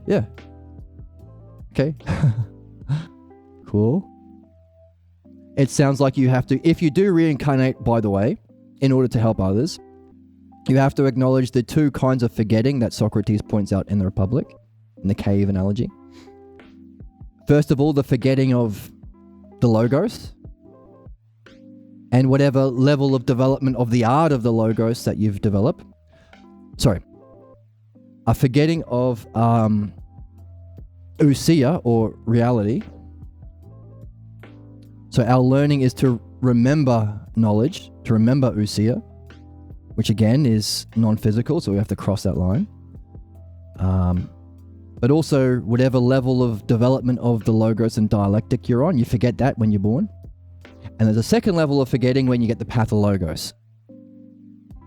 Okay. Cool. It sounds like you have to, if you do reincarnate, by the way, in order to help others, you have to acknowledge the two kinds of forgetting that Socrates points out in the Republic, in the cave analogy. First of all, the forgetting of the logos, and whatever level of development of the art of the logos that you've developed. Sorry. A forgetting of ousia, or reality. So our learning is to remember knowledge, to remember ousia, which again is non-physical, so we have to cross that line. But also whatever level of development of the logos and dialectic you're on, you forget that when you're born. And there's a second level of forgetting when you get the pathologos.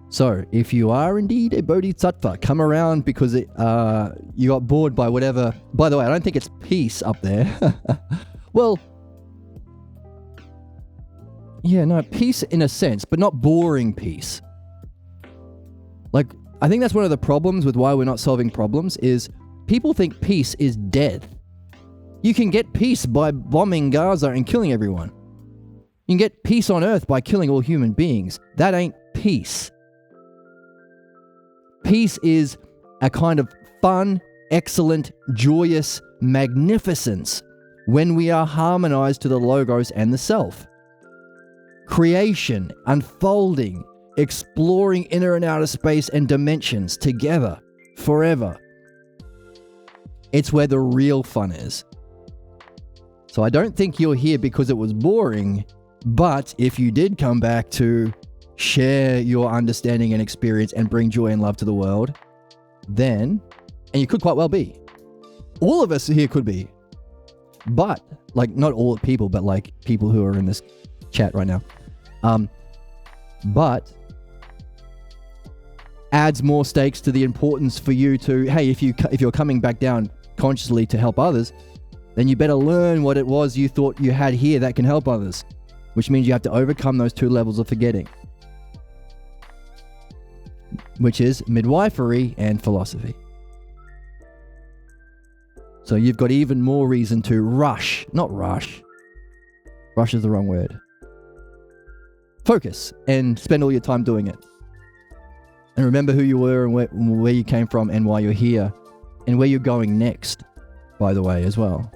So, if you are indeed a bodhisattva, come around because you got bored by whatever... By the way, I don't think it's peace up there. Well, yeah, no, peace in a sense, but not boring peace. Like, I think that's one of the problems with why we're not solving problems is people think peace is death. You can get peace by bombing Gaza and killing everyone. You can get peace on Earth by killing all human beings. That ain't peace. Peace is a kind of fun, excellent, joyous magnificence when we are harmonized to the logos and the self. Creation, unfolding, exploring inner and outer space and dimensions together, forever. It's where the real fun is. So I don't think you're here because it was boring, but if you did come back to share your understanding and experience and bring joy and love to the world, then, and you could quite well be. All of us here could be. But, like, not all people, but like people who are in this chat right now. But adds more stakes to the importance for you to, hey, if you're coming back down consciously to help others, then you better learn what it was you thought you had here that can help others, which means you have to overcome those two levels of forgetting, which is midwifery and philosophy. So you've got even more reason to rush is the wrong word. Focus and spend all your time doing it. And remember who you were and where you came from and why you're here and where you're going next, by the way, as well.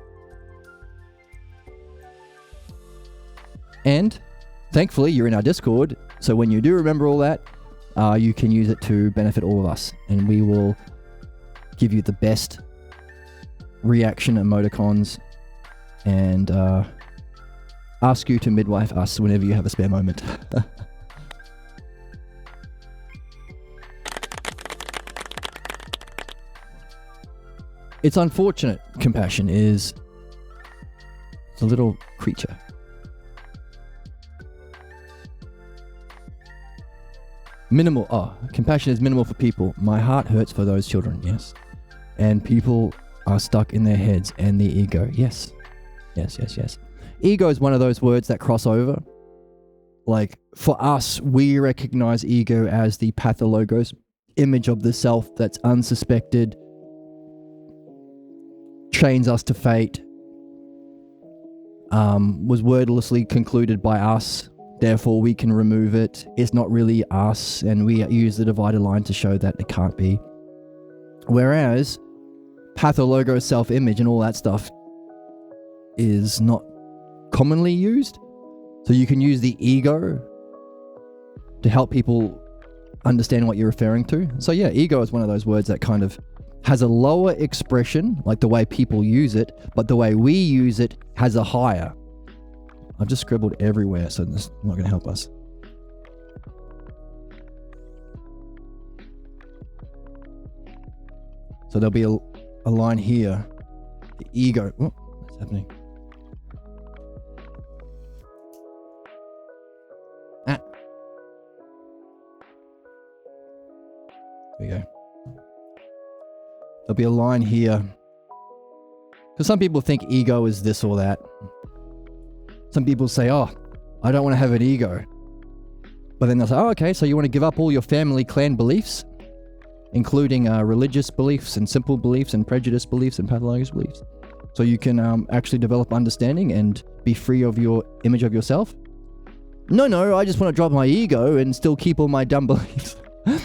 And thankfully, you're in our Discord. So when you do remember all that, you can use it to benefit all of us. And we will give you the best reaction emoticons and ask you to midwife us whenever you have a spare moment. It's unfortunate compassion is a little creature. Compassion is minimal for people. My heart hurts for those children, yes. And people are stuck in their heads and the ego, yes. Yes. Ego is one of those words that cross over. Like, for us, we recognize ego as the pathologos image of the self that's unsuspected, chains us to fate, was wordlessly concluded by us, therefore we can remove it. It's not really us, and we use the divided line to show that it can't be. Whereas pathologo, self-image and all that stuff is not commonly used. So you can use the ego to help people understand what you're referring to. So yeah, ego is one of those words that kind of has a lower expression, like the way people use it, but the way we use it has a higher. I've just scribbled everywhere, so this is not going to help us. So there'll be a line here. The ego. Oh, what's happening? There we go. There'll be a line here. Because some people think ego is this or that. Some people say, oh, I don't want to have an ego. But then they'll say, oh, okay, so you want to give up all your family clan beliefs, including religious beliefs and simple beliefs and prejudice beliefs and pathologous beliefs, so you can actually develop understanding and be free of your image of yourself? No, I just want to drop my ego and still keep all my dumb beliefs.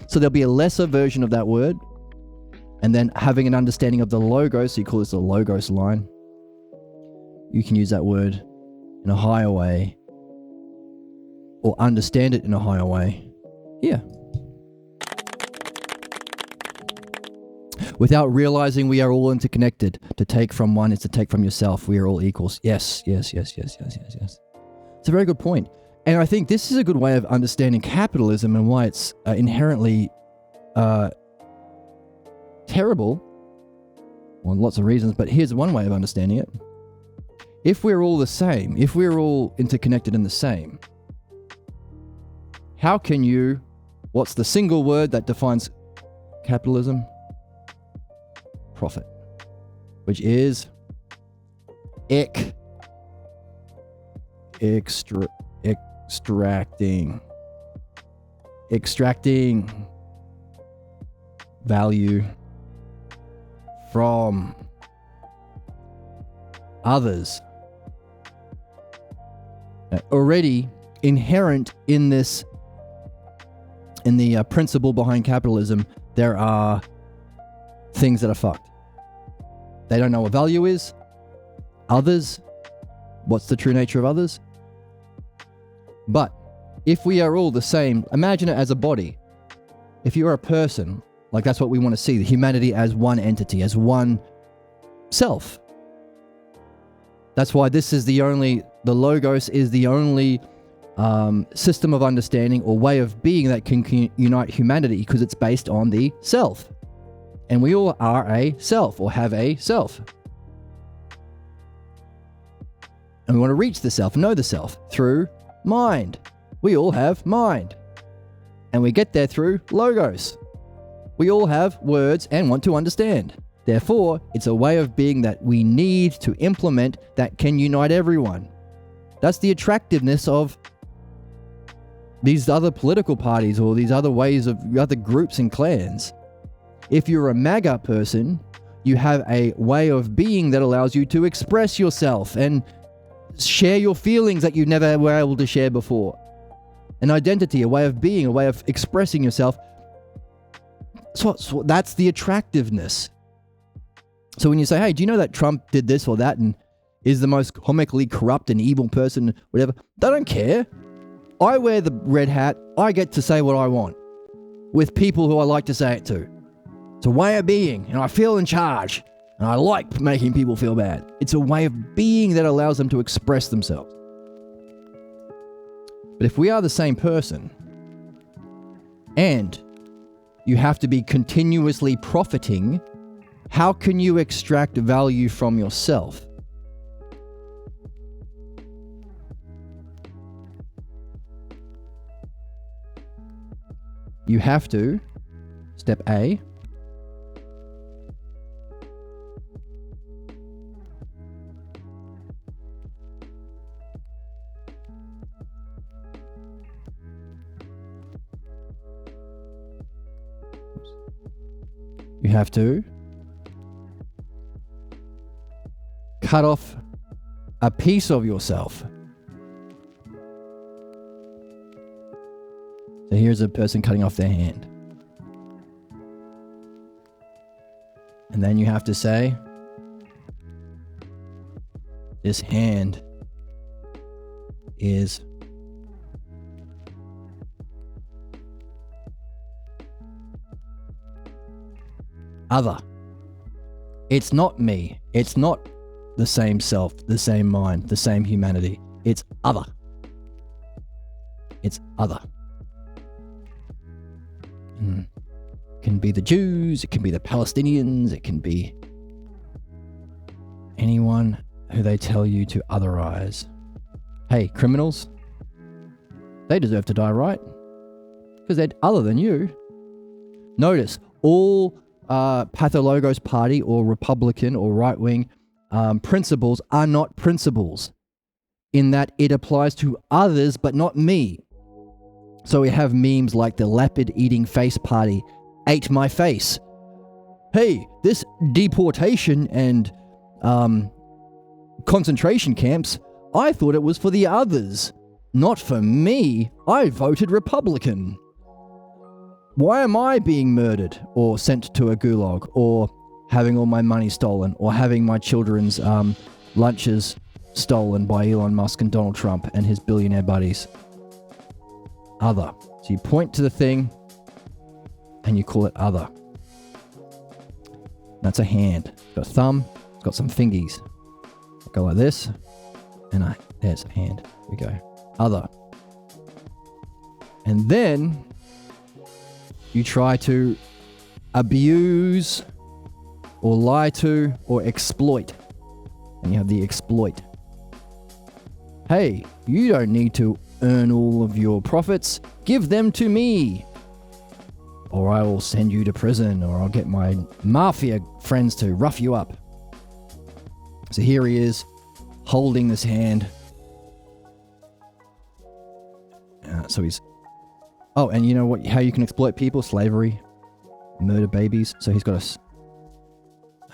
So there'll be a lesser version of that word. And then having an understanding of the logos, so you call this the logos line. You can use that word in a higher way, or understand it in a higher way. Yeah. Without realizing we are all interconnected. To take from one is to take from yourself. We are all equals. Yes. It's a very good point. And I think this is a good way of understanding capitalism and why it's inherently terrible. Well, lots of reasons, but here's one way of understanding it. If we're all the same, if we're all interconnected and the same, how can you, what's the single word that defines capitalism? Profit, which is extracting value from others. Already inherent in this, in the principle behind capitalism, there are things that are fucked. They don't know what value is. Others. What's the true nature of others? But if we are all the same, imagine it as a body. If you're a person, like that's what we want to see, the humanity as one entity, as one self. That's why this is the Logos is the only system of understanding or way of being that can unite humanity, because it's based on the self. And we all are a self, or have a self. And we want to reach the self, know the self, through mind. We all have mind. And we get there through Logos. We all have words and want to understand. Therefore, it's a way of being that we need to implement that can unite everyone. That's the attractiveness of these other political parties or these other ways of other groups and clans. If you're a MAGA person, you have a way of being that allows you to express yourself and share your feelings that you never were able to share before. An identity, a way of being, a way of expressing yourself. So that's the attractiveness. So when you say, hey, do you know that Trump did this or that and is the most comically corrupt and evil person, whatever, they don't care. I wear the red hat. I get to say what I want with people who I like to say it to. It's a way of being, and I feel in charge, and I like making people feel bad. It's a way of being that allows them to express themselves. But if we are the same person, and you have to be continuously profiting, how can you extract value from yourself? You have to, step A, you have to cut off a piece of yourself. So here's a person cutting off their hand. And then you have to say, this hand is other. It's not me. It's not the same self, the same mind, the same humanity. It's other. It's other. It can be the Jews, it can be the Palestinians, it can be anyone who they tell you to otherize. Hey, criminals, they deserve to die, right? Because they're other than you. Notice, all Pathologos Party or Republican or right-wing principles are not principles, in that it applies to others but not me. So we have memes like the leopard eating face party ate my face. Hey, this deportation and concentration camps, I thought it was for the others, not for me. I voted Republican. Why am I being murdered or sent to a gulag or having all my money stolen or having my children's lunches stolen by Elon Musk and Donald Trump and his billionaire buddies? Other. So you point to the thing and you call it other. That's a hand. It's got a thumb. It's got some fingies. Go like this. And there's a hand. Here we go. Other. And then you try to abuse or lie to or exploit. And you have the exploit. Hey, you don't need to earn all of your profits. Give them to me. Or I will send you to prison, or I'll get my mafia friends to rough you up. So here he is, holding this hand. So he's... Oh, and you know what? How you can exploit people? Slavery. Murder babies. So he's got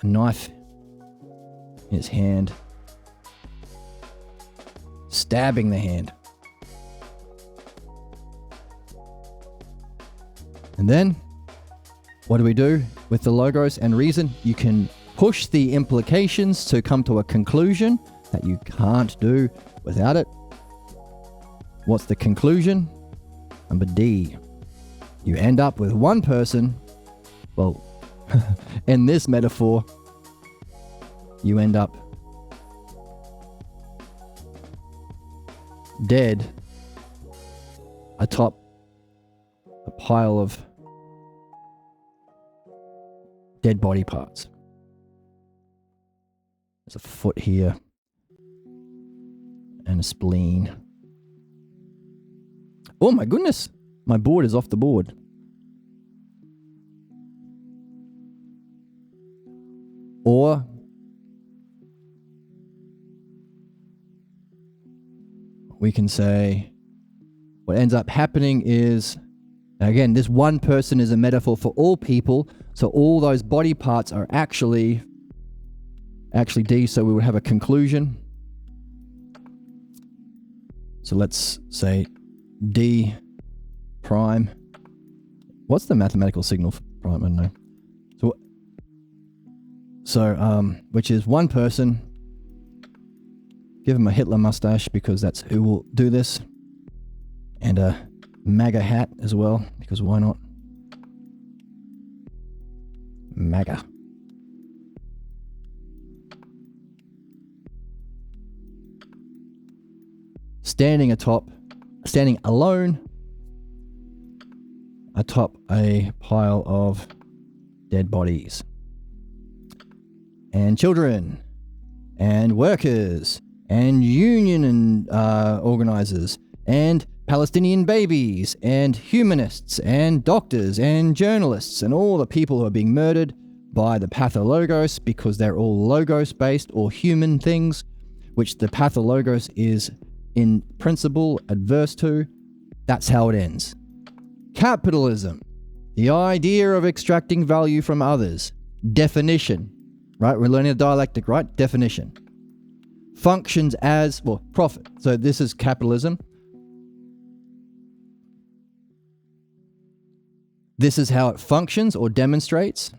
a knife in his hand. stabbing the hand. And then, what do we do with the logos and reason? You can push the implications to come to a conclusion that you can't do without it. What's the conclusion? Number D. You end up with one person, well, in this metaphor, you end up dead atop a pile of dead body parts. There's a foot here and a spleen. Oh my goodness, my board is off the board. Or we can say what ends up happening is, again, this one person is a metaphor for all people, so all those body parts are actually D, so we would have a conclusion. So let's say D prime. What's the mathematical signal for prime? I don't know. So, which is one person. Give him a Hitler mustache because that's who will do this. And a MAGA hat as well, because why not? MAGA. Standing alone atop a pile of dead bodies. And children, and workers, and union and organizers, and Palestinian babies, and humanists, and doctors, and journalists, and all the people who are being murdered by the pathologos because they're all logos-based or human things, which the pathologos is in principle adverse to. That's how it ends. Capitalism, the idea of extracting value from others. Definition, right? We're learning a dialectic, right? Definition. Functions as, well, profit. So this is capitalism. This is how it functions or demonstrates.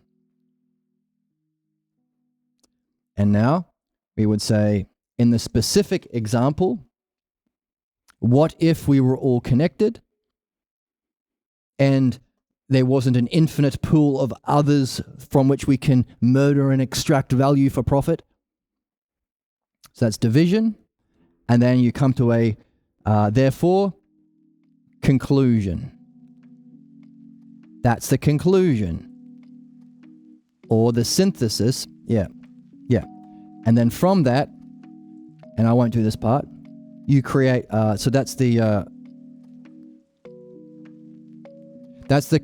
And now we would say, in the specific example, what if we were all connected and there wasn't an infinite pool of others from which we can murder and extract value for profit? So that's division. And then you come to a, therefore, conclusion. That's the conclusion. Or the synthesis. Yeah. And then from that, and I won't do this part, you create, so that's the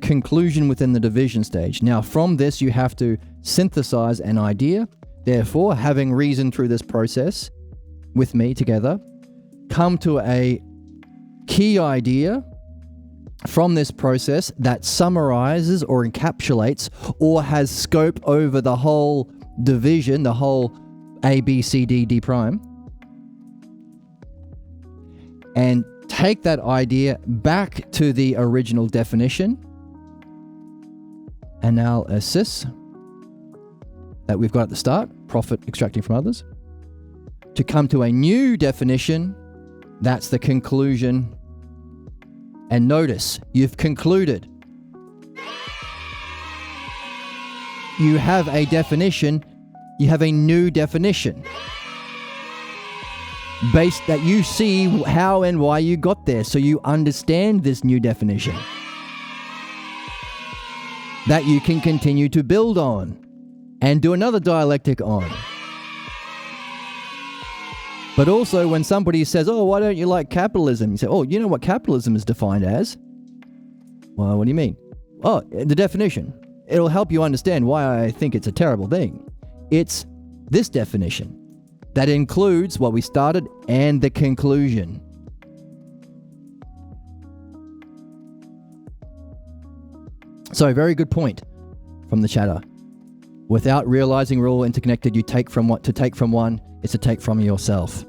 conclusion within the division stage. Now, from this, you have to synthesize an idea. Therefore, having reasoned through this process with me together, come to a key idea from this process that summarizes or encapsulates or has scope over the whole division, the whole A, B, C, D, D prime, and take that idea back to the original definition, analysis, that we've got at the start, profit extracting from others, to come to a new definition, that's the conclusion. And notice, you've concluded. You have a definition, you have a new definition. Based that you see how and why you got there, so you understand this new definition. That you can continue to build on and do another dialectic on. But also when somebody says, oh, why don't you like capitalism? You say, oh, you know what capitalism is defined as? Well, what do you mean? Oh, the definition. It'll help you understand why I think it's a terrible thing. It's this definition that includes what we started and the conclusion. So, very good point from the chatter. Without realizing we're all interconnected, you take from what to take from one is to take from yourself.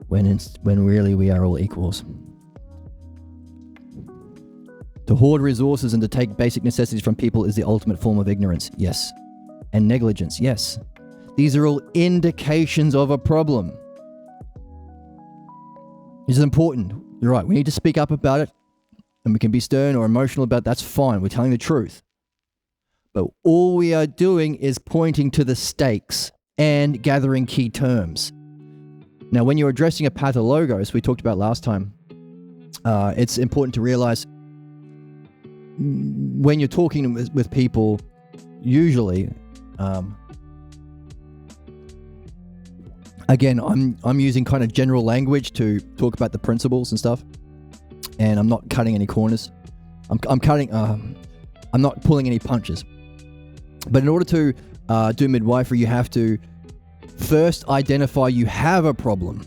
when really we are all equals. To hoard resources and to take basic necessities from people is the ultimate form of ignorance, yes. And negligence, yes. These are all indications of a problem. This is important. You're right, we need to speak up about it, and we can be stern or emotional about it. That's fine, we're telling the truth. But all we are doing is pointing to the stakes and gathering key terms. Now, when you're addressing a pathologos, we talked about last time, it's important to realize when you're talking with people, usually, again, I'm using kind of general language to talk about the principles and stuff, and I'm not cutting any corners. I'm not pulling any punches. But in order to do midwifery, you have to first identify you have a problem.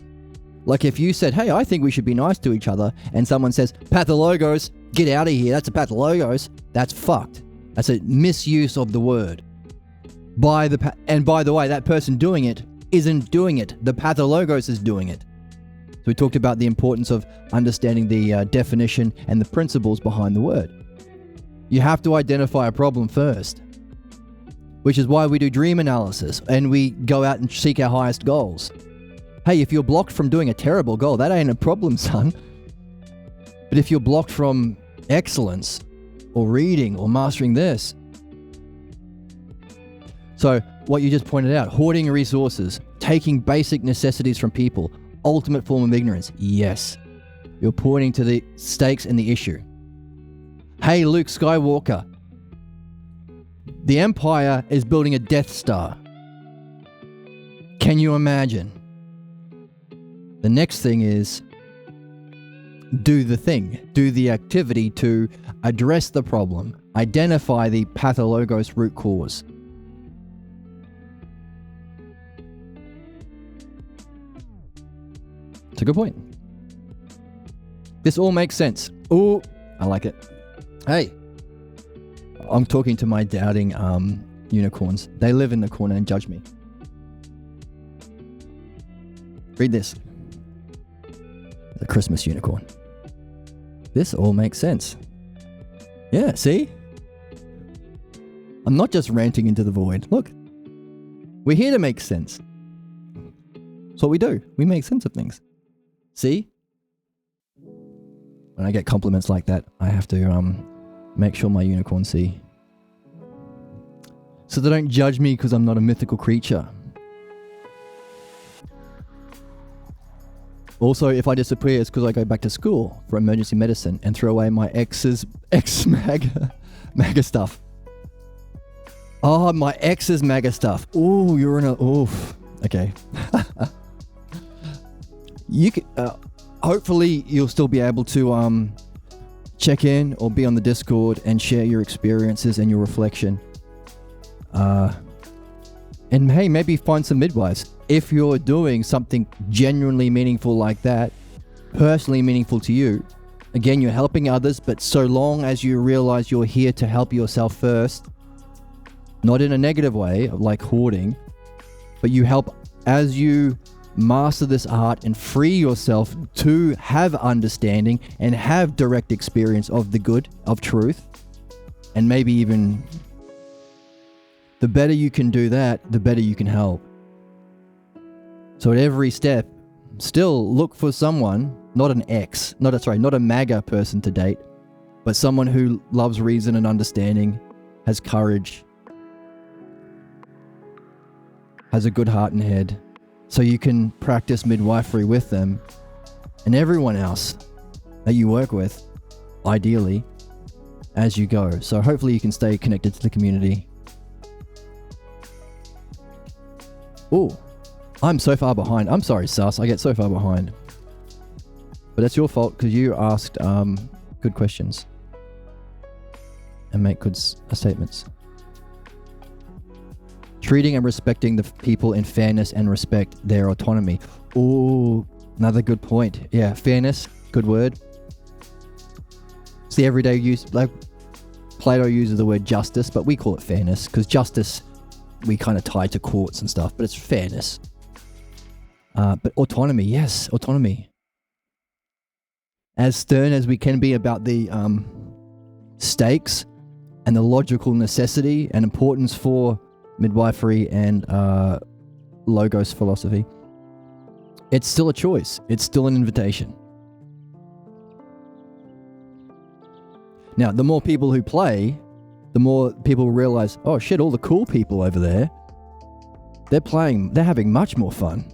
Like if you said, hey, I think we should be nice to each other, and someone says, pathologos, get out of here, that's a pathologos, that's fucked. That's a misuse of the word. And by the way, that person doing it isn't doing it. The pathologos is doing it. So we talked about the importance of understanding the definition and the principles behind the word. You have to identify a problem first, which is why we do dream analysis and we go out and seek our highest goals. Hey, if you're blocked from doing a terrible goal, that ain't a problem, son. But if you're blocked from excellence or reading or mastering this. So what you just pointed out, hoarding resources, taking basic necessities from people, ultimate form of ignorance. Yes, you're pointing to the stakes and the issue. Hey, Luke Skywalker, the Empire is building a Death Star. Can you imagine? The next thing is do the thing, do the activity to address the problem, identify the pathologos root cause. It's a good point. This all makes sense. Ooh, I like it. Hey, I'm talking to my doubting unicorns. They live in the corner and judge me. Read this. The Christmas unicorn. This all makes sense. Yeah, see? I'm not just ranting into the void. Look, we're here to make sense. That's what we do. We make sense of things. See? When I get compliments like that, I have to make sure my unicorns see. So they don't judge me because I'm not a mythical creature. Also, if I disappear, it's because I go back to school for emergency medicine and throw away my MAGA stuff. Oh, my ex's MAGA stuff. Ooh, you're in a... Oof. Okay. You can, hopefully, you'll still be able to check in or be on the Discord and share your experiences and your reflection. And hey, maybe find some midwives. If you're doing something genuinely meaningful like that, personally meaningful to you, again, you're helping others, but so long as you realize you're here to help yourself first, not in a negative way, like hoarding, but you help as you master this art and free yourself to have understanding and have direct experience of the good, of truth, and maybe even the better you can do that, the better you can help. So at every step, still look for someone, not a MAGA person to date, but someone who loves reason and understanding, has courage, has a good heart and head, so you can practice midwifery with them and everyone else that you work with, ideally, as you go. So hopefully you can stay connected to the community. Oh, I'm so far behind. I'm sorry, Sus. I get so far behind. But that's your fault because you asked good questions and make good statements. Treating and respecting the people in fairness and respect their autonomy. Oh, another good point. Yeah, fairness, good word. It's the everyday use. Like Plato uses the word justice, but we call it fairness because justice we kind of tie to courts and stuff, but it's fairness. But autonomy, yes, autonomy. As stern as we can be about the stakes and the logical necessity and importance for midwifery and logos philosophy, it's still a choice. It's still an invitation. Now, the more people who play, the more people realize, oh shit, all the cool people over there, they're having much more fun.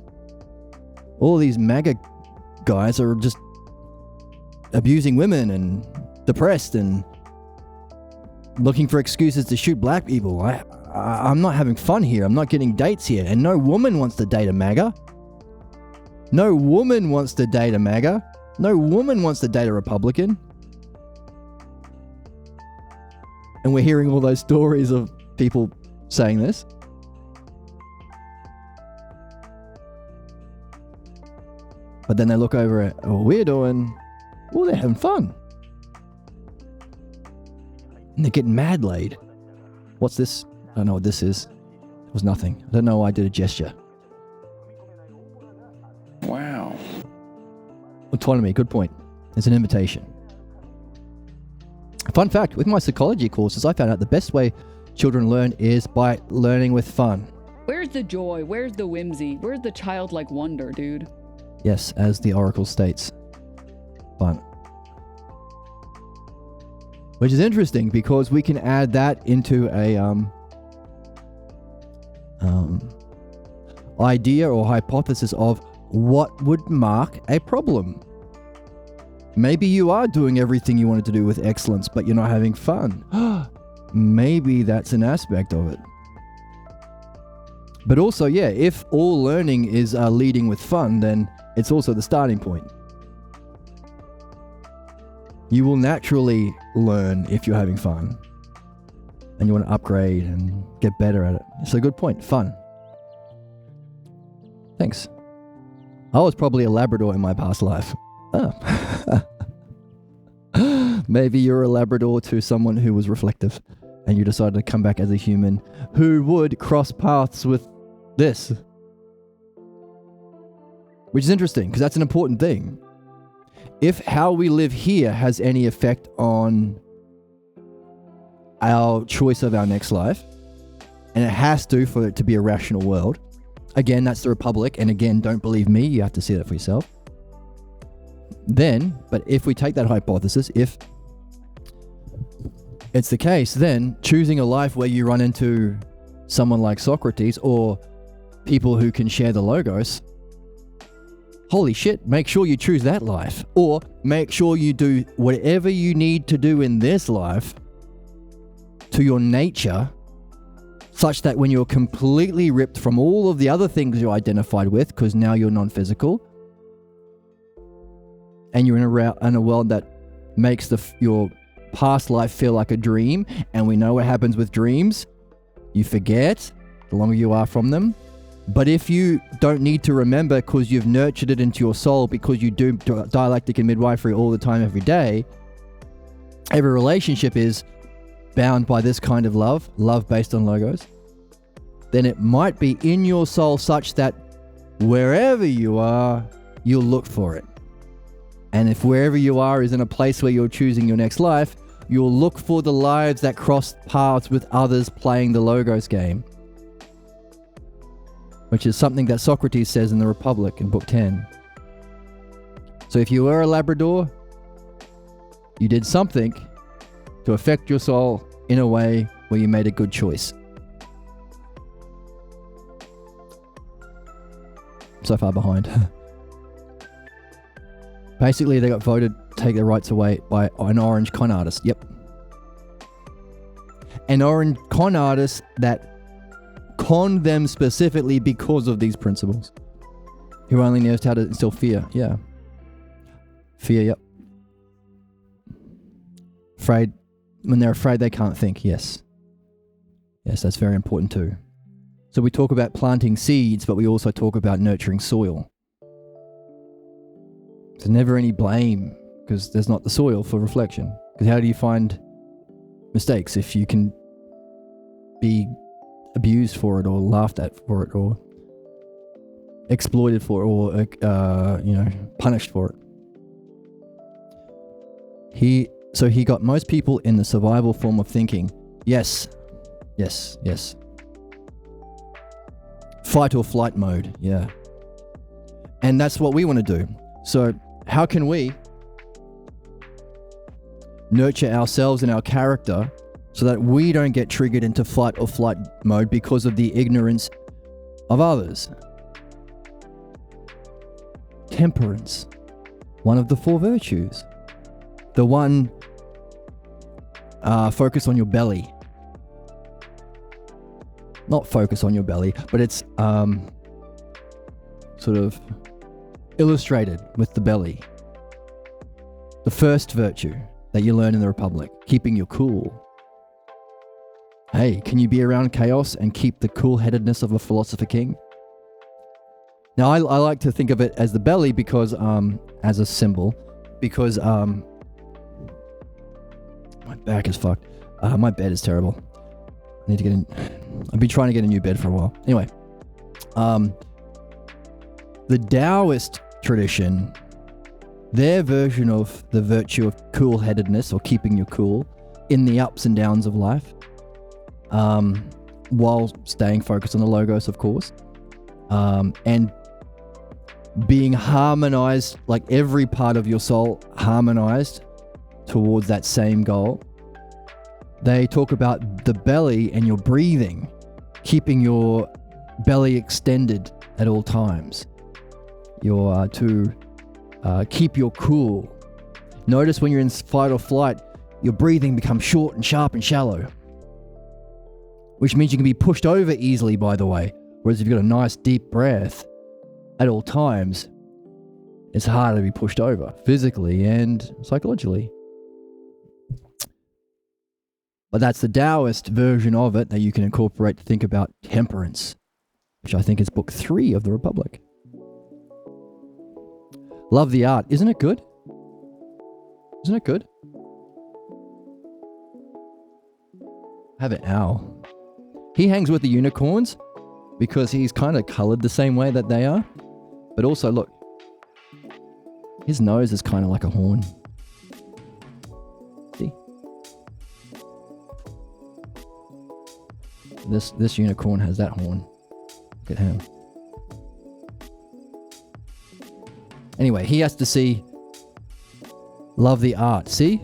All these MAGA guys are just abusing women and depressed and looking for excuses to shoot black people. I'm not having fun here. I'm not getting dates here. And no woman wants to date a MAGA. No woman wants to date a MAGA. No woman wants to date a Republican. And we're hearing all those stories of people saying this. But then they look over at what we're doing. Oh, they're having fun. And they're getting mad laid. What's this? I don't know what this is. It was nothing. I don't know why I did a gesture. Wow. Autonomy, good point. It's an invitation. Fun fact, with my psychology courses, I found out the best way children learn is by learning with fun. Where's the joy? Where's the whimsy? Where's the childlike wonder, dude? Yes, as the oracle states. Fun. Which is interesting because we can add that into a idea or hypothesis of what would mark a problem. Maybe you are doing everything you wanted to do with excellence, but you're not having fun. Maybe that's an aspect of it. But also, yeah, if all learning is leading with fun, then it's also the starting point. You will naturally learn if you're having fun. And you want to upgrade and get better at it. It's a good point. Fun. Thanks. I was probably a Labrador in my past life. Oh. Maybe you're a Labrador to someone who was reflective and you decided to come back as a human who would cross paths with this. Which is interesting because that's an important thing. If how we live here has any effect on our choice of our next life, and it has to for it to be a rational world, again, that's the Republic, and again, don't believe me, you have to see that for yourself. Then, but if we take that hypothesis, if it's the case, then choosing a life where you run into someone like Socrates or people who can share the logos, holy shit, make sure you choose that life. Or make sure you do whatever you need to do in this life to your nature, such that when you're completely ripped from all of the other things you're identified with, because now you're non-physical, and you're in a world that makes your past life feel like a dream, and we know what happens with dreams. You forget the longer you are from them. But if you don't need to remember because you've nurtured it into your soul, because you do dialectic and midwifery all the time, every day, every relationship is bound by this kind of love based on logos, then it might be in your soul such that wherever you are, you'll look for it. And if wherever you are is in a place where you're choosing your next life, you'll look for the lives that cross paths with others playing the logos game. Which is something that Socrates says in the Republic in Book 10. So if you were a Labrador, you did something to affect your soul in a way where you made a good choice. So far behind. Basically, they got voted to take their rights away by an orange con artist. Yep. An orange con artist that conned them specifically because of these principles. Who only knows how to instill fear. Yeah. Fear, yep. Afraid. When they're afraid, they can't think. Yes. Yes, that's very important too. So we talk about planting seeds, but we also talk about nurturing soil. There's never any blame because there's not the soil for reflection. Because how do you find mistakes if you can be abused for it or laughed at for it or exploited for it or punished for it. He got most people in the survival form of thinking. Yes. Fight or flight mode, yeah. And that's what we want to do. So how can we nurture ourselves and our character so that we don't get triggered into fight or flight mode because of the ignorance of others? Temperance, one of the 4 virtues. The one, focus on your belly. Not focus on your belly, but it's sort of illustrated with the belly. The first virtue that you learn in the Republic, keeping your cool. Hey, can you be around chaos and keep the cool-headedness of a philosopher king? Now, I like to think of it as the belly because, as a symbol, because my back is fucked. My bed is terrible. I need to get in. I've been trying to get a new bed for a while. Anyway, the Taoist tradition, their version of the virtue of cool-headedness or keeping your cool in the ups and downs of life, while staying focused on the logos, of course, and being harmonized, like every part of your soul harmonized towards that same goal. They talk about the belly and your breathing, keeping your belly extended at all times. You're to keep your cool. Notice when you're in fight or flight, your breathing becomes short and sharp and shallow, which means you can be pushed over easily, by the way. Whereas if you've got a nice deep breath at all times, it's harder to be pushed over physically and psychologically. But that's the Taoist version of it that you can incorporate to think about temperance, which I think is book 3 of the Republic. Love the art. Isn't it good? Isn't it good? Have an owl. He hangs with the unicorns because he's kind of colored the same way that they are. But also, look, his nose is kind of like a horn. See? This unicorn has that horn. Look at him. Anyway, he has to see, love the art. See?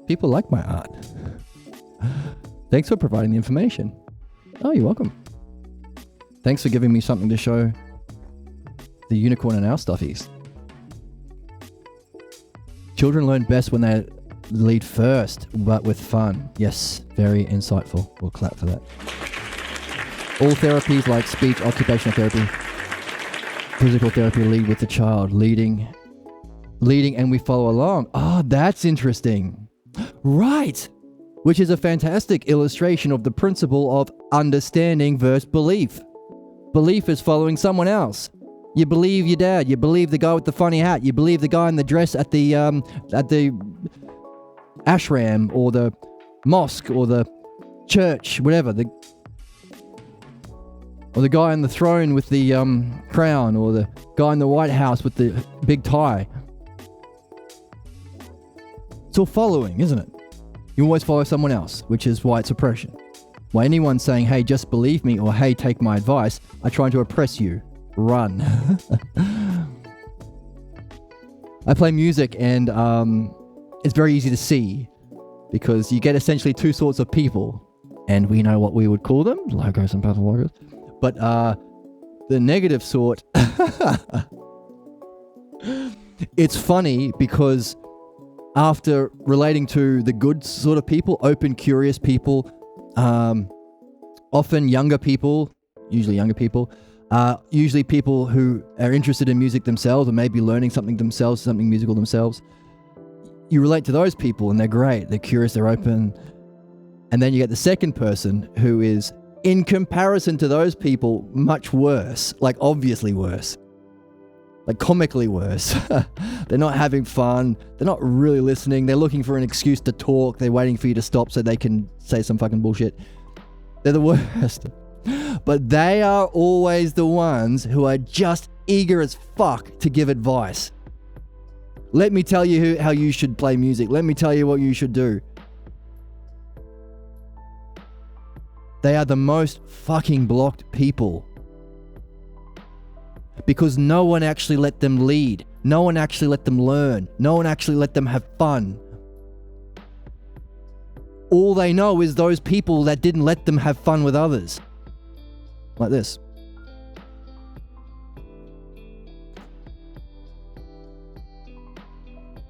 People like my art. Thanks for providing the information. Oh, you're welcome. Thanks for giving me something to show the unicorn and our stuffies. Children learn best when they lead first, but with fun. Yes, very insightful. We'll clap for that. All therapies like speech, occupational therapy, physical therapy lead with the child, leading, and we follow along. Oh, that's interesting. Right. Which is a fantastic illustration of the principle of understanding versus belief. Belief is following someone else. You believe your dad. You believe the guy with the funny hat. You believe the guy in the dress at the ashram or the mosque or the church, whatever. Or the guy on the throne with the crown, or the guy in the White House with the big tie. It's all following, isn't it? You always follow someone else, which is why it's oppression. Why anyone saying, hey, just believe me, or hey, take my advice, are trying to oppress you. Run. I play music, and it's very easy to see because you get essentially 2 sorts of people, and we know what we would call them, logos and pathologos. But the negative sort, it's funny because after relating to the good sort of people, open, curious people, often younger people, usually people who are interested in music themselves or maybe learning something themselves, something musical themselves, you relate to those people and they're great, they're curious, they're open. And then you get the second person who is, in comparison to those people, much worse, like obviously worse, like comically worse. They're not having fun. They're not really listening. They're looking for an excuse to talk. They're waiting for you to stop so they can say some fucking bullshit. They're the worst. but they are always the ones who are just eager as fuck to give advice. Let me tell you how you should play music. Let me tell you what you should do. They are the most fucking blocked people. Because no one actually let them lead. No one actually let them learn. No one actually let them have fun. All they know is those people that didn't let them have fun with others. Like this.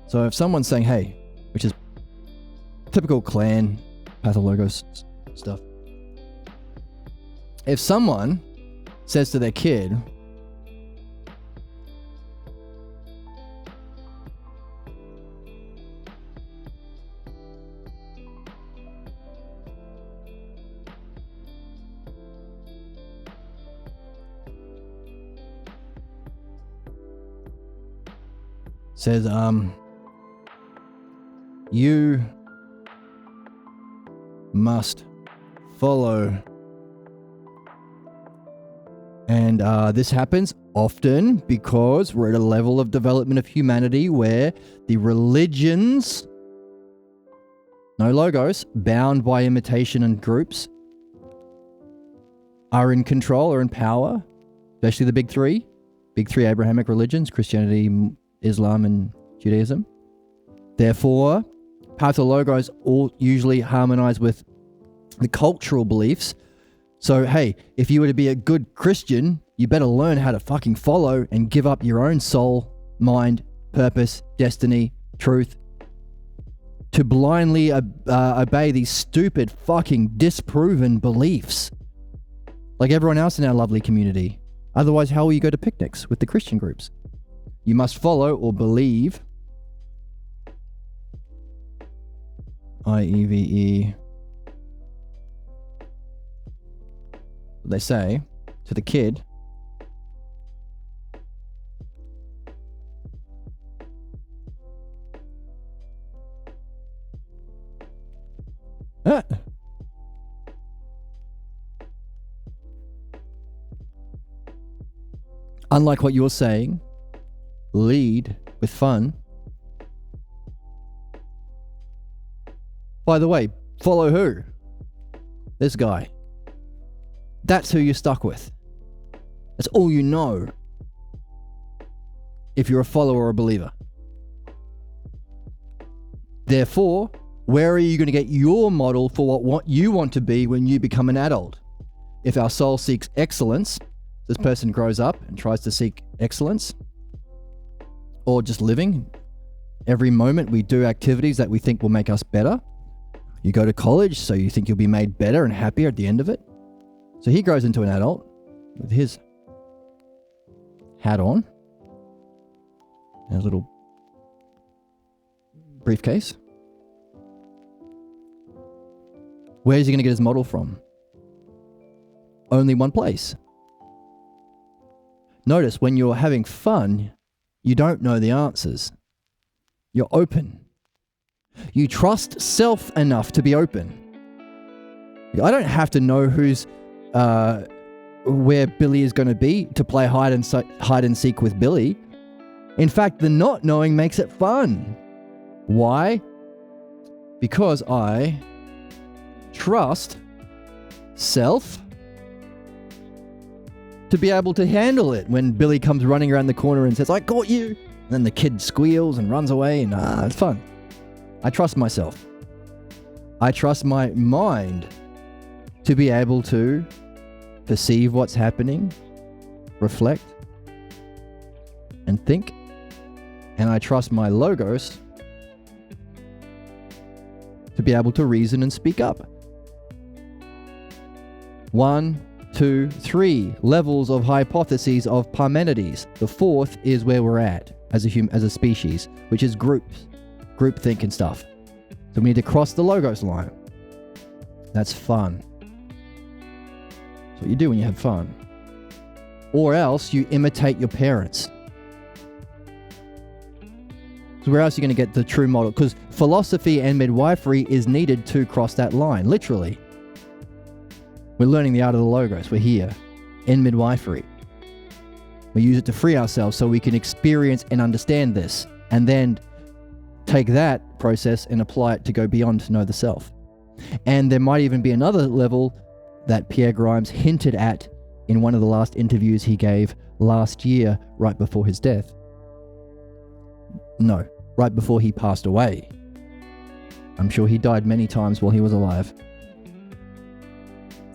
So if someone's saying, hey, which is typical clan, pathologos stuff. If someone says to their kid, says, you must follow. And this happens often because we're at a level of development of humanity where the religions, no logos, bound by imitation and groups, are in control or in power, especially the big three Abrahamic religions, Christianity, Islam, and Judaism. Therefore, pathologos all usually harmonize with the cultural beliefs. So, hey, if you were to be a good Christian, you better learn how to fucking follow and give up your own soul, mind, purpose, destiny, truth, to blindly obey these stupid fucking disproven beliefs like everyone else in our lovely community. Otherwise, how will you go to picnics with the Christian groups? You must follow or believe. IEVE. They say to the kid, unlike what you're saying, lead with fun. By the way, follow who? This guy. That's who you're stuck with. That's all you know if you're a follower or a believer. Therefore, where are you going to get your model for what you want to be when you become an adult? If our soul seeks excellence, this person grows up and tries to seek excellence, or just living. Every moment we do activities that we think will make us better. You go to college, so you think you'll be made better and happier at the end of it. So he grows into an adult with his hat on and a little briefcase. Where's he going to get his model from? Only one place. Notice when you're having fun, you don't know the answers. You're open. You trust self enough to be open. I don't have to know where Billy is going to be to play hide and seek with Billy. In fact, the not knowing makes it fun. Why? Because I trust self to be able to handle it when Billy comes running around the corner and says, I caught you. And then the kid squeals and runs away and it's fun. I trust myself. I trust my mind to be able to perceive what's happening, reflect, and think. And I trust my logos to be able to reason and speak up. 1, 2, 3 levels of hypotheses of Parmenides. The fourth is where we're at as a species, which is groupthink and stuff. So we need to cross the logos line. That's fun. That's what you do when you have fun. Or else you imitate your parents. So where else are you going to get the true model? Because philosophy and midwifery is needed to cross that line, literally. We're learning the art of the logos. We're here in midwifery. We use it to free ourselves so we can experience and understand this, and then take that process and apply it to go beyond to know the self. And there might even be another level that Pierre Grimes hinted at in one of the last interviews he gave last year, right before his death. No, right before he passed away. I'm sure he died many times while he was alive.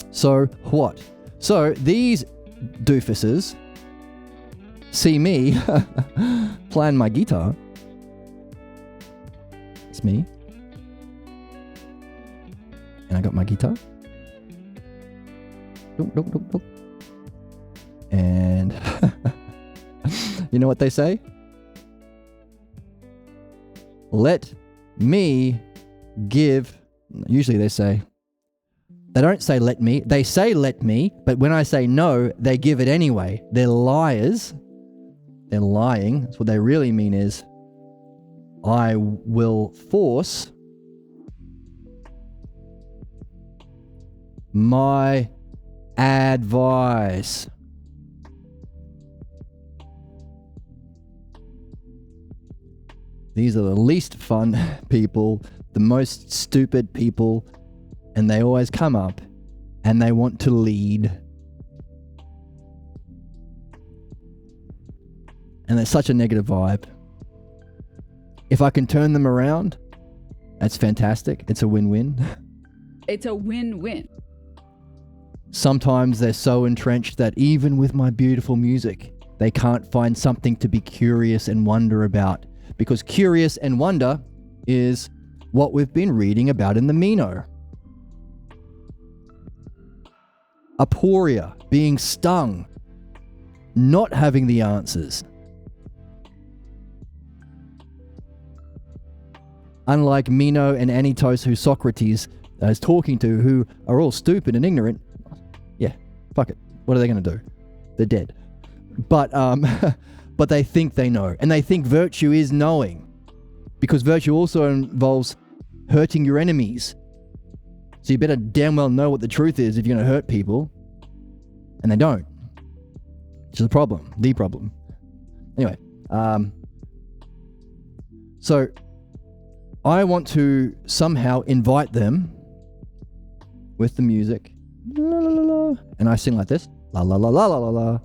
So what? So these doofuses see me playing my guitar. It's me. And I got my guitar. And you know what they say? Let me give. Usually they don't say let me. They say let me, but when I say no, they give it anyway. They're liars. They're lying. That's what they really mean is, I will force my advice. These are the least fun people, the most stupid people, and they always come up and they want to lead. And it's such a negative vibe. If I can turn them around, that's fantastic. It's a win-win. It's a win-win. Sometimes they're so entrenched that even with my beautiful music, they can't find something to be curious and wonder about. Because curious and wonder is what we've been reading about in the Meno. Aporia, being stung, not having the answers. Unlike Meno and Anytos, who Socrates is talking to, who are all stupid and ignorant. Yeah, fuck it. What are they going to do? They're dead. But they think they know. And they think virtue is knowing. Because virtue also involves hurting your enemies. So you better damn well know what the truth is if you're going to hurt people. And they don't. Which is a problem. The problem. Anyway. So I want to somehow invite them with the music. La, la, la, la, and I sing like this. La la la la la la la.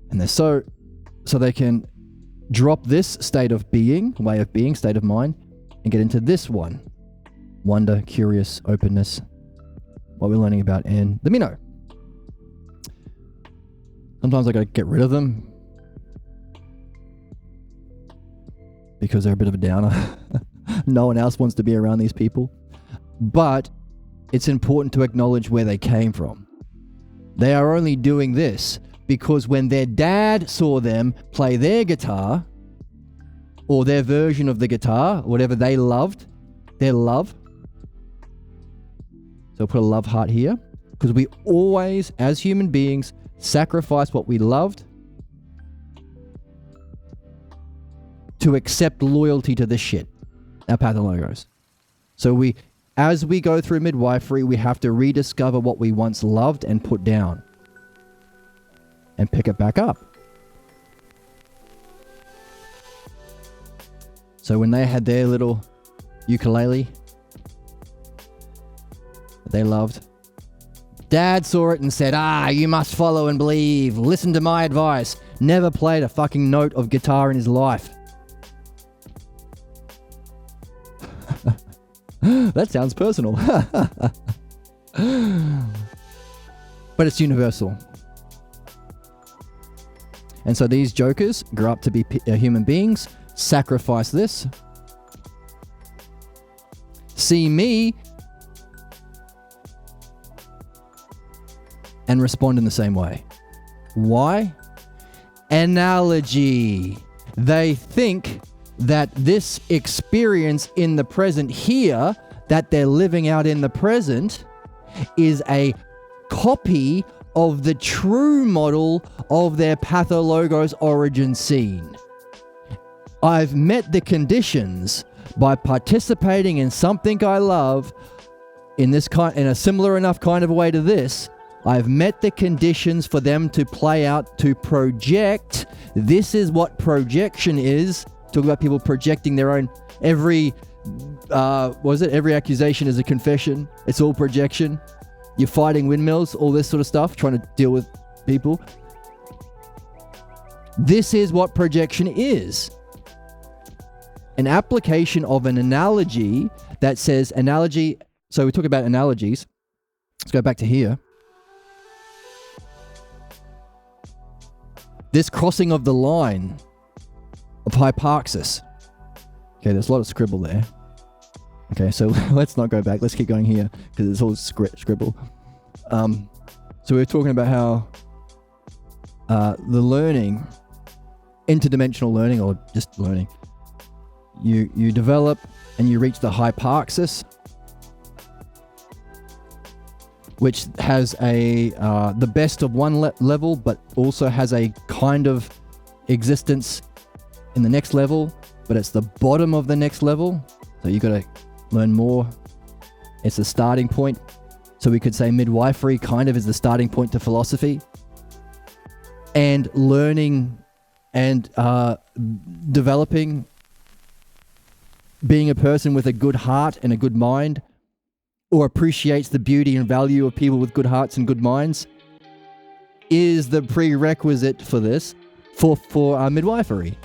And they're so they can drop this state of being, way of being, state of mind, and get into this one. Wonder, curious, openness. What we're learning about in the Meno. Sometimes I gotta get rid of them because they're a bit of a downer. No one else wants to be around these people. But it's important to acknowledge where they came from. They are only doing this because when their dad saw them play their guitar, or their version of the guitar, whatever they loved, their love. So put a love heart here. Because we always, as human beings, sacrifice what we loved to accept loyalty to this shit. Our pathologos. So as we go through midwifery, we have to rediscover what we once loved and put down. And pick it back up. So when they had their little ukulele that they loved, Dad saw it and said, you must follow and believe. Listen to my advice. Never played a fucking note of guitar in his life. That sounds personal. But it's universal. And so these jokers grow up to be human beings, sacrifice this, see me, and respond in the same way. Why? Analogy. They think that this experience in the present here, that they're living out in the present, is a copy of the true model of their pathologos origin scene. I've met the conditions by participating in something I love in a similar enough kind of way to this, I've met the conditions for them to play out, to project. This is what projection is. Talk about people projecting their own. Every accusation is a confession. It's all projection. You're fighting windmills, all this sort of stuff, trying to deal with people. This is what projection is. An application of an analogy that says analogy. So we talk about analogies. Let's go back to here. This crossing of the line of hyparxis. Okay, there's a lot of scribble there. Okay, so let's not go back. Let's keep going here because it's all scribble. So we're talking about how the learning, interdimensional learning or just learning, you develop and you reach the hyparxis, which has the best of one level, but also has a kind of existence in the next level, but it's the bottom of the next level. So you got to learn more. It's the starting point. So we could say midwifery kind of is the starting point to philosophy. And learning and developing, being a person with a good heart and a good mind, or appreciates the beauty and value of people with good hearts and good minds, is the prerequisite for this, for midwifery.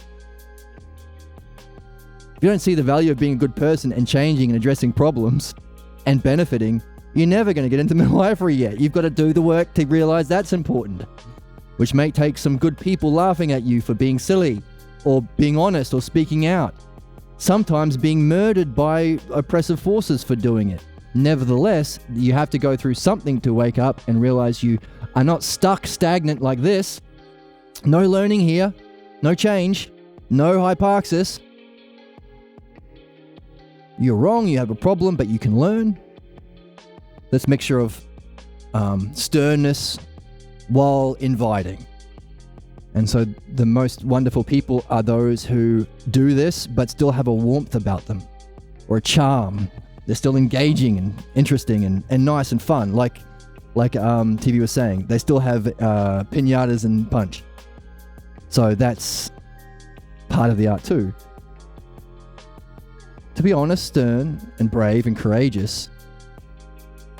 If you don't see the value of being a good person and changing and addressing problems and benefiting, you're never going to get into midwifery yet. You've got to do the work to realize that's important, which may take some good people laughing at you for being silly or being honest or speaking out. Sometimes being murdered by oppressive forces for doing it. Nevertheless, you have to go through something to wake up and realize you are not stuck stagnant like this. No learning here, no change, no hyparxis. You're wrong, you have a problem, but you can learn. This mixture of sternness while inviting. And so the most wonderful people are those who do this, but still have a warmth about them, or a charm. They're still engaging and interesting and nice and fun, like TV was saying. They still have piñatas and punch. So that's part of the art too. To be honest, stern and brave and courageous,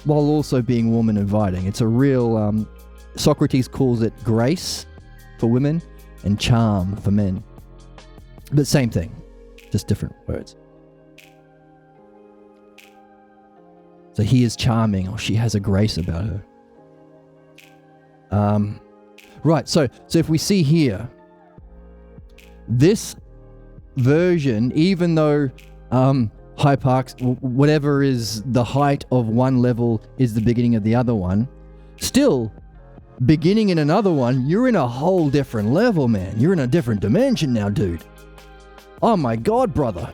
while also being warm and inviting. It's a real, Socrates calls it grace for women and charm for men. But same thing, just different words. So he is charming, or she has a grace about her. Right, so if we see here, this version, even though whatever is the height of one level is the beginning of the other one, still beginning in another one, you're in a whole different level, man. You're in a different dimension now, dude. Oh my God, brother.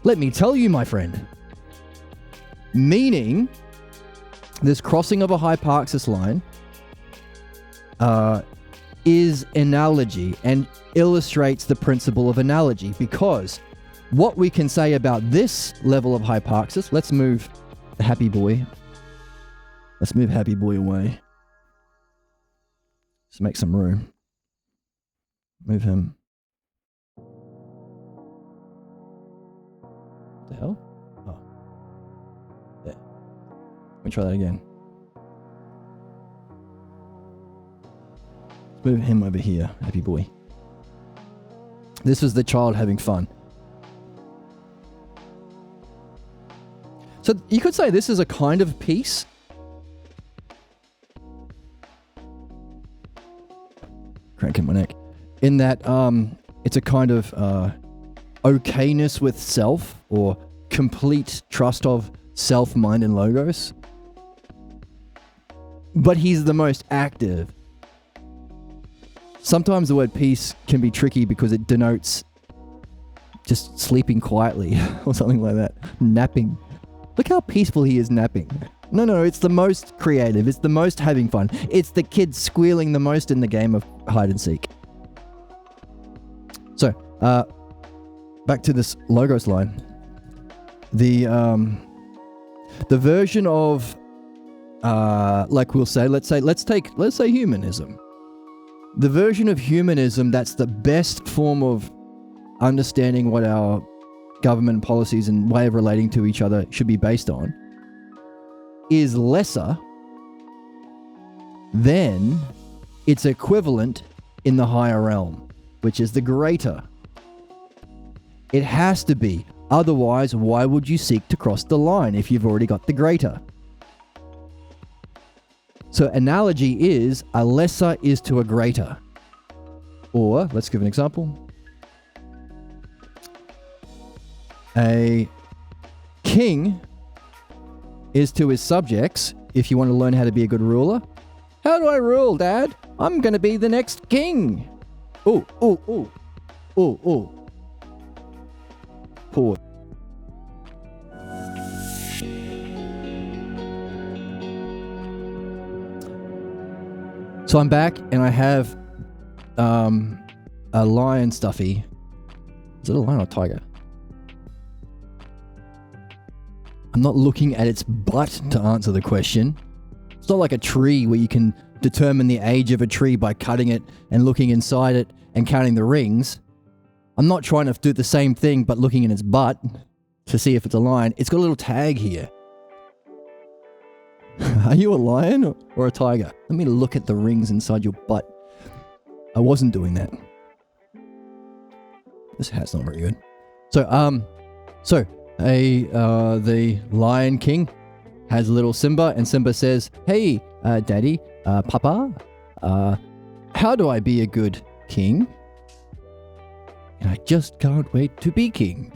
Let me tell you, my friend. Meaning, this crossing of a hyparxis line is analogy and illustrates the principle of analogy, because what we can say about this level of hyparxis, let's move the happy boy. Let's move happy boy away. Let's make some room. Move him. What the hell? Oh. There. Let me try that again. Let's move him over here, happy boy. This is the child having fun. So you could say this is a kind of peace. Cranking my neck. In that it's a kind of okayness with self, or complete trust of self, mind, and logos. But he's the most active. Sometimes the word peace can be tricky because it denotes just sleeping quietly or something like that. Napping. Look how peaceful he is napping. No, it's the most creative. It's the most having fun. It's the kid squealing the most in the game of hide and seek. So, back to this logos line. The version of like we'll say, let's say humanism. The version of humanism that's the best form of understanding what our government policies and way of relating to each other should be based on is lesser than its equivalent in the higher realm, which is the greater. It has to be. Otherwise, why would you seek to cross the line if you've already got the greater? So analogy is a lesser is to a greater. Or, let's give an example. A king is to his subjects, if you want to learn how to be a good ruler. How do I rule, Dad? I'm going to be the next king. Ooh. Poor. So I'm back and I have a lion stuffy. Is it a lion or a tiger? I'm not looking at its butt to answer the question. It's not like a tree where you can determine the age of a tree by cutting it and looking inside it and counting the rings. I'm not trying to do the same thing but looking in its butt to see if it's a lion. It's got a little tag here. Are you a lion or a tiger? Let me look at the rings inside your butt. I wasn't doing that. This hat's not very good. So the Lion King has little Simba, and Simba says, "Hey, Daddy, Papa, how do I be a good king? And I just can't wait to be king."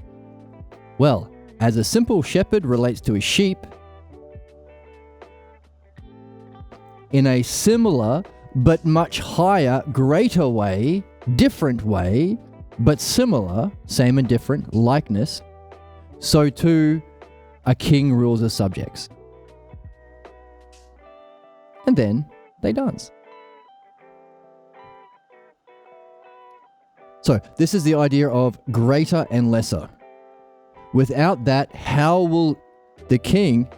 Well, as a simple shepherd relates to his sheep, in a similar but much higher, greater way, different way, but similar, same and different, likeness, so too a king rules his subjects. And then they dance. So this is the idea of greater and lesser. Without that, how will the king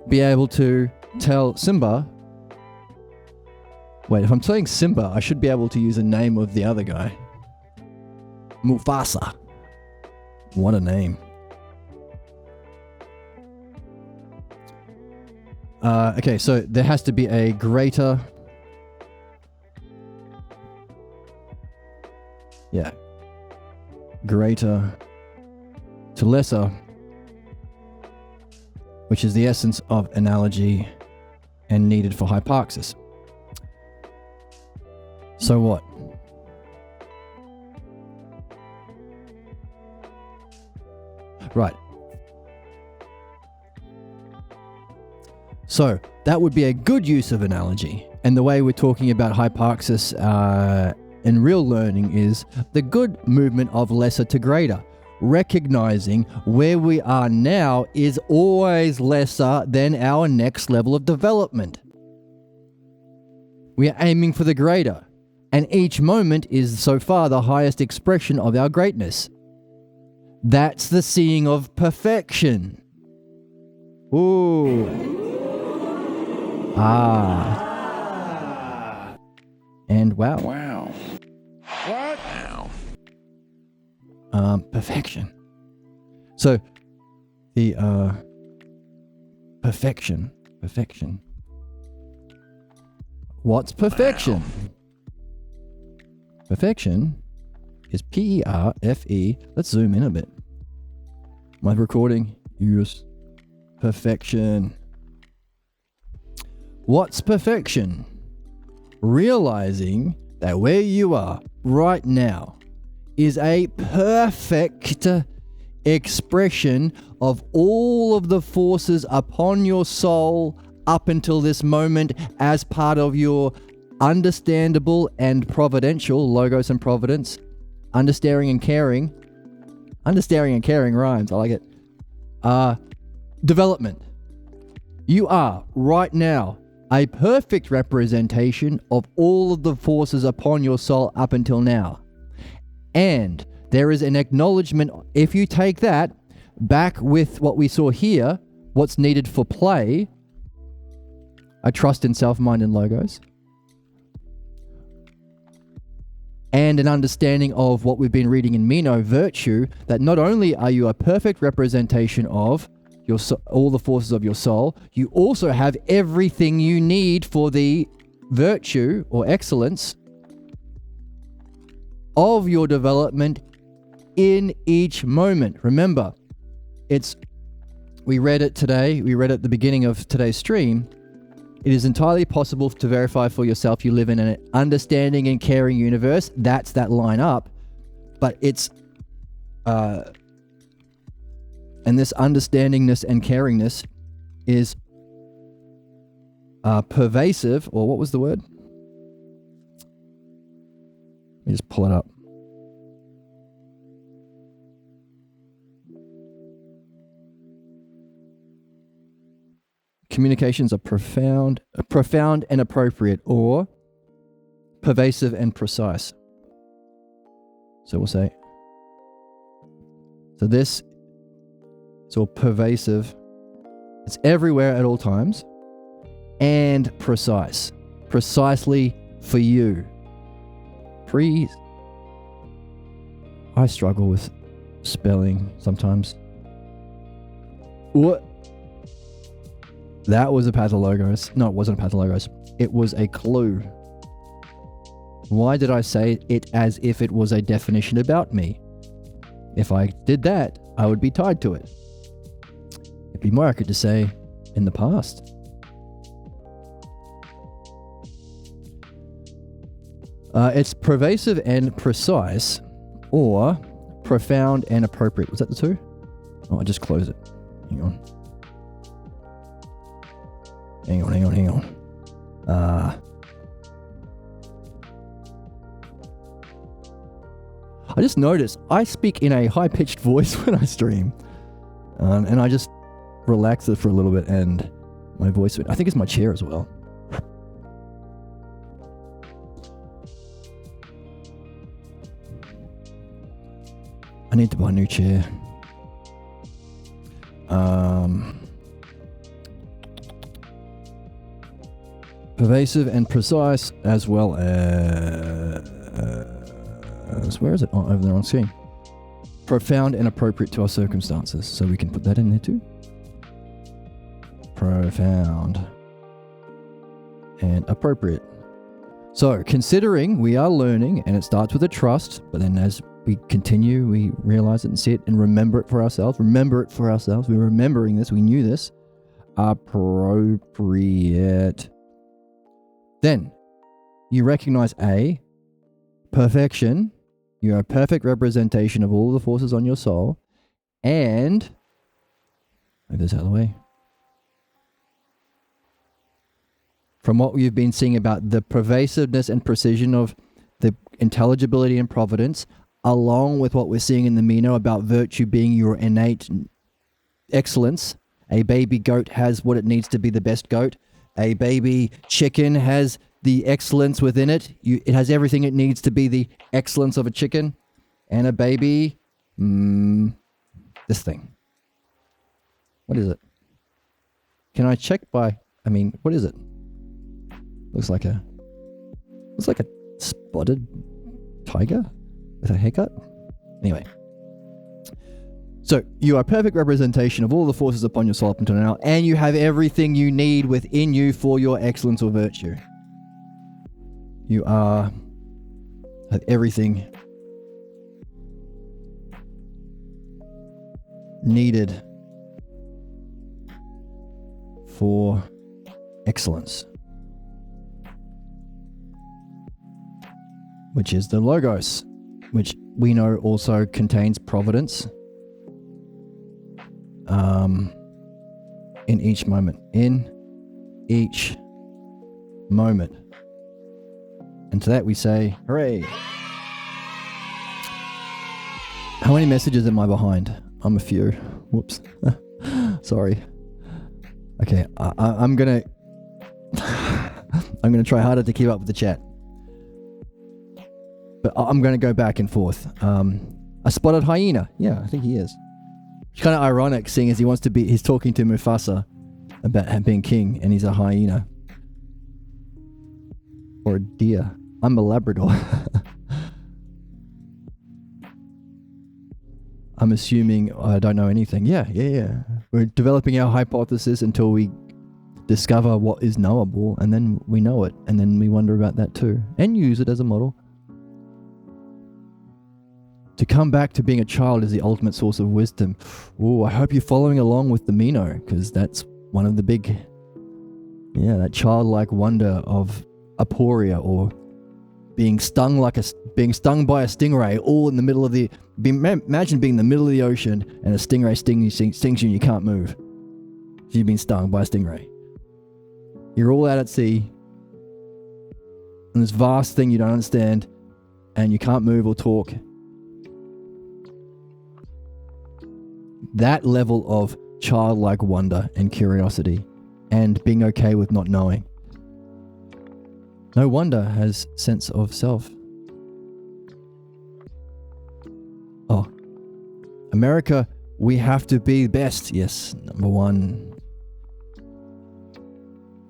be able to tell Simba? Wait, if I'm telling Simba, I should be able to use a name of the other guy. Mufasa. What a name. Okay, so there has to be a greater... Yeah. Greater to lesser, which is the essence of analogy and needed for hyparxis. So what? Right. So that would be a good use of analogy. And the way we're talking about hyparxis in real learning is the good movement of lesser to greater. Recognizing where we are now is always lesser than our next level of development. We are aiming for the greater. And each moment is so far the highest expression of our greatness. That's the seeing of perfection. Ooh. Ah. And wow. Wow. What? Wow. Perfection. So, the, perfection. What's perfection? Wow. Perfection is P-E-R-F-E. Let's zoom in a bit. My recording. Yes. Perfection. What's perfection? Realizing that where you are right now is a perfect expression of all of the forces upon your soul up until this moment as part of your understandable and providential, logos and providence, understanding and caring rhymes, I like it, development. You are, right now, a perfect representation of all of the forces upon your soul up until now. And there is an acknowledgement, if you take that back with what we saw here, what's needed for play, a trust in self, mind, and logos, and an understanding of what we've been reading in Meno, virtue, that not only are you a perfect representation of all the forces of your soul, you also have everything you need for the virtue or excellence of your development in each moment. Remember, we read it today, we read at the beginning of today's stream. It is entirely possible to verify for yourself you live in an understanding and caring universe. That's that line up. But it's, and this understandingness and caringness is pervasive, or what was the word? Let me just pull it up. Communications are profound and appropriate, or pervasive and precise. So we'll say, so this is all pervasive. It's everywhere at all times, and precise, precisely for you. I struggle with spelling sometimes. What? That was a pathologos. No, it wasn't a pathologos. It was a clue. Why did I say it as if it was a definition about me? If I did that, I would be tied to it. It'd be more accurate to say in the past. It's pervasive and precise, or profound and appropriate. Was that the two? Oh, I just closed it. Hang on. I just noticed I speak in a high-pitched voice when I stream. And I just relax it for a little bit, and my voice, I think it's my chair as well. I need to buy a new chair. Pervasive and precise, as well as where is it? Oh, over there on screen. Profound and appropriate to our circumstances. So we can put that in there too. Profound and appropriate. So considering we are learning, and it starts with a trust, but then as we continue, we realize it and see it and remember it for ourselves. We're remembering this. We knew this. Appropriate. Then you recognize A, perfection. You're a perfect representation of all the forces on your soul. And move this out of the way. From what we've been seeing about the pervasiveness and precision of the intelligibility and providence, along with what we're seeing in the Meno about virtue being your innate excellence. A baby goat has what it needs to be the best goat. A baby chicken has the excellence within it. It has everything it needs to be the excellence of a chicken. And a baby, this thing. What is it? Can I check what is it? Looks like a spotted tiger with a haircut. Anyway. So, you are a perfect representation of all the forces upon your soul up until now, and you have everything you need within you for your excellence or virtue. You have everything needed for excellence, which is the Logos, which we know also contains providence. In each moment. And to that we say, hooray. How many messages am I behind? I'm a few. Whoops. Sorry. Okay, I'm gonna try harder to keep up with the chat. But I'm gonna go back and forth. A spotted hyena. Yeah, I think he is. It's kind of ironic, seeing as he's talking to Mufasa about being king, and he's a hyena. Or a deer. I'm a Labrador. I'm assuming I don't know anything. Yeah. We're developing our hypothesis until we discover what is knowable, and then we know it, and then we wonder about that too, and use it as a model. To come back to being a child is the ultimate source of wisdom. Oh, I hope you're following along with the Meno, because that's one of the big, that childlike wonder of aporia, or being stung by a stingray, all in the middle of the. Imagine being in the middle of the ocean and a stingray stings you and you can't move. So you've been stung by a stingray. You're all out at sea, and this vast thing you don't understand, and you can't move or talk. That level of childlike wonder and curiosity, and being okay with not knowing. No wonder has sense of self. Oh, America, we have to be best. Yes, number one.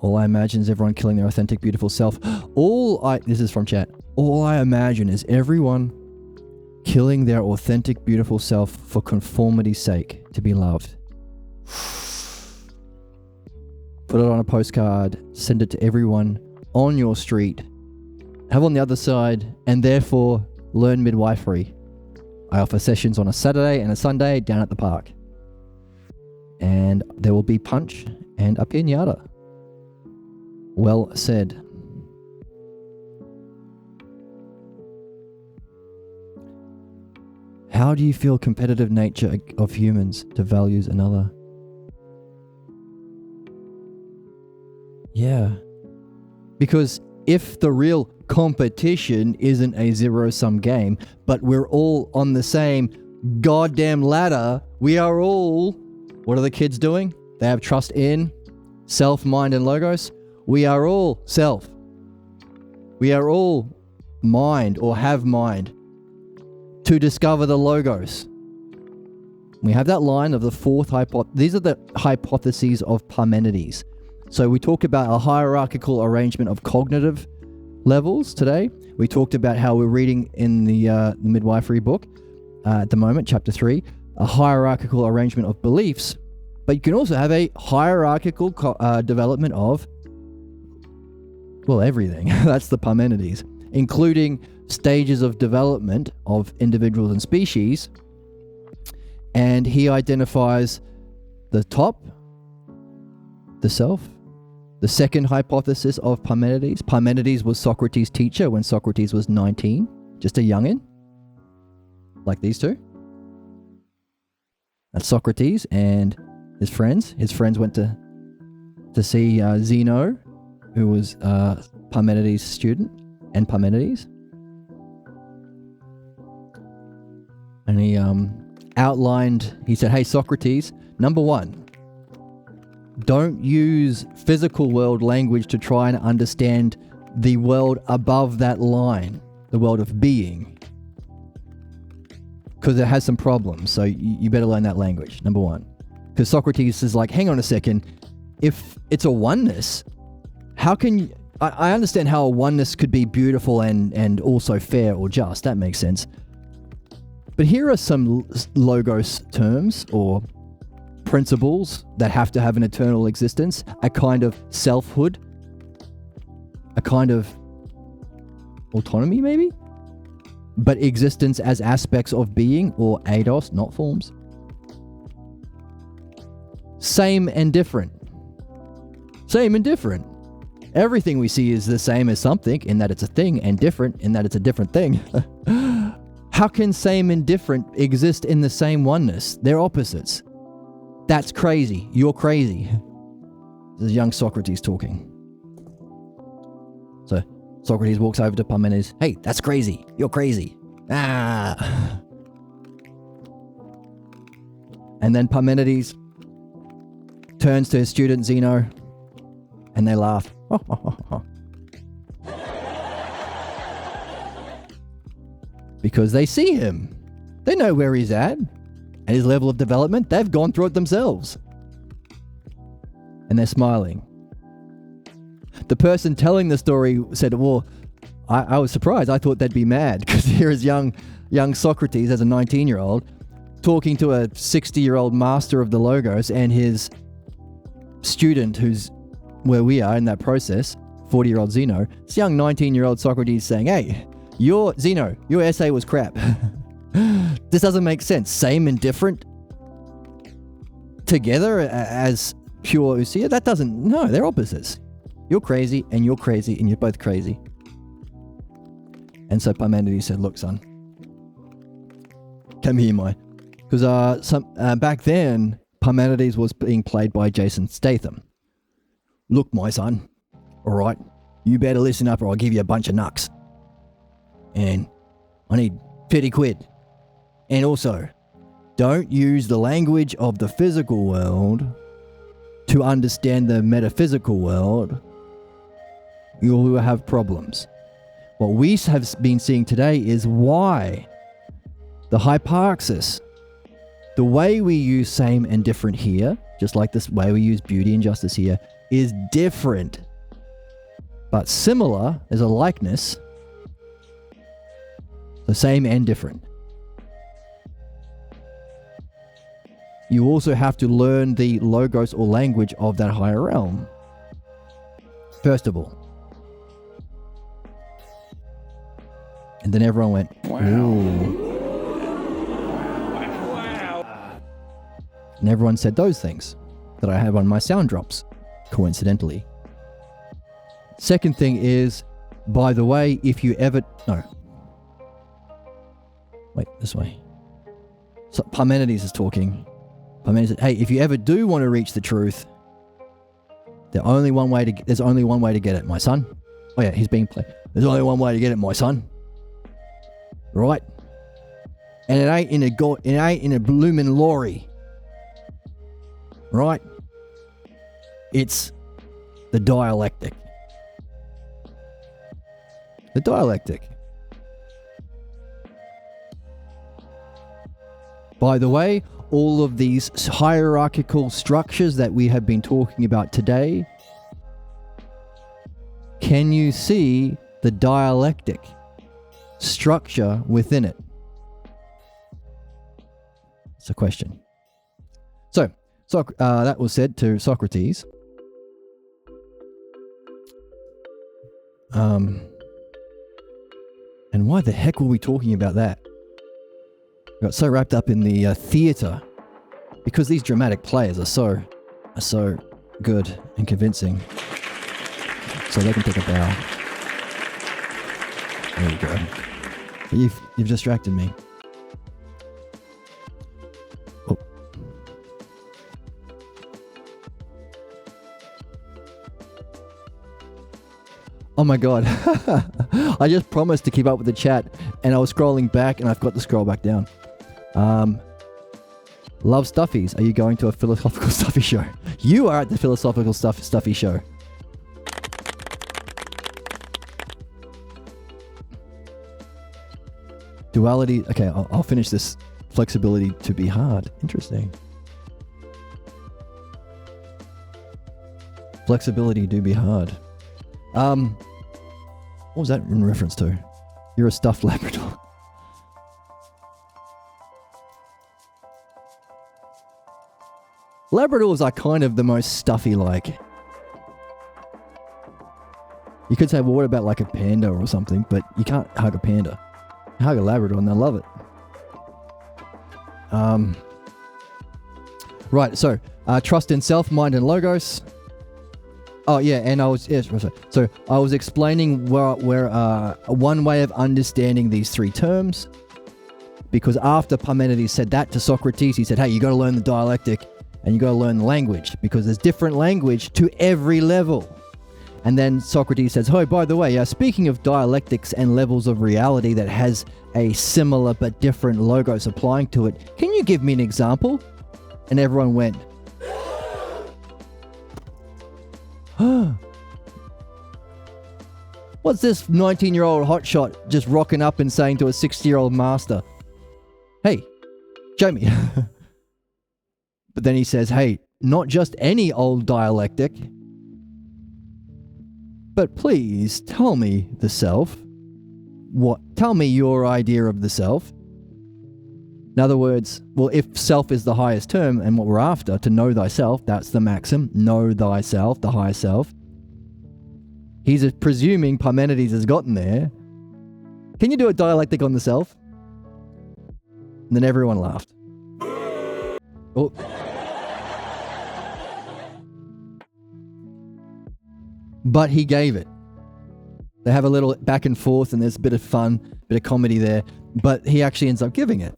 All I imagine is everyone killing their authentic, beautiful self. This is from chat. All I imagine is everyone killing their authentic, beautiful self for conformity's sake, to be loved. Put it on a postcard, send it to everyone on your street, have on the other side, and therefore learn midwifery. I offer sessions on a Saturday and a Sunday down at the park. And there will be punch and a pinata. Well said. How do you feel competitive nature of humans devalues another? Yeah. Because if the real competition isn't a zero-sum game, but we're all on the same goddamn ladder, we are all... What are the kids doing? They have trust in self, mind, and logos. We are all self. We are all mind, or have mind, to discover the logos. We have that line of the fourth these are the hypotheses of Parmenides. So we talked about a hierarchical arrangement of cognitive levels today. We talked about how we're reading in the midwifery book at the moment, chapter 3, a hierarchical arrangement of beliefs. But you can also have a hierarchical development of, well, everything. That's the Parmenides, including stages of development of individuals and species. And he identifies the top, the self. The second hypothesis of Parmenides. Parmenides was Socrates' teacher when Socrates was 19, just a youngin, like these two. That's Socrates and his friends. His friends went to see Zeno, who was Parmenides' student, and Parmenides. And he outlined, he said, hey, Socrates, number one, don't use physical world language to try and understand the world above that line, the world of being, because it has some problems. So you better learn that language, number one. Because Socrates is like, hang on a second, if it's a oneness, how can you, I understand how a oneness could be beautiful and also fair or just, that makes sense. But here are some logos terms or principles that have to have an eternal existence, a kind of selfhood, a kind of autonomy maybe, but existence as aspects of being, or eidos, not forms. Same and different. Same and different. Everything we see is the same as something in that it's a thing, and different in that it's a different thing. How can same and different exist in the same oneness? They're opposites. That's crazy. You're crazy. This is young Socrates talking. So Socrates walks over to Parmenides. Hey, that's crazy. You're crazy. Ah. And then Parmenides turns to his student Zeno, and they laugh. Because they see him. They know where he's at. And his level of development, they've gone through it themselves. And they're smiling. the person telling the story said, well, I was surprised. I thought they'd be mad because here is young Socrates as a 19-year-old talking to a 60-year-old master of the Logos and his student who's where we are in that process, 40-year-old Zeno. This young 19-year-old Socrates saying, hey, your essay was crap. This doesn't make sense. Same and different together as pure Usia? That doesn't... No, they're opposites. You're crazy and you're crazy and you're both crazy. And so Parmenides said, look, son, come here, because back then, Parmenides was being played by Jason Statham. Look, my son, all right, you better listen up or I'll give you a bunch of knucks. And I need 50 quid. And also, don't use the language of the physical world to understand the metaphysical world. You'll have problems. What we have been seeing today is why the hyparxis, the way we use same and different here, just like this way we use beauty and justice here, is different. But similar is a likeness. The same and different. You also have to learn the logos or language of that higher realm. First of all. And then everyone went, Wow. ooh. Wow. And everyone said those things that I have on my sound drops, coincidentally. Second thing is, by the way, if you ever... No. Wait, this way. So Parmenides is talking. Parmenides said, hey, if you ever do want to reach the truth, there's only one way to get it, my son. Oh yeah, he's being played. There's only one way to get it, my son. Right? And it ain't in a bloomin' lorry. Right? It's the dialectic. The dialectic. By the way, all of these hierarchical structures that we have been talking about today, can you see the dialectic structure within it? It's a question. So that was said to Socrates. And why the heck were we talking about that? I got so wrapped up in the theatre because these dramatic players are so good and convincing. So they can take a bow. There you go. You've distracted me. Oh. Oh my god. I just promised to keep up with the chat and I was scrolling back and I've got to scroll back down. Love Stuffies. Are you going to a philosophical stuffy show? You are at the philosophical stuffy show. Duality. Okay, I'll finish this. Flexibility to be hard. Interesting. Flexibility do be hard. What was that in reference to? You're a stuffed Labrador. Labradors are kind of the most stuffy-like. You could say, well, what about like a panda or something? But you can't hug a panda. You hug a Labrador and they'll love it. Right, so trust in self, mind, and logos. Oh yeah, and I was explaining where one way of understanding these three terms, because after Parmenides said that to Socrates, he said, hey, you got to learn the dialectic and you got to learn the language because there's different language to every level. And then Socrates says, oh, by the way, speaking of dialectics and levels of reality that has a similar but different logos applying to it, can you give me an example? And everyone went, what's this 19-year-old hotshot just rocking up and saying to a 60-year-old master? Hey, show me. But then he says, hey, not just any old dialectic. But please tell me the self. Tell me your idea of the self. In other words, well, if self is the highest term and what we're after, to know thyself, that's the maxim, know thyself, the higher self. He's presuming Parmenides has gotten there. Can you do a dialectic on the self? And then everyone laughed. Oh. But he gave it. They have a little back and forth and there's a bit of fun, bit of comedy there, but he actually ends up giving it.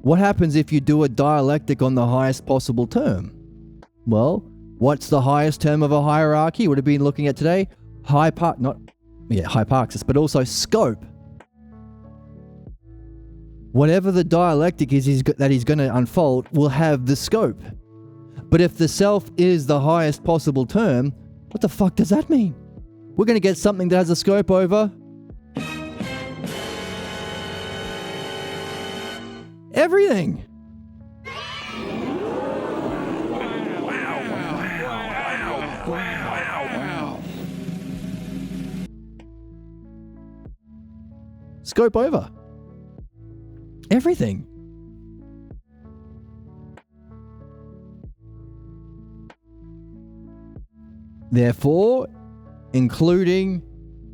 What happens if you do a dialectic on the highest possible term? Well, what's the highest term of a hierarchy? Would have been looking at today? Hyparxis, but also scope. Whatever the dialectic is that he's going to unfold will have the scope. But if the self is the highest possible term, what the fuck does that mean? We're going to get something that has a scope over everything. Scope over everything. Therefore, including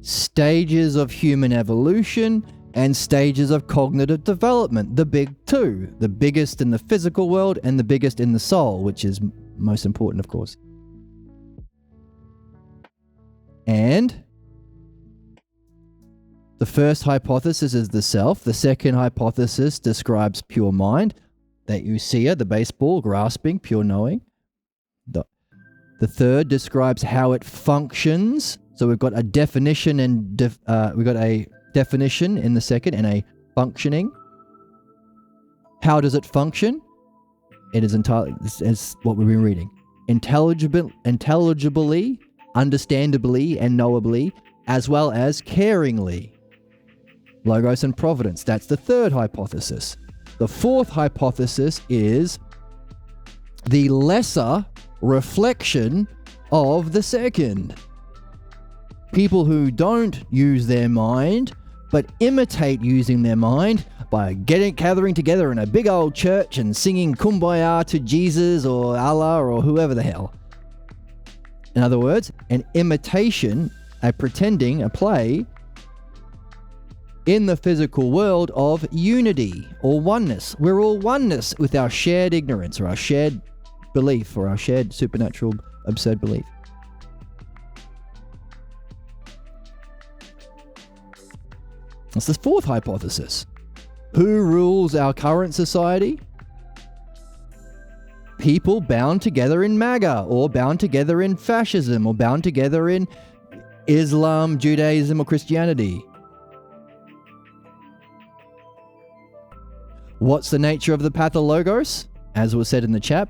stages of human evolution and stages of cognitive development, the big two, the biggest in the physical world and the biggest in the soul, which is most important, of course. And the first hypothesis is the self. The second hypothesis describes pure mind, that ousia, the baseball, grasping, pure knowing. The third describes how it functions. So we've got a definition and we've got a definition in the second and a functioning. How does it function? It is entirely, as what we've been reading, intelligibly, understandably, and knowably, as well as caringly. Logos and providence. That's the third hypothesis. The fourth hypothesis is the lesser reflection of the second. People who don't use their mind, but imitate using their mind by gathering together in a big old church and singing Kumbaya to Jesus or Allah or whoever the hell. In other words, an imitation, a pretending, a play in the physical world of unity or oneness. We're all oneness with our shared ignorance or our shared belief or our shared supernatural absurd belief. That's the fourth hypothesis. Who rules our current society? People bound together in MAGA, or bound together in fascism, or bound together in Islam, Judaism, or Christianity. What's the nature of the pathologos? As was said in the chat,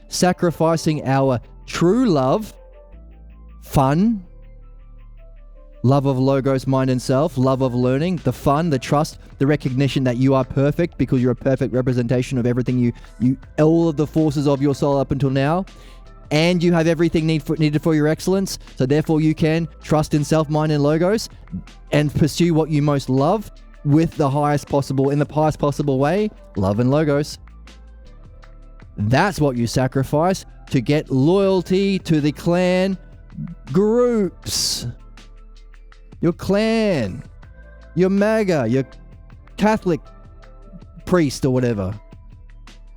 sacrificing our true love, fun, love of logos, mind and self, love of learning, the fun, the trust, the recognition that you are perfect because you're a perfect representation of everything you all of the forces of your soul up until now, and you have everything needed for your excellence, so therefore you can trust in self, mind and logos and pursue what you most love with the highest possible, in the highest possible way, love and logos. That's what you sacrifice to get loyalty to the clan groups. Your clan, your MAGA, your Catholic priest or whatever.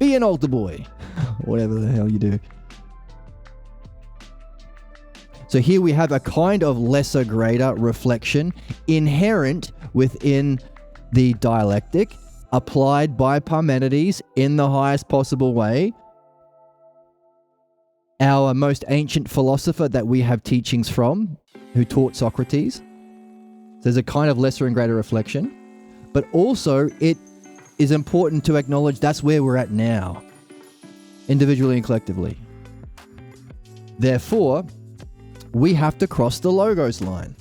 Be an altar boy. Whatever the hell you do. So here we have a kind of lesser greater reflection inherent within the dialectic, applied by Parmenides in the highest possible way. Our most ancient philosopher that we have teachings from, who taught Socrates. There's a kind of lesser and greater reflection, but also it is important to acknowledge that's where we're at now, individually and collectively. Therefore, we have to cross the logos line.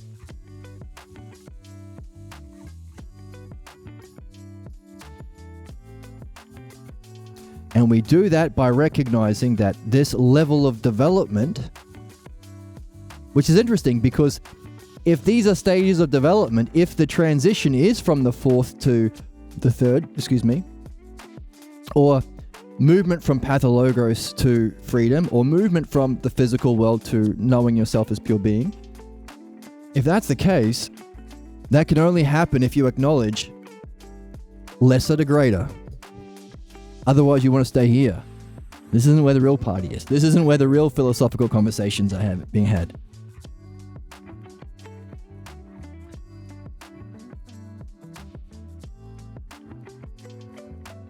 And we do that by recognizing that this level of development which is interesting because if these are stages of development, if the transition is from the fourth to the third, or movement from pathologos to freedom, or movement from the physical world to knowing yourself as pure being, if that's the case, that can only happen if you acknowledge lesser to greater. Otherwise, you want to stay here. This isn't where the real party is. This isn't where the real philosophical conversations are being had.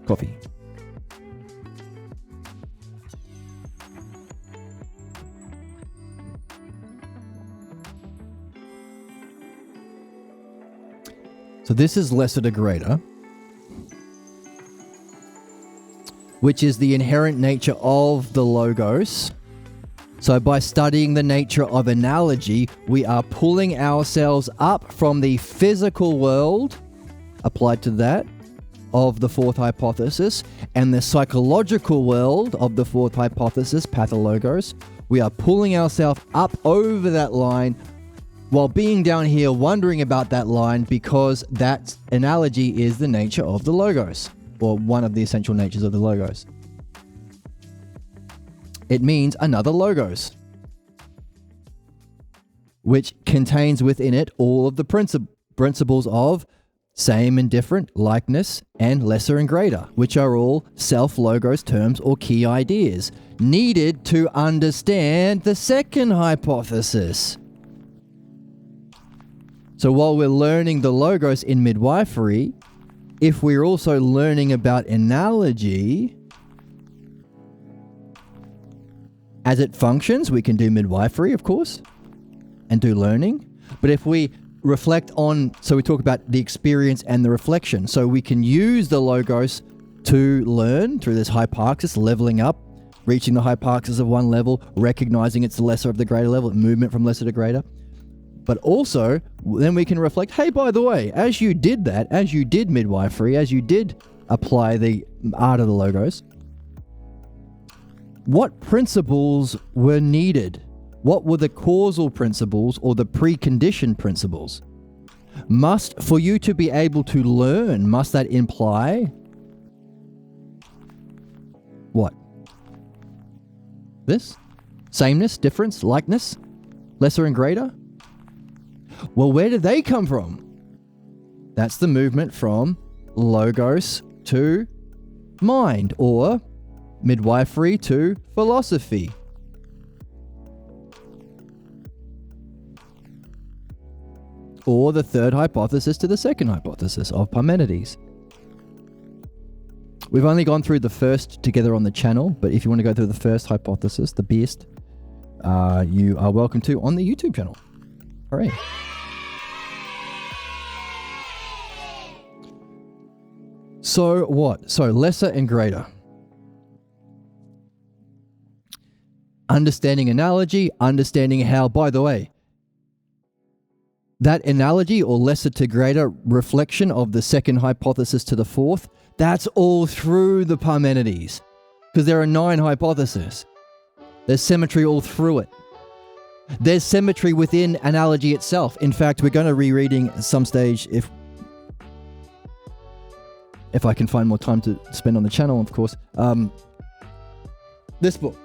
Coffee. So this is lesser to greater, which is the inherent nature of the logos. So by studying the nature of analogy, we are pulling ourselves up from the physical world, applied to that, of the fourth hypothesis, and the psychological world of the fourth hypothesis, pathologos. We are pulling ourselves up over that line while being down here wondering about that line, because that analogy is the nature of the logos, or one of the essential natures of the logos. It means another logos, which contains within it all of the principles of same and different, likeness, and lesser and greater, which are all self-logos terms or key ideas needed to understand the second hypothesis. So while we're learning the logos in midwifery, if we're also learning about analogy as it functions, we can do midwifery, of course, and do learning. But if we reflect on, so we talk about the experience and the reflection. So we can use the logos to learn through this hyparxis, leveling up, reaching the hyparxis of one level, recognizing it's the lesser of the greater level, movement from lesser to greater. But also, then we can reflect, hey, by the way, as you did that, as you did midwifery, as you did apply the art of the logos, what principles were needed? What were the causal principles or the preconditioned principles? For you to be able to learn, must that imply what? This? Sameness, difference, likeness, lesser and greater? Well, where did they come from? That's the movement from logos to mind, or midwifery to philosophy. Or the third hypothesis to the second hypothesis of Parmenides. We've only gone through the first together on the channel, but if you want to go through the first hypothesis, the beast, you are welcome to on the YouTube channel. All right. So what? So lesser and greater. Understanding analogy, understanding how, by the way, that analogy or lesser to greater reflection of the second hypothesis to the fourth, that's all through the Parmenides, because there are 9 hypotheses. There's symmetry all through it. There's symmetry within analogy itself. In fact, we're going to rereading at some stage, if I can find more time to spend on the channel, of course, this book.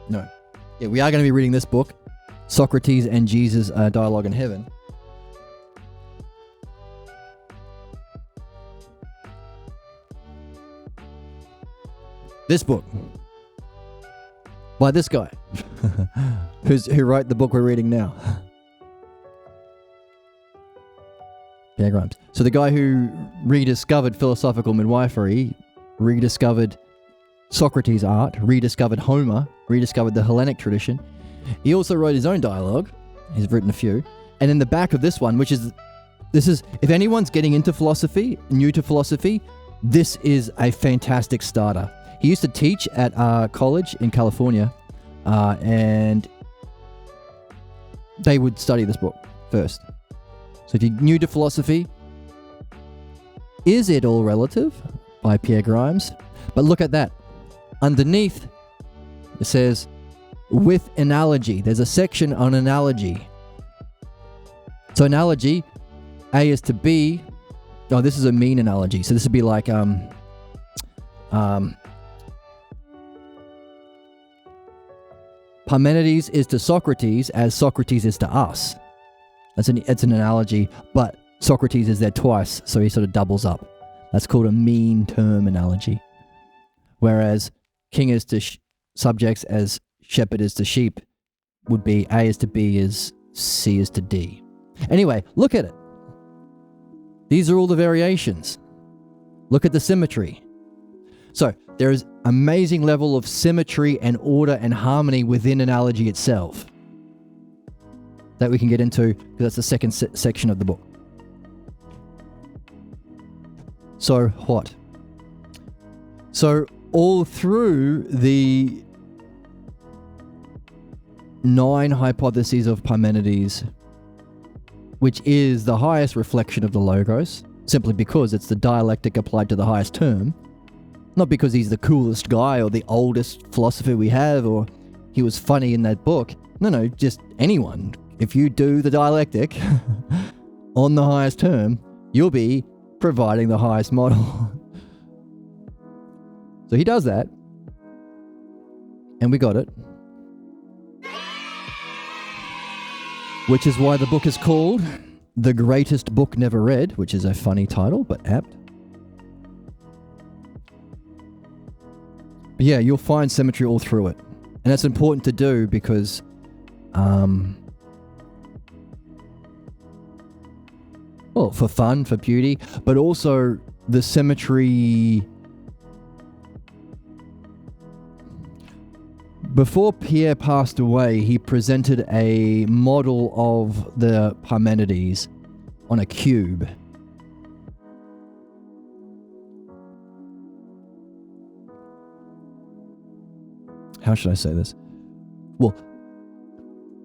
No. Yeah, we are going to be reading this book, Socrates and Jesus, Dialogue in Heaven. This book by this guy who wrote the book we're reading now. Yeah, Grimes. So the guy who rediscovered philosophical midwifery, rediscovered Socrates' art, rediscovered Homer, rediscovered the Hellenic tradition. He also wrote his own dialogue. He's written a few. And in the back of this one, this is, if anyone's getting into philosophy, new to philosophy, this is a fantastic starter. He used to teach at a college in California, and they would study this book first. So if you're new to philosophy, Is It All Relative by Pierre Grimes. But look at that. Underneath, it says, with analogy. There's a section on analogy. So analogy, A is to B. Oh, this is a mean analogy. So this would be like Parmenides is to Socrates as Socrates is to us. It's an analogy, but Socrates is there twice, so he sort of doubles up. That's called a mean term analogy. Whereas king is to subjects as shepherd is to sheep would be A is to B as C is to D. Anyway, look at it. These are all the variations. Look at the symmetry. So there is amazing level of symmetry and order and harmony within analogy itself that we can get into, because that's the second section of the book. So what? So all through the 9 hypotheses of Parmenides, which is the highest reflection of the Logos, simply because it's the dialectic applied to the highest term, not because he's the coolest guy or the oldest philosopher we have or he was funny in that book. No, just anyone. If you do the dialectic on the highest term, you'll be providing the highest model. So he does that, and we got it. Which is why the book is called The Greatest Book Never Read, which is a funny title, but apt. But yeah, you'll find symmetry all through it. And that's important to do because well, for fun, for beauty, but also the symmetry. Before Pierre passed away, he presented a model of the Parmenides on a cube. How should I say this? Well,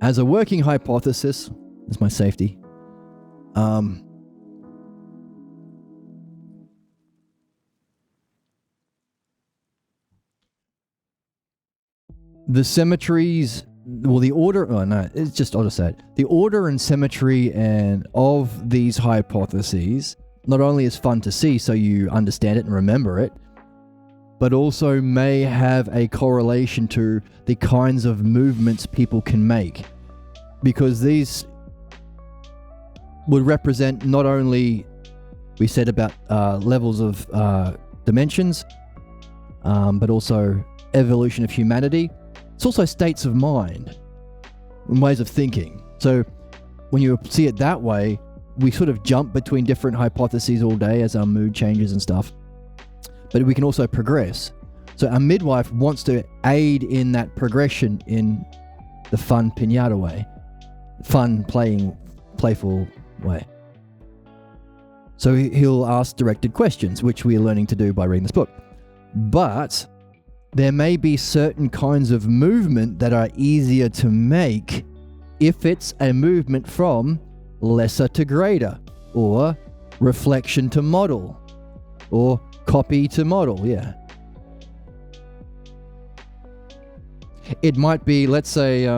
as a working hypothesis, as my safety, the symmetries, well, the order, I'll just say it. The order and symmetry of these hypotheses not only is fun to see so you understand it and remember it, but also may have a correlation to the kinds of movements people can make. Because these would represent not only, we said about levels of dimensions, but also evolution of humanity. It's also states of mind and ways of thinking. So when you see it that way, we sort of jump between different hypotheses all day as our mood changes and stuff. But we can also progress. So our midwife wants to aid in that progression in the fun piñata way. Fun, playful way. So he'll ask directed questions, which we are learning to do by reading this book. But there may be certain kinds of movement that are easier to make if it's a movement from lesser to greater, or reflection to model, or copy to model, yeah. It might be, let's say,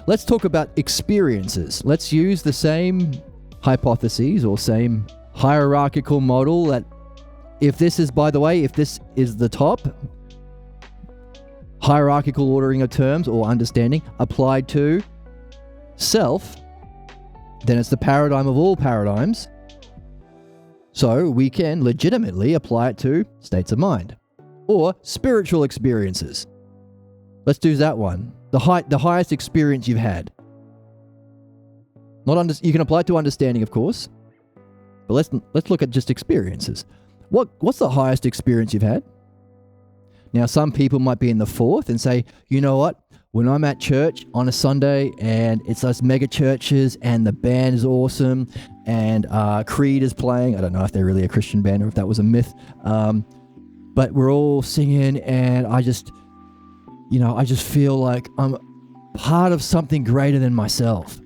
let's talk about experiences. Let's use the same hypotheses or same hierarchical model that if this is, by the way, if this is the top, hierarchical ordering of terms or understanding applied to self, then it's the paradigm of all paradigms. So we can legitimately apply it to states of mind or spiritual experiences. Let's do that one. The highest experience you've had. You can apply it to understanding, of course, but let's look at just experiences. What's the highest experience you've had? Now, some people might be in the 4th and say, you know what? When I'm at church on a Sunday and it's those mega churches and the band is awesome and Creed is playing. I don't know if they're really a Christian band or if that was a myth. But we're all singing and I just feel like I'm part of something greater than myself.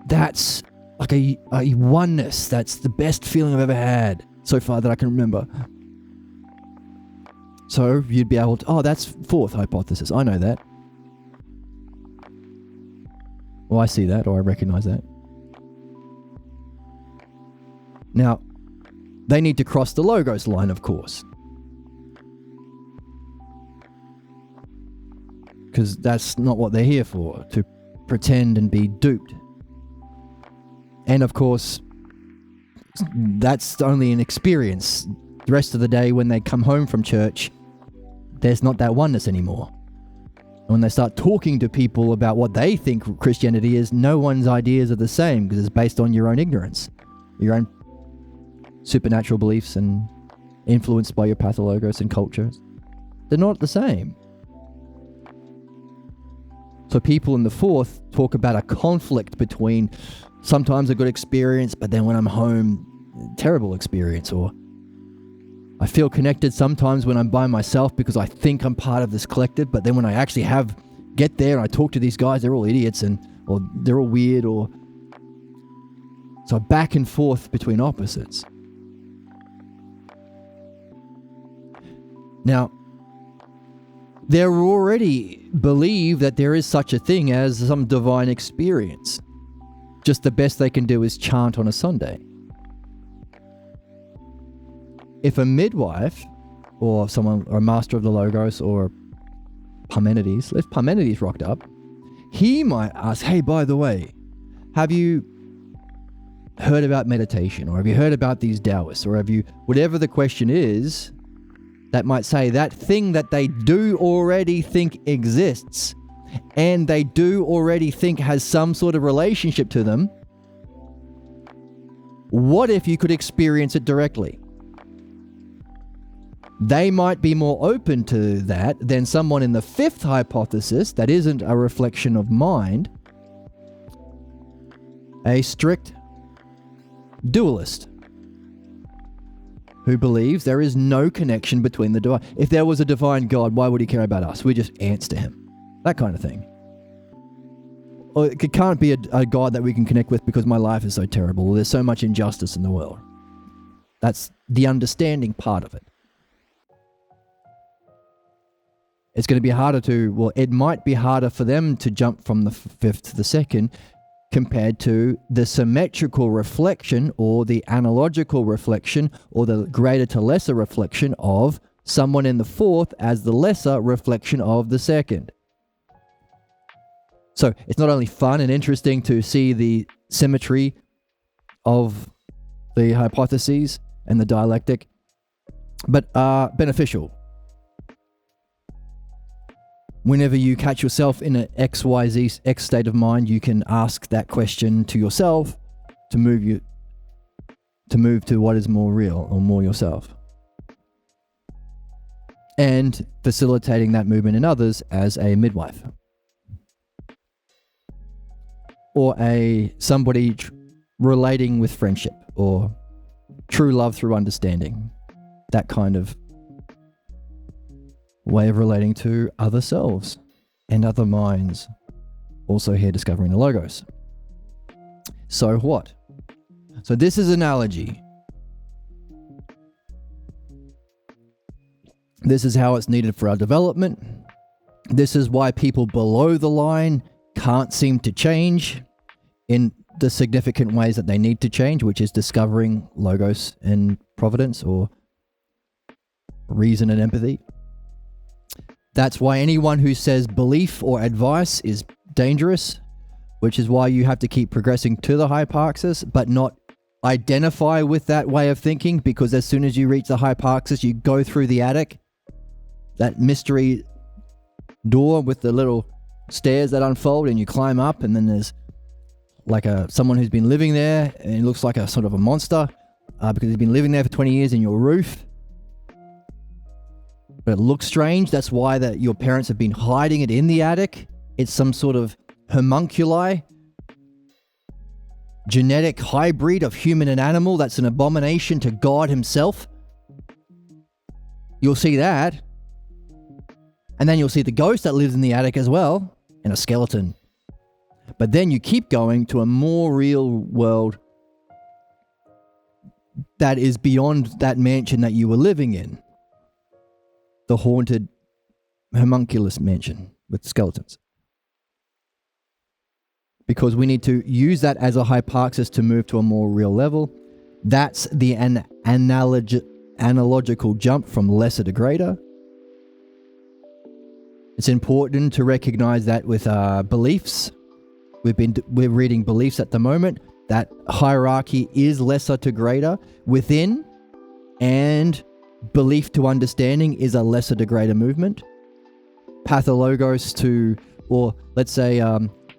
That's like a oneness. That's the best feeling I've ever had so far that I can remember. So you'd be able to, oh, that's fourth hypothesis. I know that. Or I see that, or I recognize that. Now, they need to cross the logos line, of course. Because that's not what they're here for, to pretend and be duped. And of course, that's only an experience. The rest of the day, when they come home from church, there's not that oneness anymore. When they start talking to people about what they think Christianity is, no one's ideas are the same because it's based on your own ignorance, your own supernatural beliefs, and influenced by your pathologos and cultures. They're not the same. So people in the fourth talk about a conflict between sometimes a good experience, but then when I'm home, terrible experience, or I feel connected sometimes when I'm by myself because I think I'm part of this collective, but then when I actually get there and I talk to these guys, they're all idiots or they're all weird, or so back and forth between opposites. Now, they already believe that there is such a thing as some divine experience. Just the best they can do is chant on a Sunday. If a master of the Logos, or Parmenides, if Parmenides rocked up, he might ask, hey, by the way, have you heard about meditation? Or have you heard about these Taoists? Or have you, whatever the question is, that might say that thing that they do already think exists, and they do already think has some sort of relationship to them, what if you could experience it directly? They might be more open to that than someone in the fifth hypothesis that isn't a reflection of mind, a strict dualist who believes there is no connection between the divine. If there was a divine God, why would he care about us? We're just ants to him. That kind of thing. Or it can't be a God that we can connect with because my life is so terrible. There's so much injustice in the world. That's the understanding part of it. It's going to be harder it might be harder for them to jump from the fifth to the second compared to the symmetrical reflection or the analogical reflection or the greater to lesser reflection of someone in the fourth as the lesser reflection of the second. So it's not only fun and interesting to see the symmetry of the hypotheses and the dialectic, but beneficial. Whenever you catch yourself in an XYZ X state of mind, you can ask that question to yourself to move to what is more real or more yourself. And facilitating that movement in others as a midwife. Or somebody relating with friendship or true love through understanding. That kind of way of relating to other selves and other minds. Also here discovering the Logos. So what? So this is analogy. This is how it's needed for our development. This is why people below the line can't seem to change in the significant ways that they need to change, which is discovering Logos and providence, or reason and empathy. That's why anyone who says belief or advice is dangerous, which is why you have to keep progressing to the hyparxis, but not identify with that way of thinking, because as soon as you reach the hyparxis, you go through the attic, that mystery door with the little stairs that unfold, and you climb up, and then there's like someone who's been living there, and it looks like a sort of a monster because he's been living there for 20 years in your roof. But it looks strange. That's why your parents have been hiding it in the attic. It's some sort of homunculi, genetic hybrid of human and animal that's an abomination to God himself. You'll see that. And then you'll see the ghost that lives in the attic as well, and a skeleton. But then you keep going to a more real world that is beyond that mansion that you were living in. the haunted homunculus mansion with skeletons. Because we need to use that as a hypoxis to move to a more real level. That's the analogical jump from lesser to greater. It's important to recognize that with beliefs. We're reading beliefs at the moment. That hierarchy is lesser to greater within, and belief to understanding is a lesser to greater movement. Pathologos to, or let's say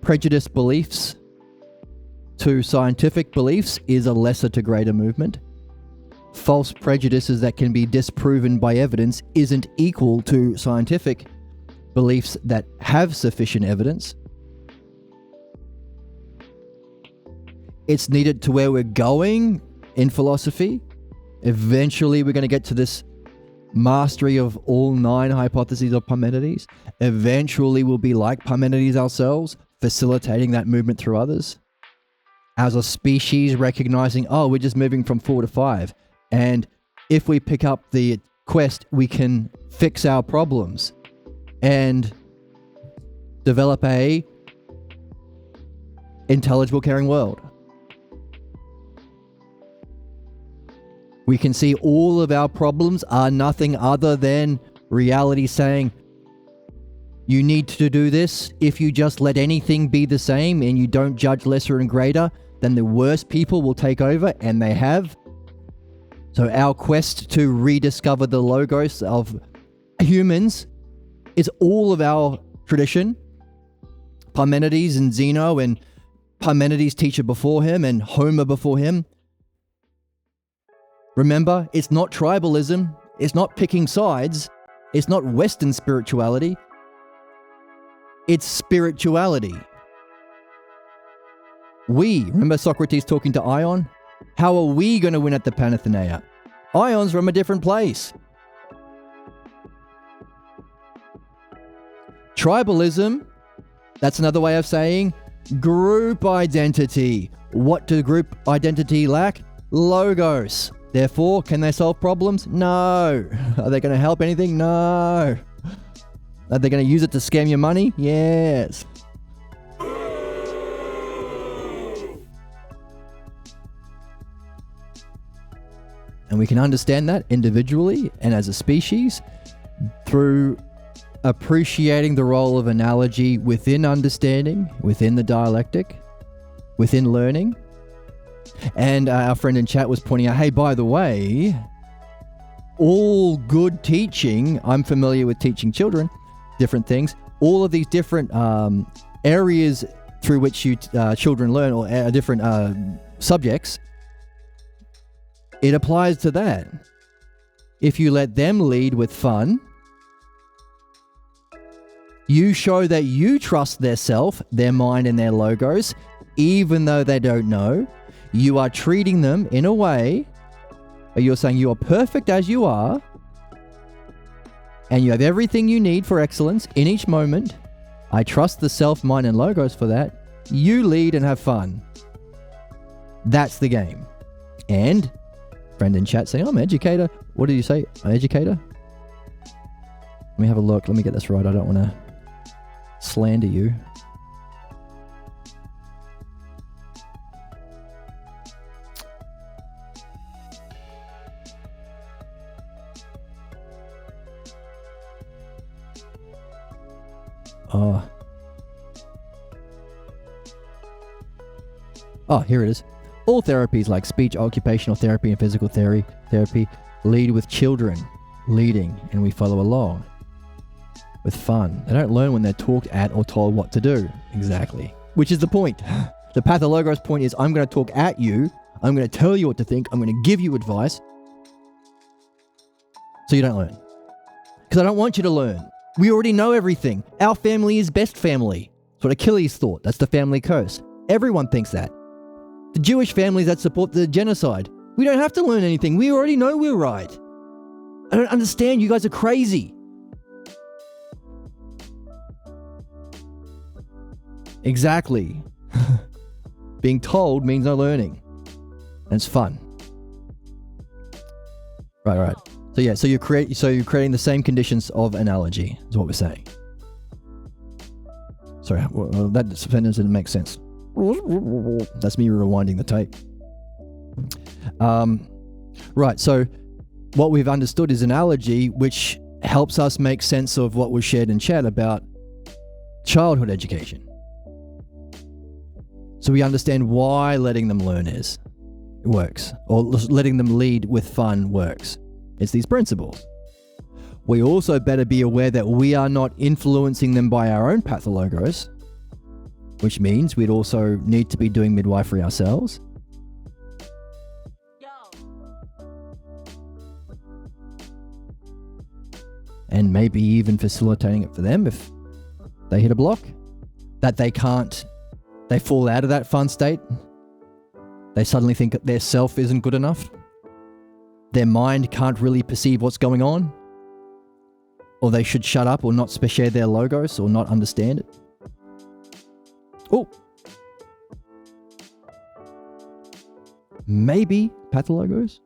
prejudiced beliefs to scientific beliefs is a lesser to greater movement. False prejudices that can be disproven by evidence isn't equal to scientific beliefs that have sufficient evidence. It's needed to where we're going in philosophy. Eventually, we're going to get to this mastery of all 9 hypotheses of Parmenides. Eventually, we'll be like Parmenides ourselves, facilitating that movement through others. As a species, recognizing, oh, we're just moving from 4 to 5. And if we pick up the quest, we can fix our problems and develop a intelligible, caring world. We can see all of our problems are nothing other than reality saying, you need to do this. If you just let anything be the same and you don't judge lesser and greater, then the worst people will take over, and they have. So our quest to rediscover the logos of humans is all of our tradition. Parmenides and Zeno and Parmenides' teacher before him and Homer before him. Remember, it's not tribalism, it's not picking sides, it's not Western spirituality, it's spirituality. Remember Socrates talking to Ion? How are we going to win at the Panathenaea? Ion's from a different place. Tribalism, that's another way of saying group identity. What do group identity lack? Logos. Therefore, can they solve problems? No. Are they going to help anything? No. Are they going to use it to scam your money? Yes. And we can understand that individually and as a species through appreciating the role of analogy within understanding, within the dialectic, within learning. And our friend in chat was pointing out, hey, by the way, all good teaching, I'm familiar with teaching children, different things, all of these different areas through which children learn, or different subjects, it applies to that. If you let them lead with fun, you show that you trust their self, their mind, and their logos, even though they don't know. You are treating them in a way where you're saying you are perfect as you are, and you have everything you need for excellence in each moment. I trust the self, mind, and logos for that. You lead and have fun. That's the game. And friend in chat saying, I'm an educator. What did you say? An educator? Let me have a look. Let me get this right. I don't want to slander you. Oh, here it is. All therapies like speech, occupational therapy, and physical therapy lead with children leading, and we follow along with fun. They don't learn when they're talked at or told what to do. Exactly. Which is the point. The pathologos point is, I'm going to talk at you. I'm going to tell you what to think. I'm going to give you advice. So you don't learn. Because I don't want you to learn. We already know everything. Our family is best family. That's what Achilles thought. That's the family curse. Everyone thinks that. The Jewish families that support the genocide. We don't have to learn anything. We already know we're right. I don't understand. You guys are crazy. Exactly. Being told means no learning. And it's fun. Right. So you're creating the same conditions of analogy, is what we're saying. Sorry, well, that sentence didn't make sense. That's me rewinding the tape. Right, so what we've understood is analogy, which helps us make sense of what was shared in chat about childhood education. So we understand why letting them learn works, or letting them lead with fun works. It's these principles. We also better be aware that we are not influencing them by our own pathologos, which means we'd also need to be doing midwifery ourselves. And maybe even facilitating it for them if they hit a block, that they fall out of that fun state. They suddenly think that their self isn't good enough. Their mind can't really perceive what's going on. Or they should shut up or not share their logos or not understand it. Oh. Maybe pathologos.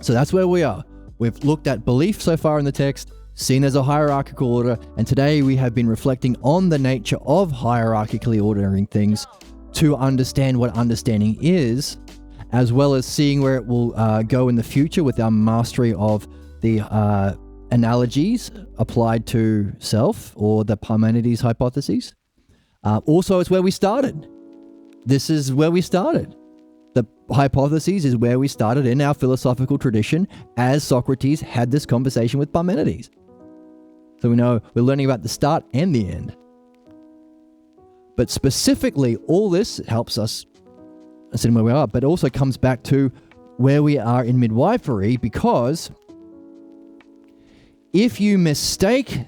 So that's where we are. We've looked at belief so far in the text, seen as a hierarchical order, and today we have been reflecting on the nature of hierarchically ordering things to understand what understanding is, as well as seeing where it will go in the future with our mastery of the analogies applied to self, or the Parmenides hypotheses. Also, it's where we started. This is where we started. The hypotheses is where we started in our philosophical tradition as Socrates had this conversation with Parmenides. So we know we're learning about the start and the end. But specifically, all this helps us see where we are, but also comes back to where we are in midwifery, because if you mistake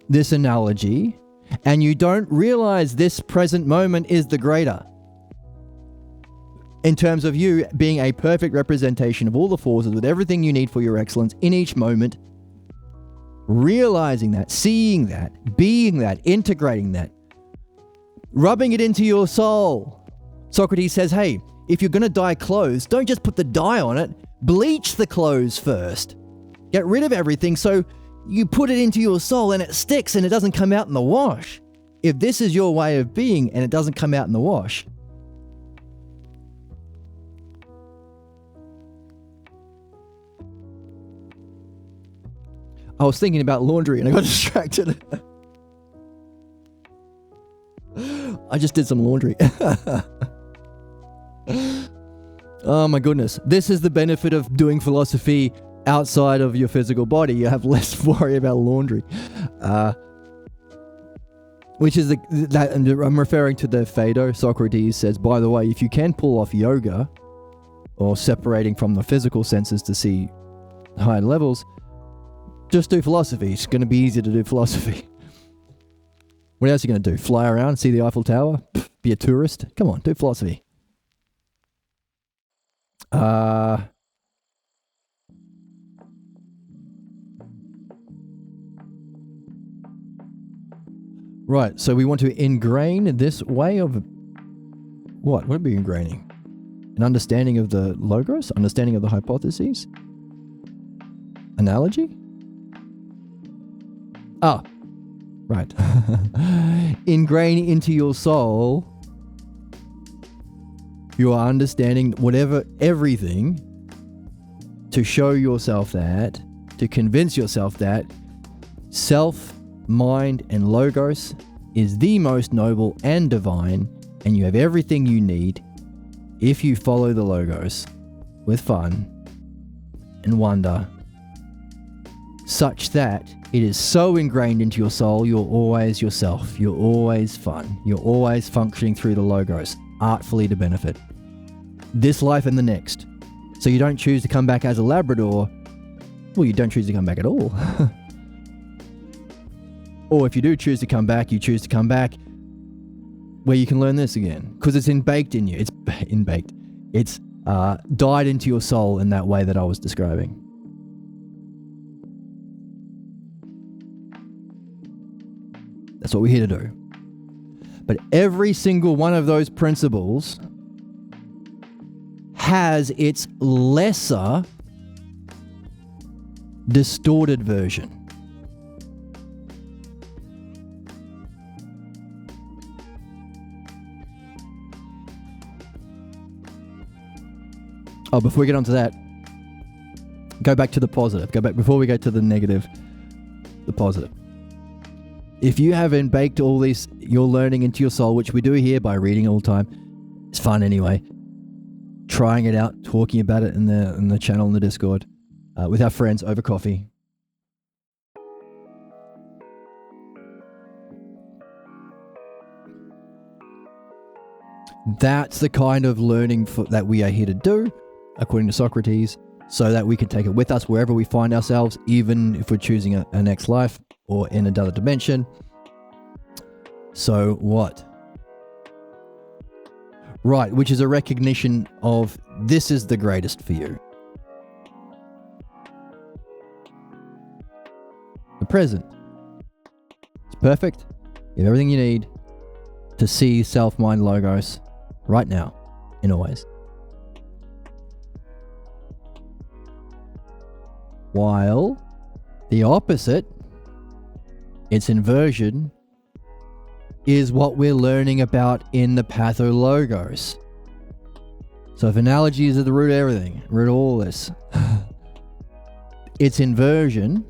this analogy and you don't realize this present moment is the greater, in terms of you being a perfect representation of all the forces with everything you need for your excellence in each moment, realizing that, seeing that, being that, integrating that, rubbing it into your soul. Socrates says, hey, if you're going to dye clothes, don't just put the dye on it, bleach the clothes first. Get rid of everything so you put it into your soul and it sticks and it doesn't come out in the wash. If this is your way of being and it doesn't come out in the wash, I was thinking about laundry and I got distracted. I just did some laundry. Oh my goodness. This is the benefit of doing philosophy outside of your physical body. You have less worry about laundry. Which is I'm referring to the Phaedo. Socrates says, by the way, if you can pull off yoga, or separating from the physical senses to see higher levels, just do philosophy. It's going to be easier to do philosophy. What else are you going to do? Fly around, see the Eiffel Tower? Be a tourist? Come on, do philosophy. Right, so we want to ingrain this way of... What? What are we ingraining? An understanding of the logos? Understanding of the hypotheses? Analogy? Right. Ingrain into your soul your understanding, everything, to show yourself that, to convince yourself that self, mind, and logos is the most noble and divine, and you have everything you need if you follow the logos with fun and wonder, such that it is so ingrained into your soul, you're always yourself, you're always fun, you're always functioning through the logos, artfully to benefit this life and the next. So you don't choose to come back as a Labrador, well, you don't choose to come back at all. Or if you do choose to come back, you choose to come back where you can learn this again, because it's baked in you. It's baked. It's died into your soul in that way that I was describing. That's what we're here to do. But every single one of those principles has its lesser distorted version. Oh, before we get onto that, go back to the positive. Go back before we go to the negative, the positive. If you haven't baked all this, your learning into your soul, which we do here by reading all the time, it's fun anyway. Trying it out, talking about it in the channel in the Discord with our friends over coffee. That's the kind of learning that we are here to do, according to Socrates, so that we can take it with us wherever we find ourselves, even if we're choosing a next life or in another dimension. So what? Right, which is a recognition of this is the greatest for you. The present. It's perfect. You have everything you need to see self-mind logos right now, in always. While the opposite, its inversion, is what we're learning about in the pathologos. So if analogy is at the root of everything, root of all this, its inversion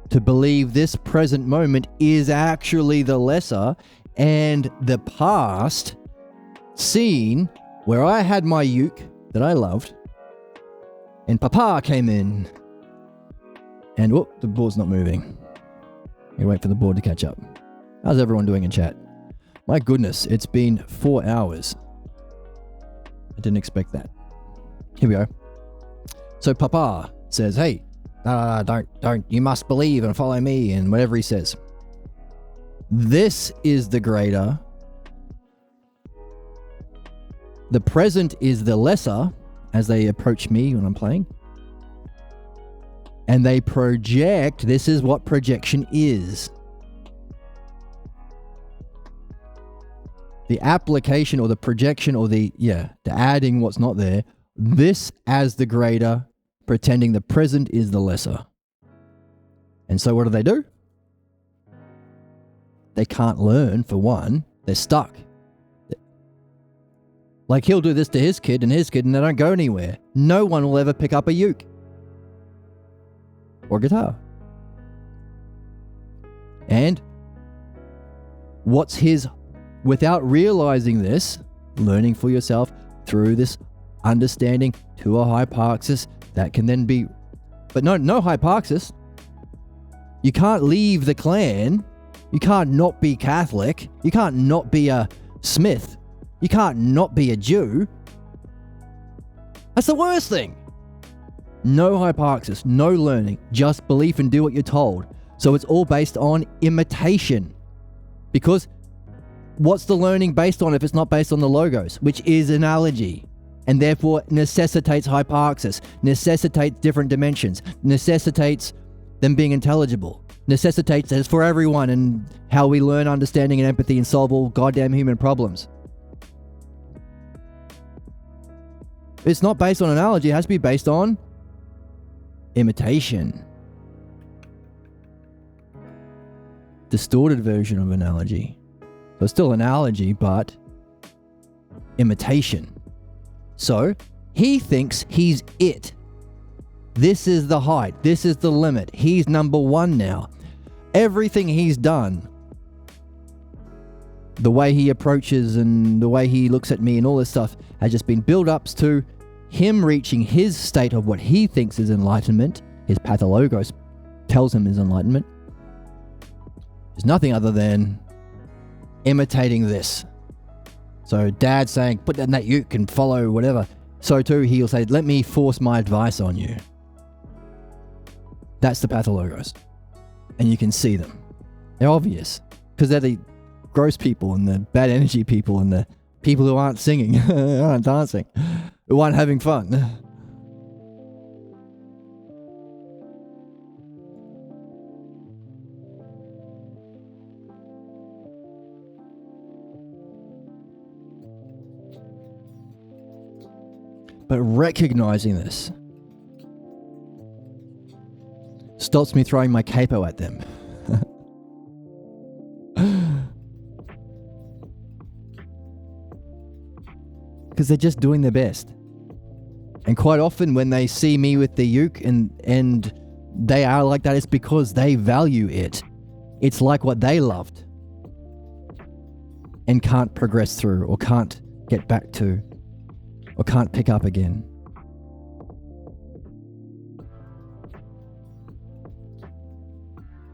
to believe this present moment is actually the lesser, and the past scene where I had my uke that I loved and Papa came in and whoop, the board's not moving. You wait for the board to catch up. How's everyone doing in chat? My goodness, it's been 4 hours. I didn't expect that. Here we go. So Papa says, hey, don't, you must believe and follow me, and whatever he says. This is the greater. The present is the lesser as they approach me when I'm playing. And they project, this is what projection is. The application or the projection or the adding what's not there. This as the greater, pretending the present is the lesser. And so what do? They can't learn, for one. They're stuck. Like he'll do this to his kid, and they don't go anywhere. No one will ever pick up a uke. Or guitar. And what's his, without realizing this, learning for yourself through this understanding to a hypoxis, that can then be, but no hypoxis. You can't leave the clan. You can't not be Catholic. You can't not be a Smith. You can't not be a Jew. That's the worst thing. No hypoxis, no learning, just belief and do what you're told. So it's all based on imitation. Because what's the learning based on if it's not based on the logos, which is analogy, and therefore necessitates hypoxis, necessitates different dimensions, necessitates them being intelligible, necessitates it's for everyone and how we learn understanding and empathy and solve all goddamn human problems. It's not based on analogy, it has to be based on imitation. Distorted version of analogy. So it's still analogy, but imitation. So he thinks he's it. This is the height. This is the limit. He's number one now. Everything he's done, the way he approaches and the way he looks at me and all this stuff has just been build-ups to him reaching his state of what he thinks is enlightenment. His pathologos tells him is enlightenment. It's nothing other than imitating this. So dad saying, put that in that uke and follow whatever. So too, he'll say, let me force my advice on you. That's the pathologos. And you can see them. They're obvious. Because they're the gross people and the bad energy people and the people who aren't singing, aren't dancing, who aren't having fun. But recognizing this stops me throwing my capo at them. Because they're just doing their best. And quite often when they see me with the uke and they are like that, it's because they value it. It's like what they loved and can't progress through or can't get back to or can't pick up again.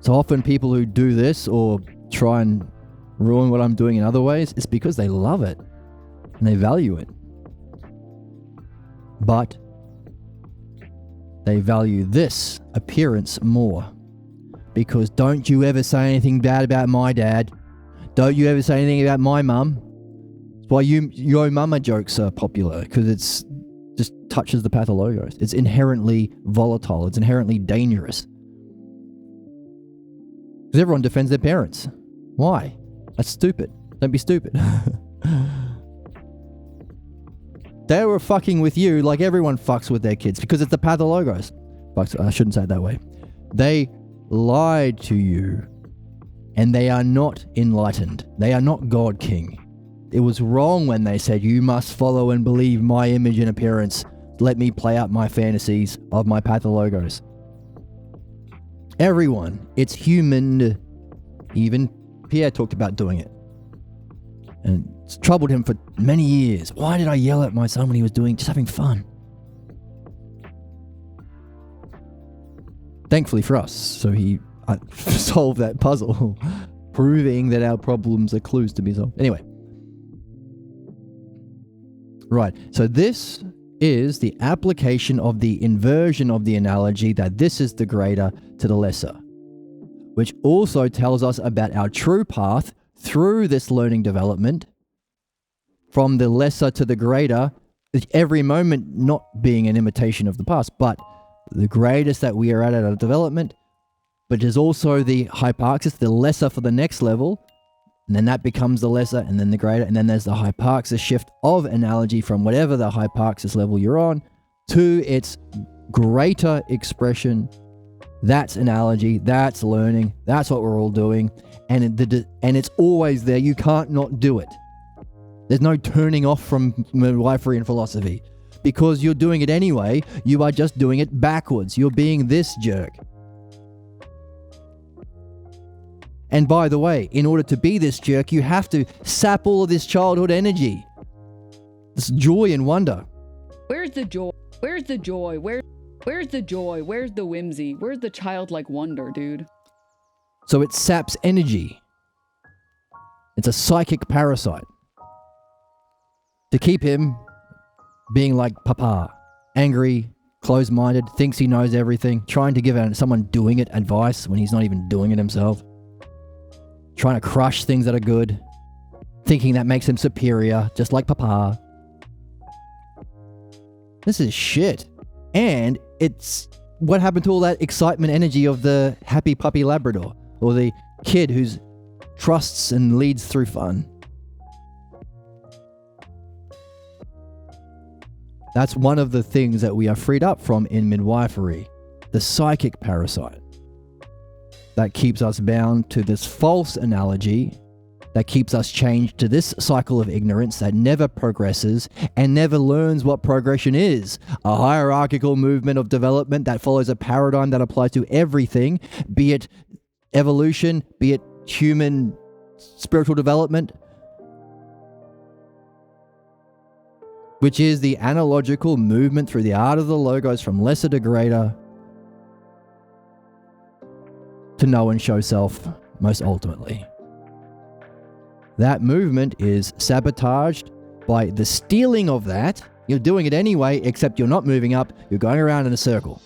So often people who do this or try and ruin what I'm doing in other ways, it's because they love it and they value it. But they value this appearance more. Because don't you ever say anything bad about my dad. Don't you ever say anything about my mum. That's why your mama jokes are popular, because it's just touches the pathologos. It's inherently volatile. It's inherently dangerous. Because everyone defends their parents. Why? That's stupid. Don't be stupid. They were fucking with you like everyone fucks with their kids, because it's the pathologos. I shouldn't say it that way. They lied to you, and they are not enlightened. They are not God King. It was wrong when they said, you must follow and believe my image and appearance. Let me play out my fantasies of my pathologos. Everyone, it's human. Even Pierre talked about doing it. And it's troubled him for many years. Why did I yell at my son when he was just having fun? Thankfully for us, so he solved that puzzle, proving that our problems are clues to be solved. Anyway. Right, so this is the application of the inversion of the analogy that this is the greater to the lesser, which also tells us about our true path through this learning development from the lesser to the greater, every moment not being an imitation of the past, but the greatest that we are at our development, but there's also the hyparxis, the lesser for the next level, and then that becomes the lesser, and then the greater, and then there's the hyparxis shift of analogy from whatever the hyparxis level you're on to its greater expression. That's analogy, that's learning, that's what we're all doing, and it's always there. You can't not do it. There's no turning off from midwifery and philosophy. Because you're doing it anyway, you are just doing it backwards. You're being this jerk. And by the way, in order to be this jerk, you have to sap all of this childhood energy. This joy and wonder. Where's the joy? Where's the joy? Where's the joy? Where's the whimsy? Where's the childlike wonder, dude? So it saps energy. It's a psychic parasite. To keep him being like Papa, angry, closed-minded, thinks he knows everything, trying to give someone doing it advice when he's not even doing it himself, trying to crush things that are good, thinking that makes him superior, just like Papa. This is shit. And it's what happened to all that excitement energy of the happy puppy Labrador, or the kid who trusts and leads through fun. That's one of the things that we are freed up from in midwifery, the psychic parasite that keeps us bound to this false analogy, that keeps us chained to this cycle of ignorance that never progresses and never learns what progression is. A hierarchical movement of development that follows a paradigm that applies to everything, be it evolution, be it human spiritual development, which is the analogical movement through the art of the logos from lesser to greater to know and show self most ultimately. That movement is sabotaged by the stealing of that. You're doing it anyway, except you're not moving up, you're going around in a circle.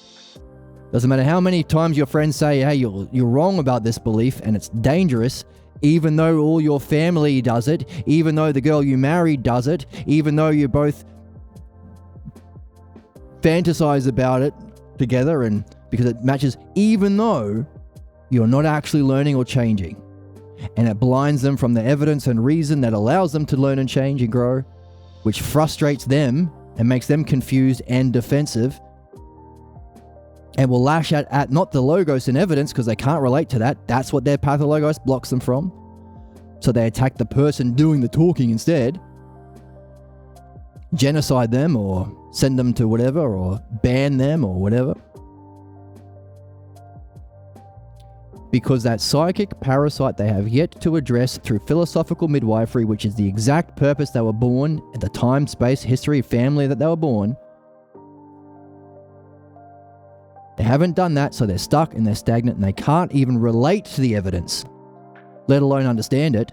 Doesn't matter how many times your friends say, hey, you're wrong about this belief and it's dangerous, even though all your family does it, even though the girl you married does it, even though you both fantasize about it together and because it matches, even though you're not actually learning or changing. And it blinds them from the evidence and reason that allows them to learn and change and grow, which frustrates them and makes them confused and defensive, and will lash at not the logos and evidence because they can't relate to that. That's what their pathologos blocks them from. So they attack the person doing the talking instead. Genocide them or send them to whatever or ban them or whatever. Because that psychic parasite they have yet to address through philosophical midwifery, which is the exact purpose they were born, at the time, space, history, family that they were born. They haven't done that, so they're stuck and they're stagnant and they can't even relate to the evidence, let alone understand it.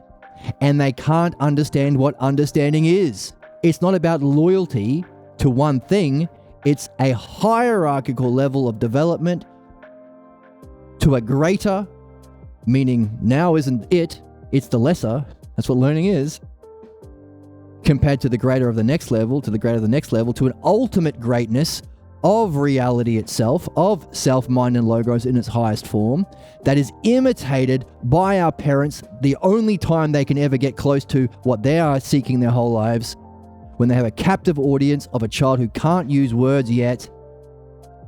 And they can't understand what understanding is. It's not about loyalty to one thing. It's a hierarchical level of development to a greater, meaning now isn't it, it's the lesser. That's what learning is. Compared to the greater of the next level, to the greater of the next level, to an ultimate greatness of reality itself, of self, mind, and logos in its highest form, that is imitated by our parents the only time they can ever get close to what they are seeking their whole lives, when they have a captive audience of a child who can't use words yet,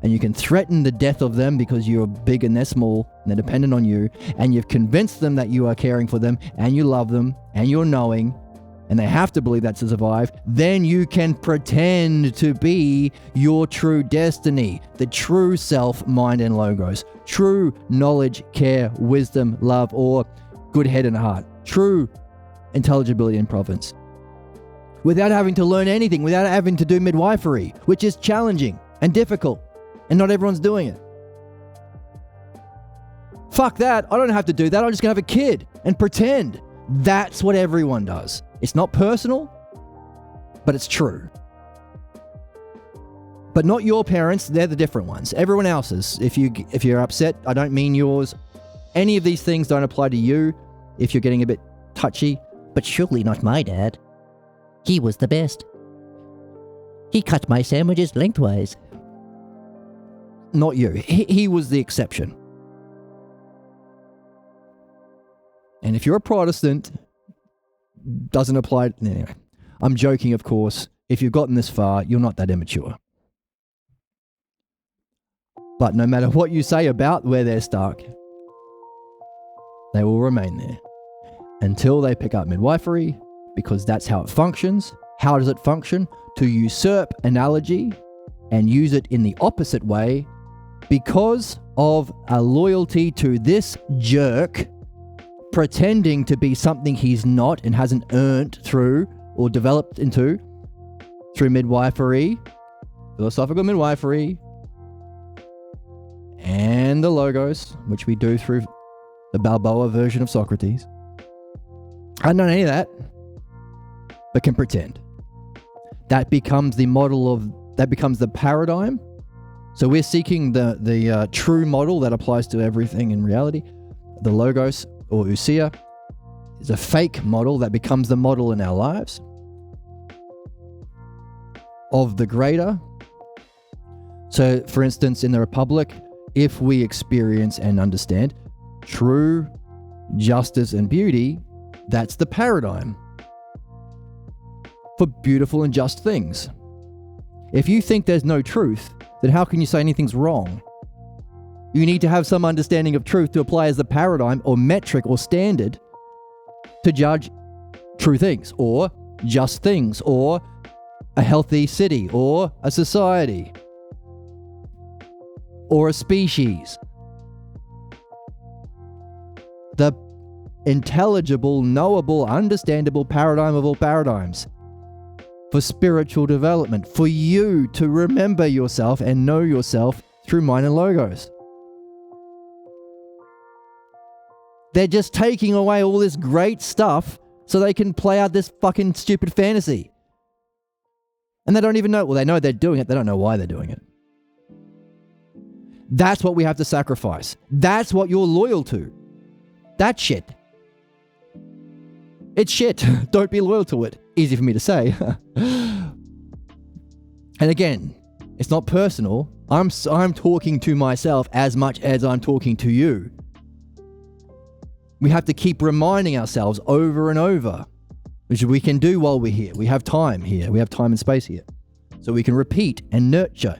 and you can threaten the death of them because you're big and they're small and they're dependent on you, and you've convinced them that you are caring for them and you love them and you're knowing, and they have to believe that to survive, then you can pretend to be your true destiny, the true self, mind, and logos, true knowledge, care, wisdom, love, or good head and heart, true intelligibility and province, without having to learn anything, without having to do midwifery, which is challenging and difficult, and not everyone's doing it. Fuck that. I don't have to do that. I'm just going to have a kid and pretend. That's what everyone does. It's not personal, but it's true. But not your parents. They're the different ones. Everyone else's. If you're upset, I don't mean yours. Any of these things don't apply to you if you're getting a bit touchy. But surely not my dad. He was the best. He cut my sandwiches lengthwise. Not you. He was the exception. And if you're a Protestant, doesn't apply. Anyway, I'm joking, of course. If you've gotten this far, you're not that immature. But no matter what you say about where they're stuck, they will remain there until they pick up midwifery, because that's how it functions. How does it function? To usurp analogy and use it in the opposite way because of a loyalty to this jerk pretending to be something he's not and hasn't earned through or developed into through midwifery, philosophical midwifery, and the logos, which we do through the Balboa version of Socrates. I don't know any of that, but can pretend. That becomes the model of, that becomes the paradigm. So we're seeking the true model that applies to everything in reality. The logos, or ousia, is a fake model that becomes the model in our lives of the greater. So, for instance, in the Republic, if we experience and understand true justice and beauty, that's the paradigm for beautiful and just things. If you think there's no truth, then how can you say anything's wrong? You need to have some understanding of truth to apply as the paradigm or metric or standard to judge true things or just things or a healthy city or a society or a species. The intelligible, knowable, understandable paradigm of all paradigms for spiritual development, for you to remember yourself and know yourself through mind and logos. They're just taking away all this great stuff so they can play out this fucking stupid fantasy. And they don't even know, well, they know they're doing it, they don't know why they're doing it. That's what we have to sacrifice. That's what you're loyal to. That shit. It's shit. Don't be loyal to it. Easy for me to say. And again, it's not personal. I'm talking to myself as much as I'm talking to you. We have to keep reminding ourselves over and over, which we can do while we're here. We have time here. We have time and space here. so we can repeat and nurture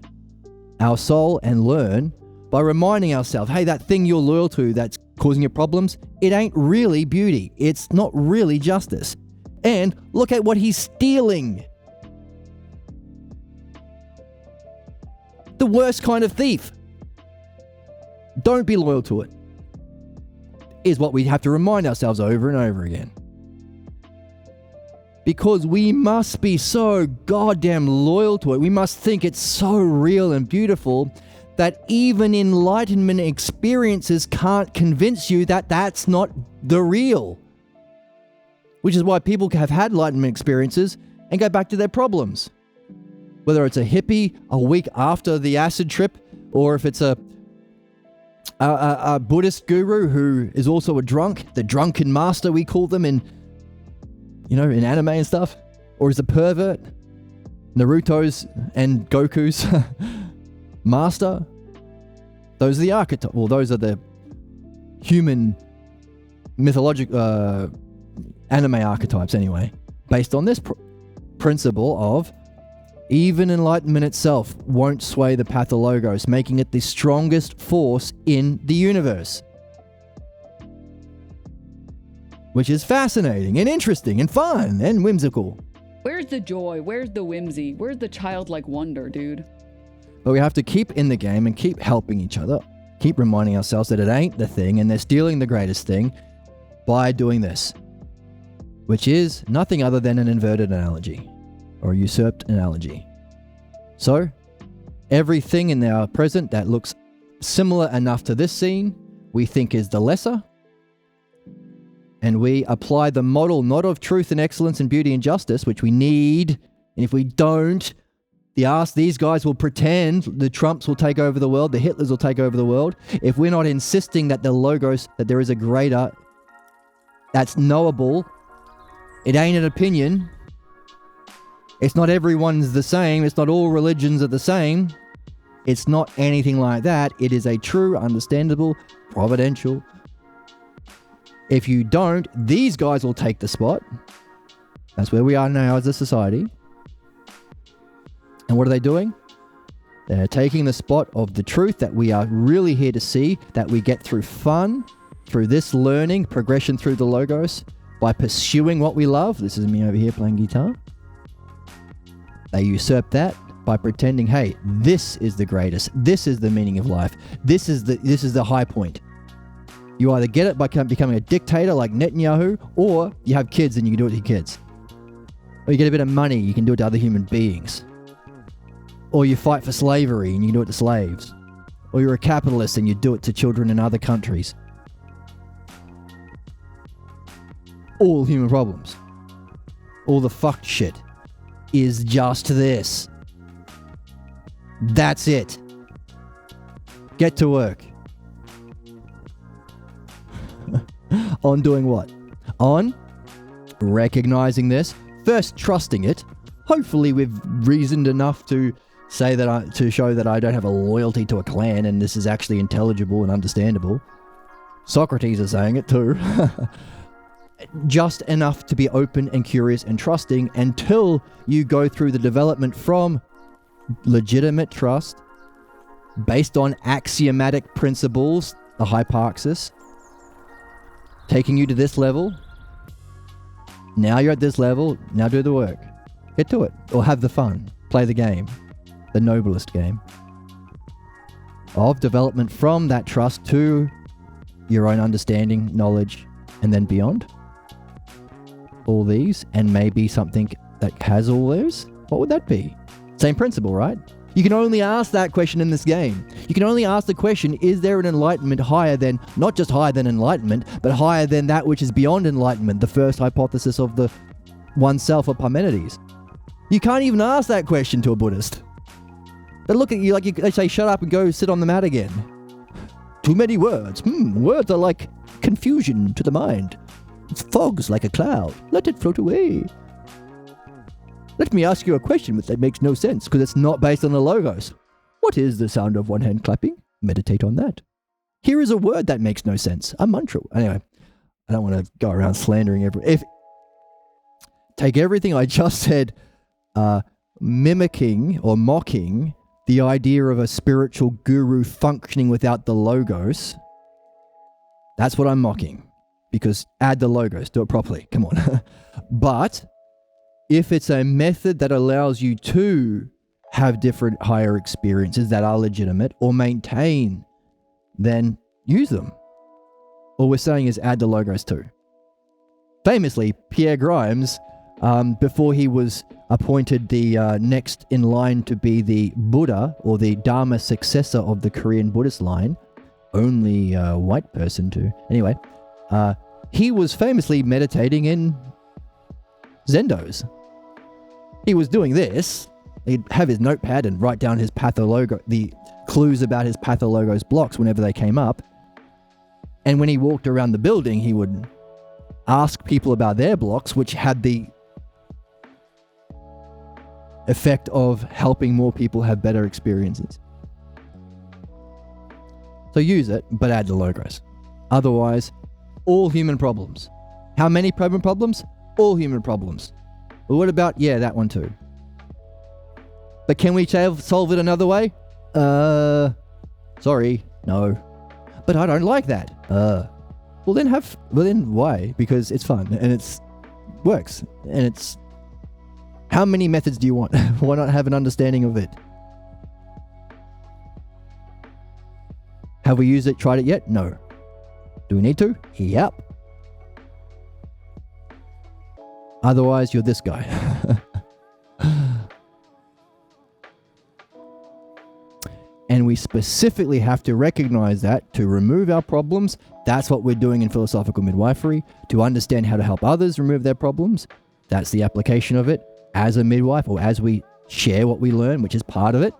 our soul and learn by reminding ourselves, hey, that thing you're loyal to that's causing you problems, it ain't really beauty. It's not really justice. And look at what he's stealing. The worst kind of thief. Don't be loyal to it, is what we have to remind ourselves over and over again. Because we must be so goddamn loyal to it. We must think it's so real and beautiful that even enlightenment experiences can't convince you that that's not the real. Which is why people have had enlightenment experiences and go back to their problems. Whether it's a hippie a week after the acid trip, or if it's a Buddhist guru who is also a drunk, the drunken master we call them in anime and stuff, or is a pervert, Naruto's and Goku's master. Those are the archetypes. Well, those are the human mythological anime archetypes anyway, based on this principle of even enlightenment itself won't sway the pathologos, making it the strongest force in the universe. Which is fascinating and interesting and fun and whimsical. Where's the joy? Where's the whimsy? Where's the childlike wonder, dude? But we have to keep in the game and keep helping each other. Keep reminding ourselves that it ain't the thing and they're stealing the greatest thing by doing this. Which is nothing other than an inverted analogy or a usurped analogy. So, everything in our present that looks similar enough to this scene, we think is the lesser. And we apply the model not of truth and excellence and beauty and justice, which we need. And if we don't, these guys will pretend the Trumps will take over the world, the Hitlers will take over the world. If we're not insisting that the logos, that there is a greater, that's knowable, it ain't an opinion. It's not everyone's the same. It's not all religions are the same. It's not anything like that. It is a true, understandable, providential. If you don't, these guys will take the spot. That's where we are now as a society. And what are they doing? They're taking the spot of the truth that we are really here to see, that we get through fun, through this learning, progression through the logos, by pursuing what we love. This is me over here playing guitar. They usurp that by pretending, hey, this is the greatest. This is the meaning of life. This is the high point. You either get it by becoming a dictator like Netanyahu, or you have kids and you can do it to your kids. Or you get a bit of money, you can do it to other human beings. Or you fight for slavery and you can do it to slaves. Or you're a capitalist and you do it to children in other countries. All human problems. All the fucked shit is just this. That's it. Get to work. On doing what? On recognizing this, first trusting it, hopefully with reasoned enough to say that to show that I don't have a loyalty to a clan and this is actually intelligible and understandable. Socrates is saying it too. Just enough to be open and curious and trusting until you go through the development from legitimate trust based on axiomatic principles, the hyparxis, taking you to this level. Now you're at this level, now do the work. Get to it, or have the fun. Play the game, the noblest game of development from that trust to your own understanding, knowledge, and then beyond. All these, and maybe something that has all those. What would that be? Same principle, right? You can only ask that question in this game. You can only ask the question, is there an enlightenment higher than, not just higher than enlightenment, but higher than that which is beyond enlightenment, the first hypothesis of the oneself of Parmenides? You can't even ask that question to a Buddhist. They look at you like they say, shut up and go sit on the mat again. Too many words. Words are like confusion to the mind. It's fog's like a cloud. Let it float away. Let me ask you a question that makes no sense because it's not based on the logos. What is the sound of one hand clapping? Meditate on that. Here is a word that makes no sense. A mantra. Anyway, I don't want to go around slandering everyone. Take everything I just said mimicking or mocking the idea of a spiritual guru functioning without the logos, that's what I'm mocking. Because add the logos, do it properly, come on. But if it's a method that allows you to have different higher experiences that are legitimate or maintain, then use them. All we're saying is add the logos too. Famously, Pierre Grimes, before he was appointed the next in line to be the Buddha or the Dharma successor of the Korean Buddhist line, only a white person to. Anyway, he was famously meditating in Zendos. He was doing this. He'd have his notepad and write down his pathologo, the clues about his pathologos blocks whenever they came up. And when he walked around the building, he would ask people about their blocks, which had the effect of helping more people have better experiences. So use it, but add the logos. Otherwise, all human problems. How many human problems? All human problems. But what about, yeah, that one too. But can we solve it another way? Sorry, no. But I don't like that. Well then why? Because it's fun and it's works and it's. How many methods do you want? Why not have an understanding of it? Have we used it, tried it yet? No. Do we need to? Yep. Otherwise, you're this guy. And we specifically have to recognize that to remove our problems. That's what we're doing in philosophical midwifery. To understand how to help others remove their problems. That's the application of it as a midwife, or as we share what we learn, which is part of it.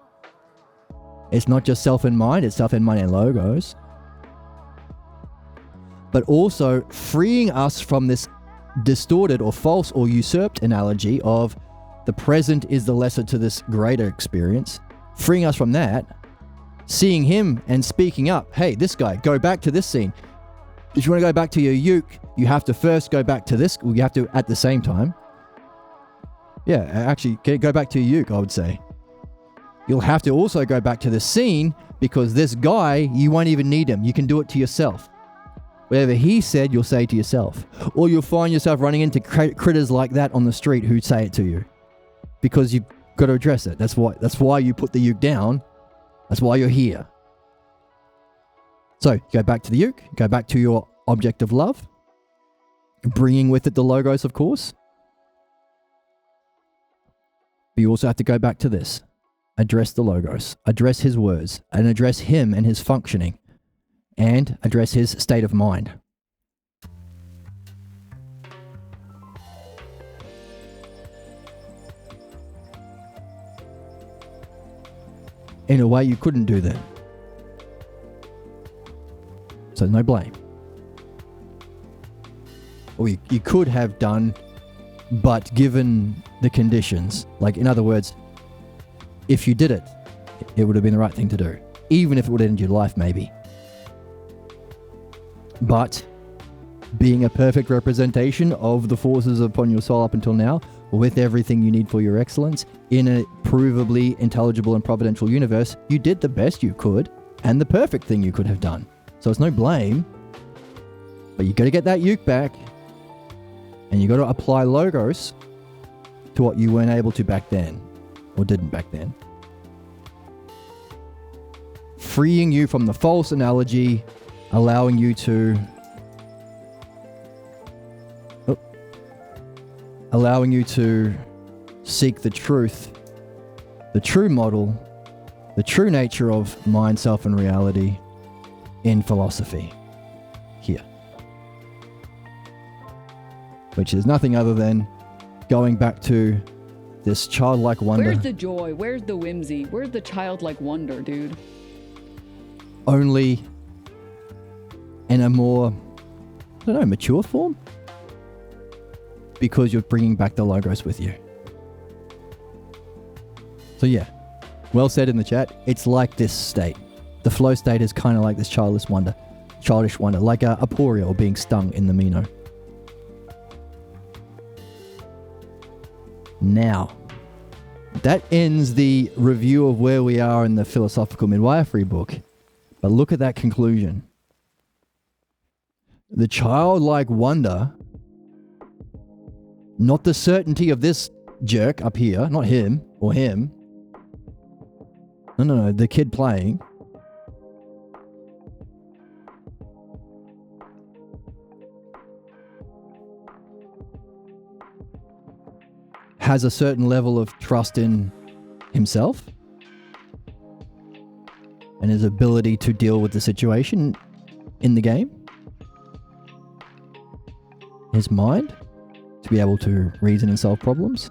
It's not just self and mind, it's self and mind and logos. But also freeing us from this distorted or false or usurped analogy of the present is the lesser to this greater experience. Freeing us from that. Seeing him and speaking up. Hey, this guy, go back to this scene. If you want to go back to your uke, you have to first go back to this. You have to at the same time. Yeah, actually, go back to your uke, I would say. You'll have to also go back to the scene because this guy, you won't even need him. You can do it to yourself. Whatever he said, you'll say to yourself. Or you'll find yourself running into critters like that on the street who say it to you. Because you've got to address it. That's why you put the uke down. That's why you're here. So, go back to the uke. Go back to your object of love. Bringing with it the logos, of course. But you also have to go back to this. Address the logos. Address his words. And address him and his functioning. And address his state of mind. In a way you couldn't do that. So no blame. Or you could have done, but given the conditions, like in other words, if you did it, it would have been the right thing to do. Even if it would have ended your life, maybe. But being a perfect representation of the forces upon your soul up until now, with everything you need for your excellence, in a provably intelligible and providential universe, you did the best you could, and the perfect thing you could have done. So it's no blame, but you got to get that uke back, and you got to apply logos to what you weren't able to back then, or didn't back then. Freeing you from the false analogy, allowing you to seek the truth, the true model, the true nature of mind, self, and reality in philosophy here. Which is nothing other than going back to this childlike wonder. Where's the joy? Where's the whimsy? Where's the childlike wonder, dude? Only in a more, mature form? Because you're bringing back the logos with you. So yeah, well said in the chat. It's like this state. The flow state is kind of like this childish wonder, like a aporia or being stung in the Meno. Now, That ends the review of where we are in the philosophical midwifery book. But look at that conclusion. The childlike wonder, not the certainty of this jerk up here, not him or him. No, the kid playing. Has a certain level of trust in himself and his ability to deal with the situation in the game. His mind to be able to reason and solve problems,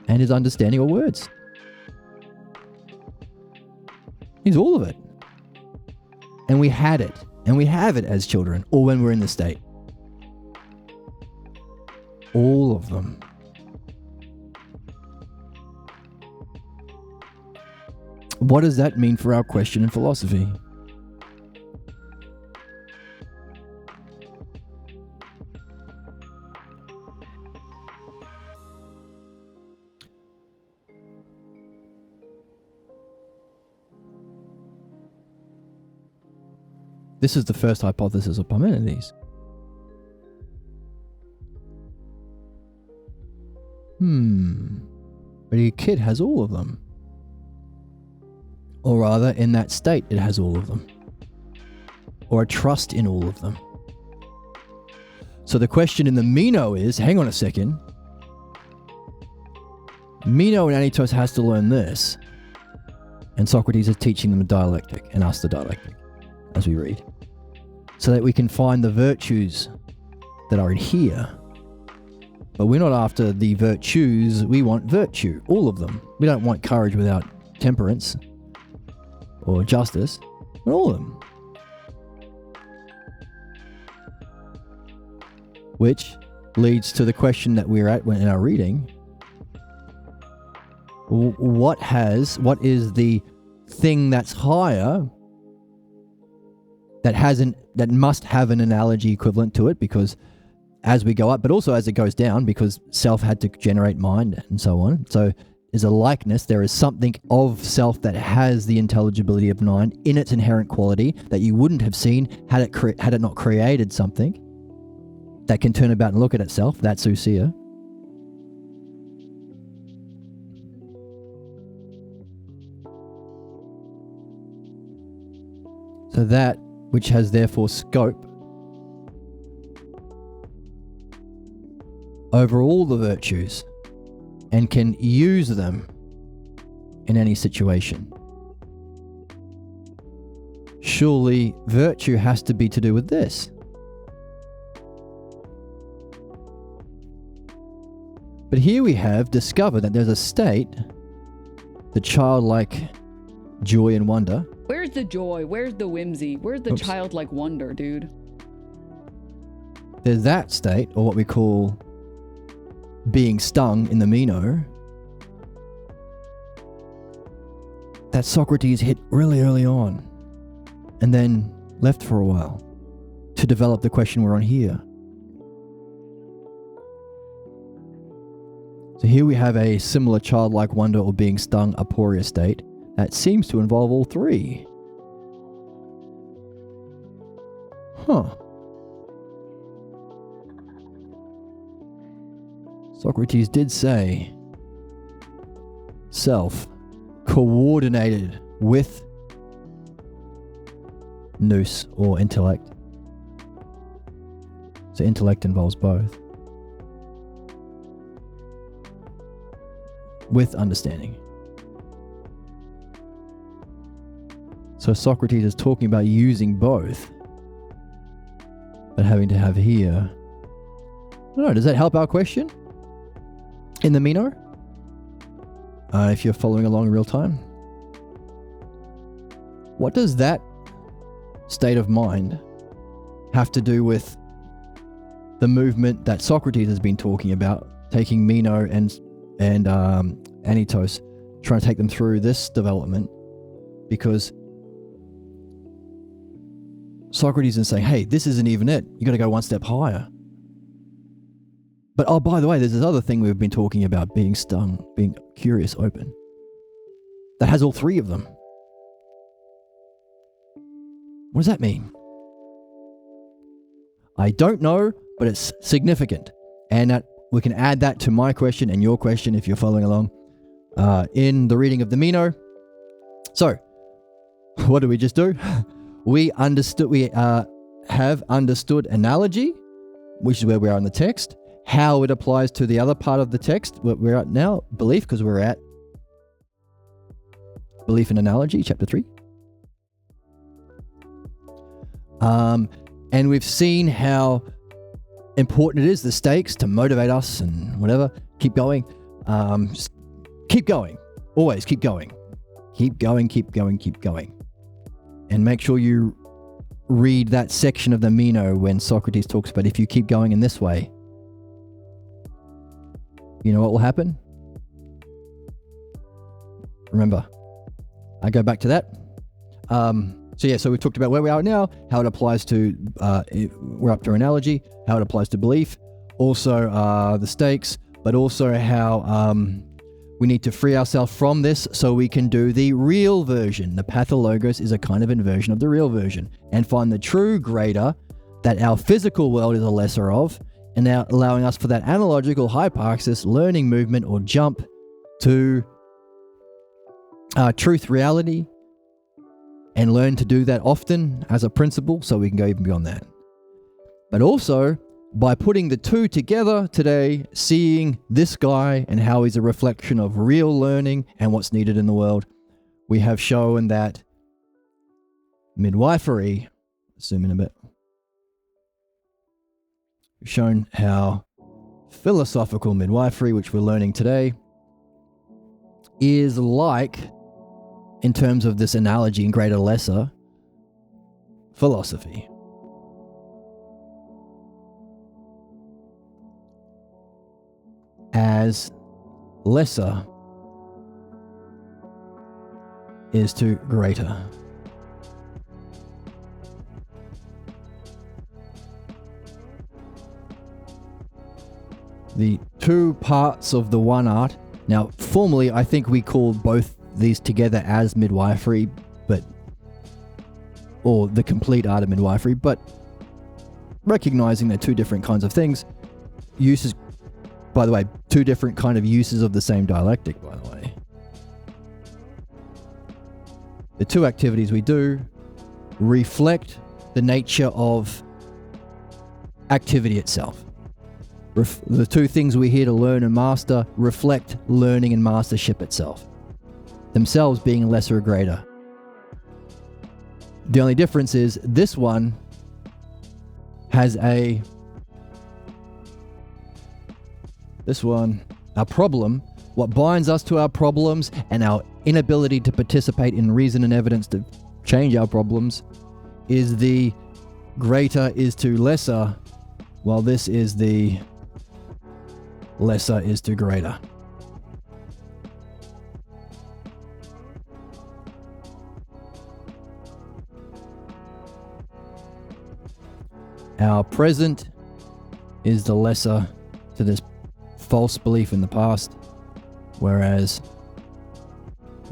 and his understanding of words. He's all of it. And we had it. And we have it as children, or when we're in the state. All of them. What does that mean for our question in philosophy? This is the first hypothesis of Parmenides. But a kid has all of them. Or rather, in that state, it has all of them. Or a trust in all of them. So the question in the Meno is, hang on a second. Meno and Anytos has to learn this. And Socrates is teaching them the dialectic, and us the dialectic, as we read. So that we can find the virtues that are in here. But we're not after the virtues, we want virtue, all of them. We don't want courage without temperance or justice, but all of them. Which leads to the question that we're at in our reading. What is the thing that's higher that must have an analogy equivalent to it, because as we go up, but also as it goes down, because self had to generate mind and so on. So there's a likeness. There is something of self that has the intelligibility of mind in its inherent quality that you wouldn't have seen had it not created something that can turn about and look at itself. That's ousia. So that which has therefore scope over all the virtues and can use them in any situation. Surely virtue has to be to do with this. But here we have discovered that there's a state, the childlike joy and wonder. Where's the joy? Where's the whimsy? Where's the childlike wonder, dude? There's that state, or what we call being stung in the Meno, that Socrates hit really early on and then left for a while to develop the question we're on here. So here we have a similar childlike wonder or being stung aporia state that seems to involve all three. Socrates did say self coordinated with nous or intellect. So intellect involves both. With understanding. So Socrates is talking about using both, but having to have here. I don't know, does that help our question in the Meno? If you're following along in real time. What does that state of mind have to do with the movement that Socrates has been talking about, taking Meno and Anytos, trying to take them through this development? Because Socrates is saying, hey, this isn't even it. You got to go one step higher. But oh, by the way, there's this other thing we've been talking about, being stung, being curious, open. That has all three of them. What does that mean? I don't know, but it's significant. And that we can add that to my question and your question if you're following along in the reading of the Meno. So, what did we just do? We have understood analogy, which is where we are in the text, how it applies to the other part of the text, where we're at now, belief, because we're at belief and analogy, chapter 3. And we've seen how important it is, the stakes, to motivate us and whatever. Keep going. Just keep going. Always keep going. Keep going, keep going, keep going. And make sure you read that section of the Meno when Socrates talks about if you keep going in this way, you know what will happen? Remember, I go back to that. So we've talked about where we are now, how it applies to, we're up to analogy, how it applies to belief, also the stakes, but also how we need to free ourselves from this so we can do the real version. The pathologos is a kind of inversion of the real version, and find the true greater that our physical world is a lesser of, and now allowing us for that analogical hypaxis learning movement or jump to truth reality, and learn to do that often as a principle so we can go even beyond that. But also, by putting the two together today, seeing this guy and how he's a reflection of real learning and what's needed in the world, we have shown that midwifery, zoom in a bit, we've shown how philosophical midwifery, which we're learning today, is like, in terms of this analogy in greater lesser, philosophy. As lesser is to greater. The two parts of the one art. Now, formally, I think we call both these together as midwifery, or the complete art of midwifery, but recognizing they're two different kinds of things. Uses, by the way, two different kind of uses of the same dialectic, by the way. The two activities we do reflect the nature of activity itself. The two things we're here to learn and master reflect learning and mastership itself, themselves being lesser or greater. The only difference is this one has a problem. What binds us to our problems and our inability to participate in reason and evidence to change our problems is the greater is to lesser, while this is the lesser is to greater. Our present is the lesser to this false belief in the past, whereas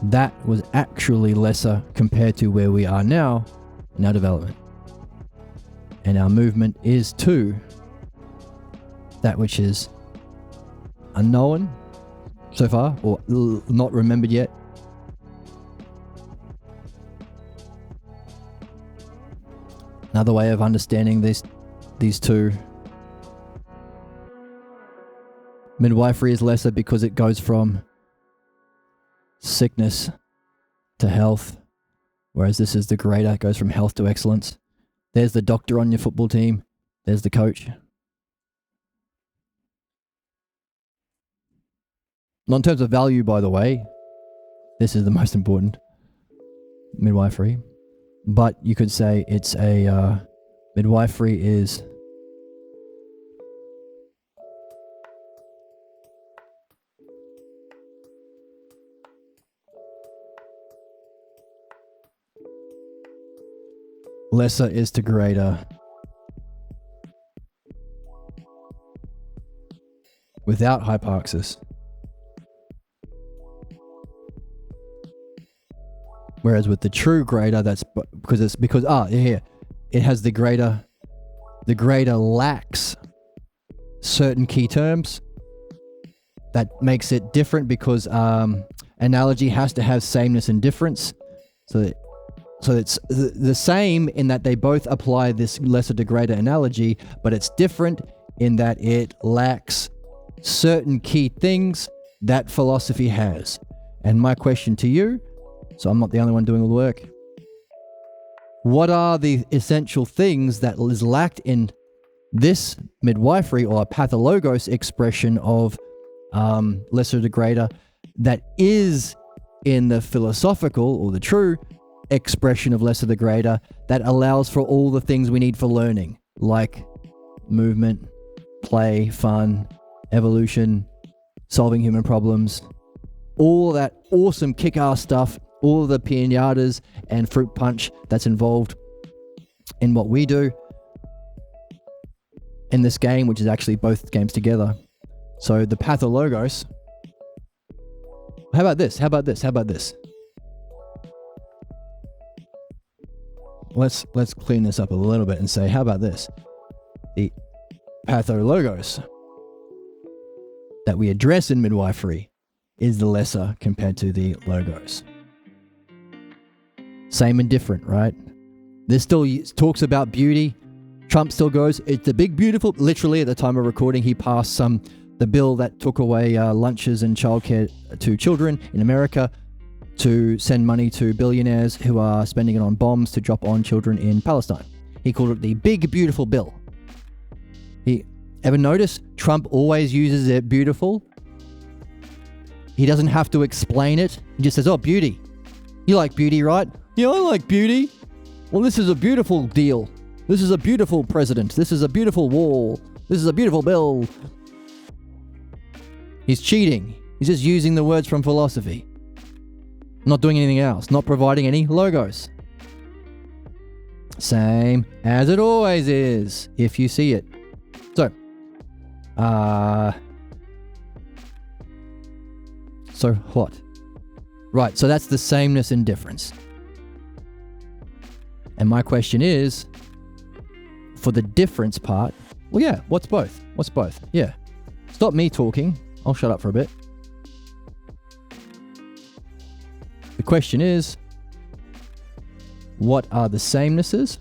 that was actually lesser compared to where we are now in our development. And our movement is to that which is unknown so far, or not remembered yet. Another way of understanding these two. Midwifery is lesser because it goes from sickness to health, whereas this is the greater. It goes from health to excellence. There's the doctor on your football team. There's the coach. Not in terms of value, by the way. This is the most important. Midwifery. But you could say it's a midwifery is lesser is to greater without hyparxis. Whereas with the true greater, that's because it has the greater lacks certain key terms. That makes it different because analogy has to have sameness and difference. So it's the same in that they both apply this lesser to greater analogy, but it's different in that it lacks certain key things that philosophy has. And my question to you, so I'm not the only one doing all the work, what are the essential things that is lacked in this midwifery or pathologos expression of lesser to greater that is in the philosophical or the true expression of lesser to greater that allows for all the things we need for learning, like movement, play, fun, evolution, solving human problems, all that awesome kick-ass stuff, all the piñatas and fruit punch that's involved in what we do in this game, which is actually both games together. So the pathologos. How about this? Let's clean this up a little bit and say, how about this? The pathologos that we address in midwifery is the lesser compared to the logos. Same and different, right? This still talks about beauty. Trump still goes, it's the big beautiful, literally at the time of recording, he passed the bill that took away lunches and childcare to children in America to send money to billionaires who are spending it on bombs to drop on children in Palestine. He called it the big beautiful bill. Ever notice Trump always uses it beautiful? He doesn't have to explain it. He just says, oh, beauty. You like beauty, right? Yeah, I like beauty. Well, this is a beautiful deal. This is a beautiful president. This is a beautiful wall. This is a beautiful bill. He's cheating. He's just using the words from philosophy. Not doing anything else. Not providing any logos. Same as it always is, if you see it. So what? Right, so that's the sameness and difference. And my question is, for the difference part, well, yeah, what's both? Yeah. Stop me talking. I'll shut up for a bit. The question is, what are the samenesses?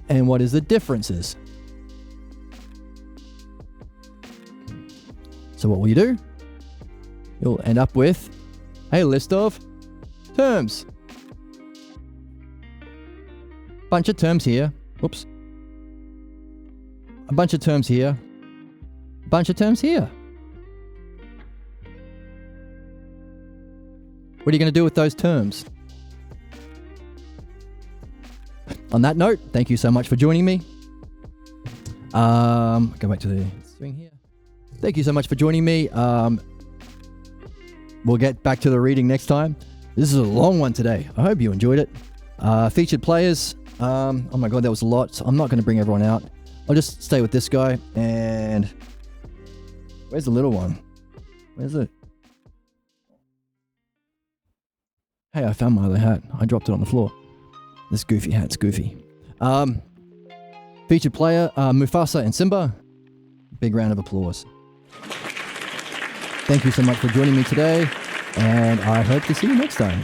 And what is the differences? So what will you do? You'll end up with a list of terms. Bunch of terms here. Whoops. A bunch of terms here. A bunch of terms here. What are you going to do with those terms? On that note, thank you so much for joining me. Go back to the swing here. Thank you so much for joining me. We'll get back to the reading next time. This is a long one today. I hope you enjoyed it. Featured players. Oh my god, that was a lot. So I'm not going to bring everyone out. I'll just stay with this guy. And where's the little one? Where's it? Hey, I found my other hat. I dropped it on the floor. This goofy hat's goofy. Featured player, Mufasa and Simba. Big round of applause. Thank you so much for joining me today, and I hope to see you next time.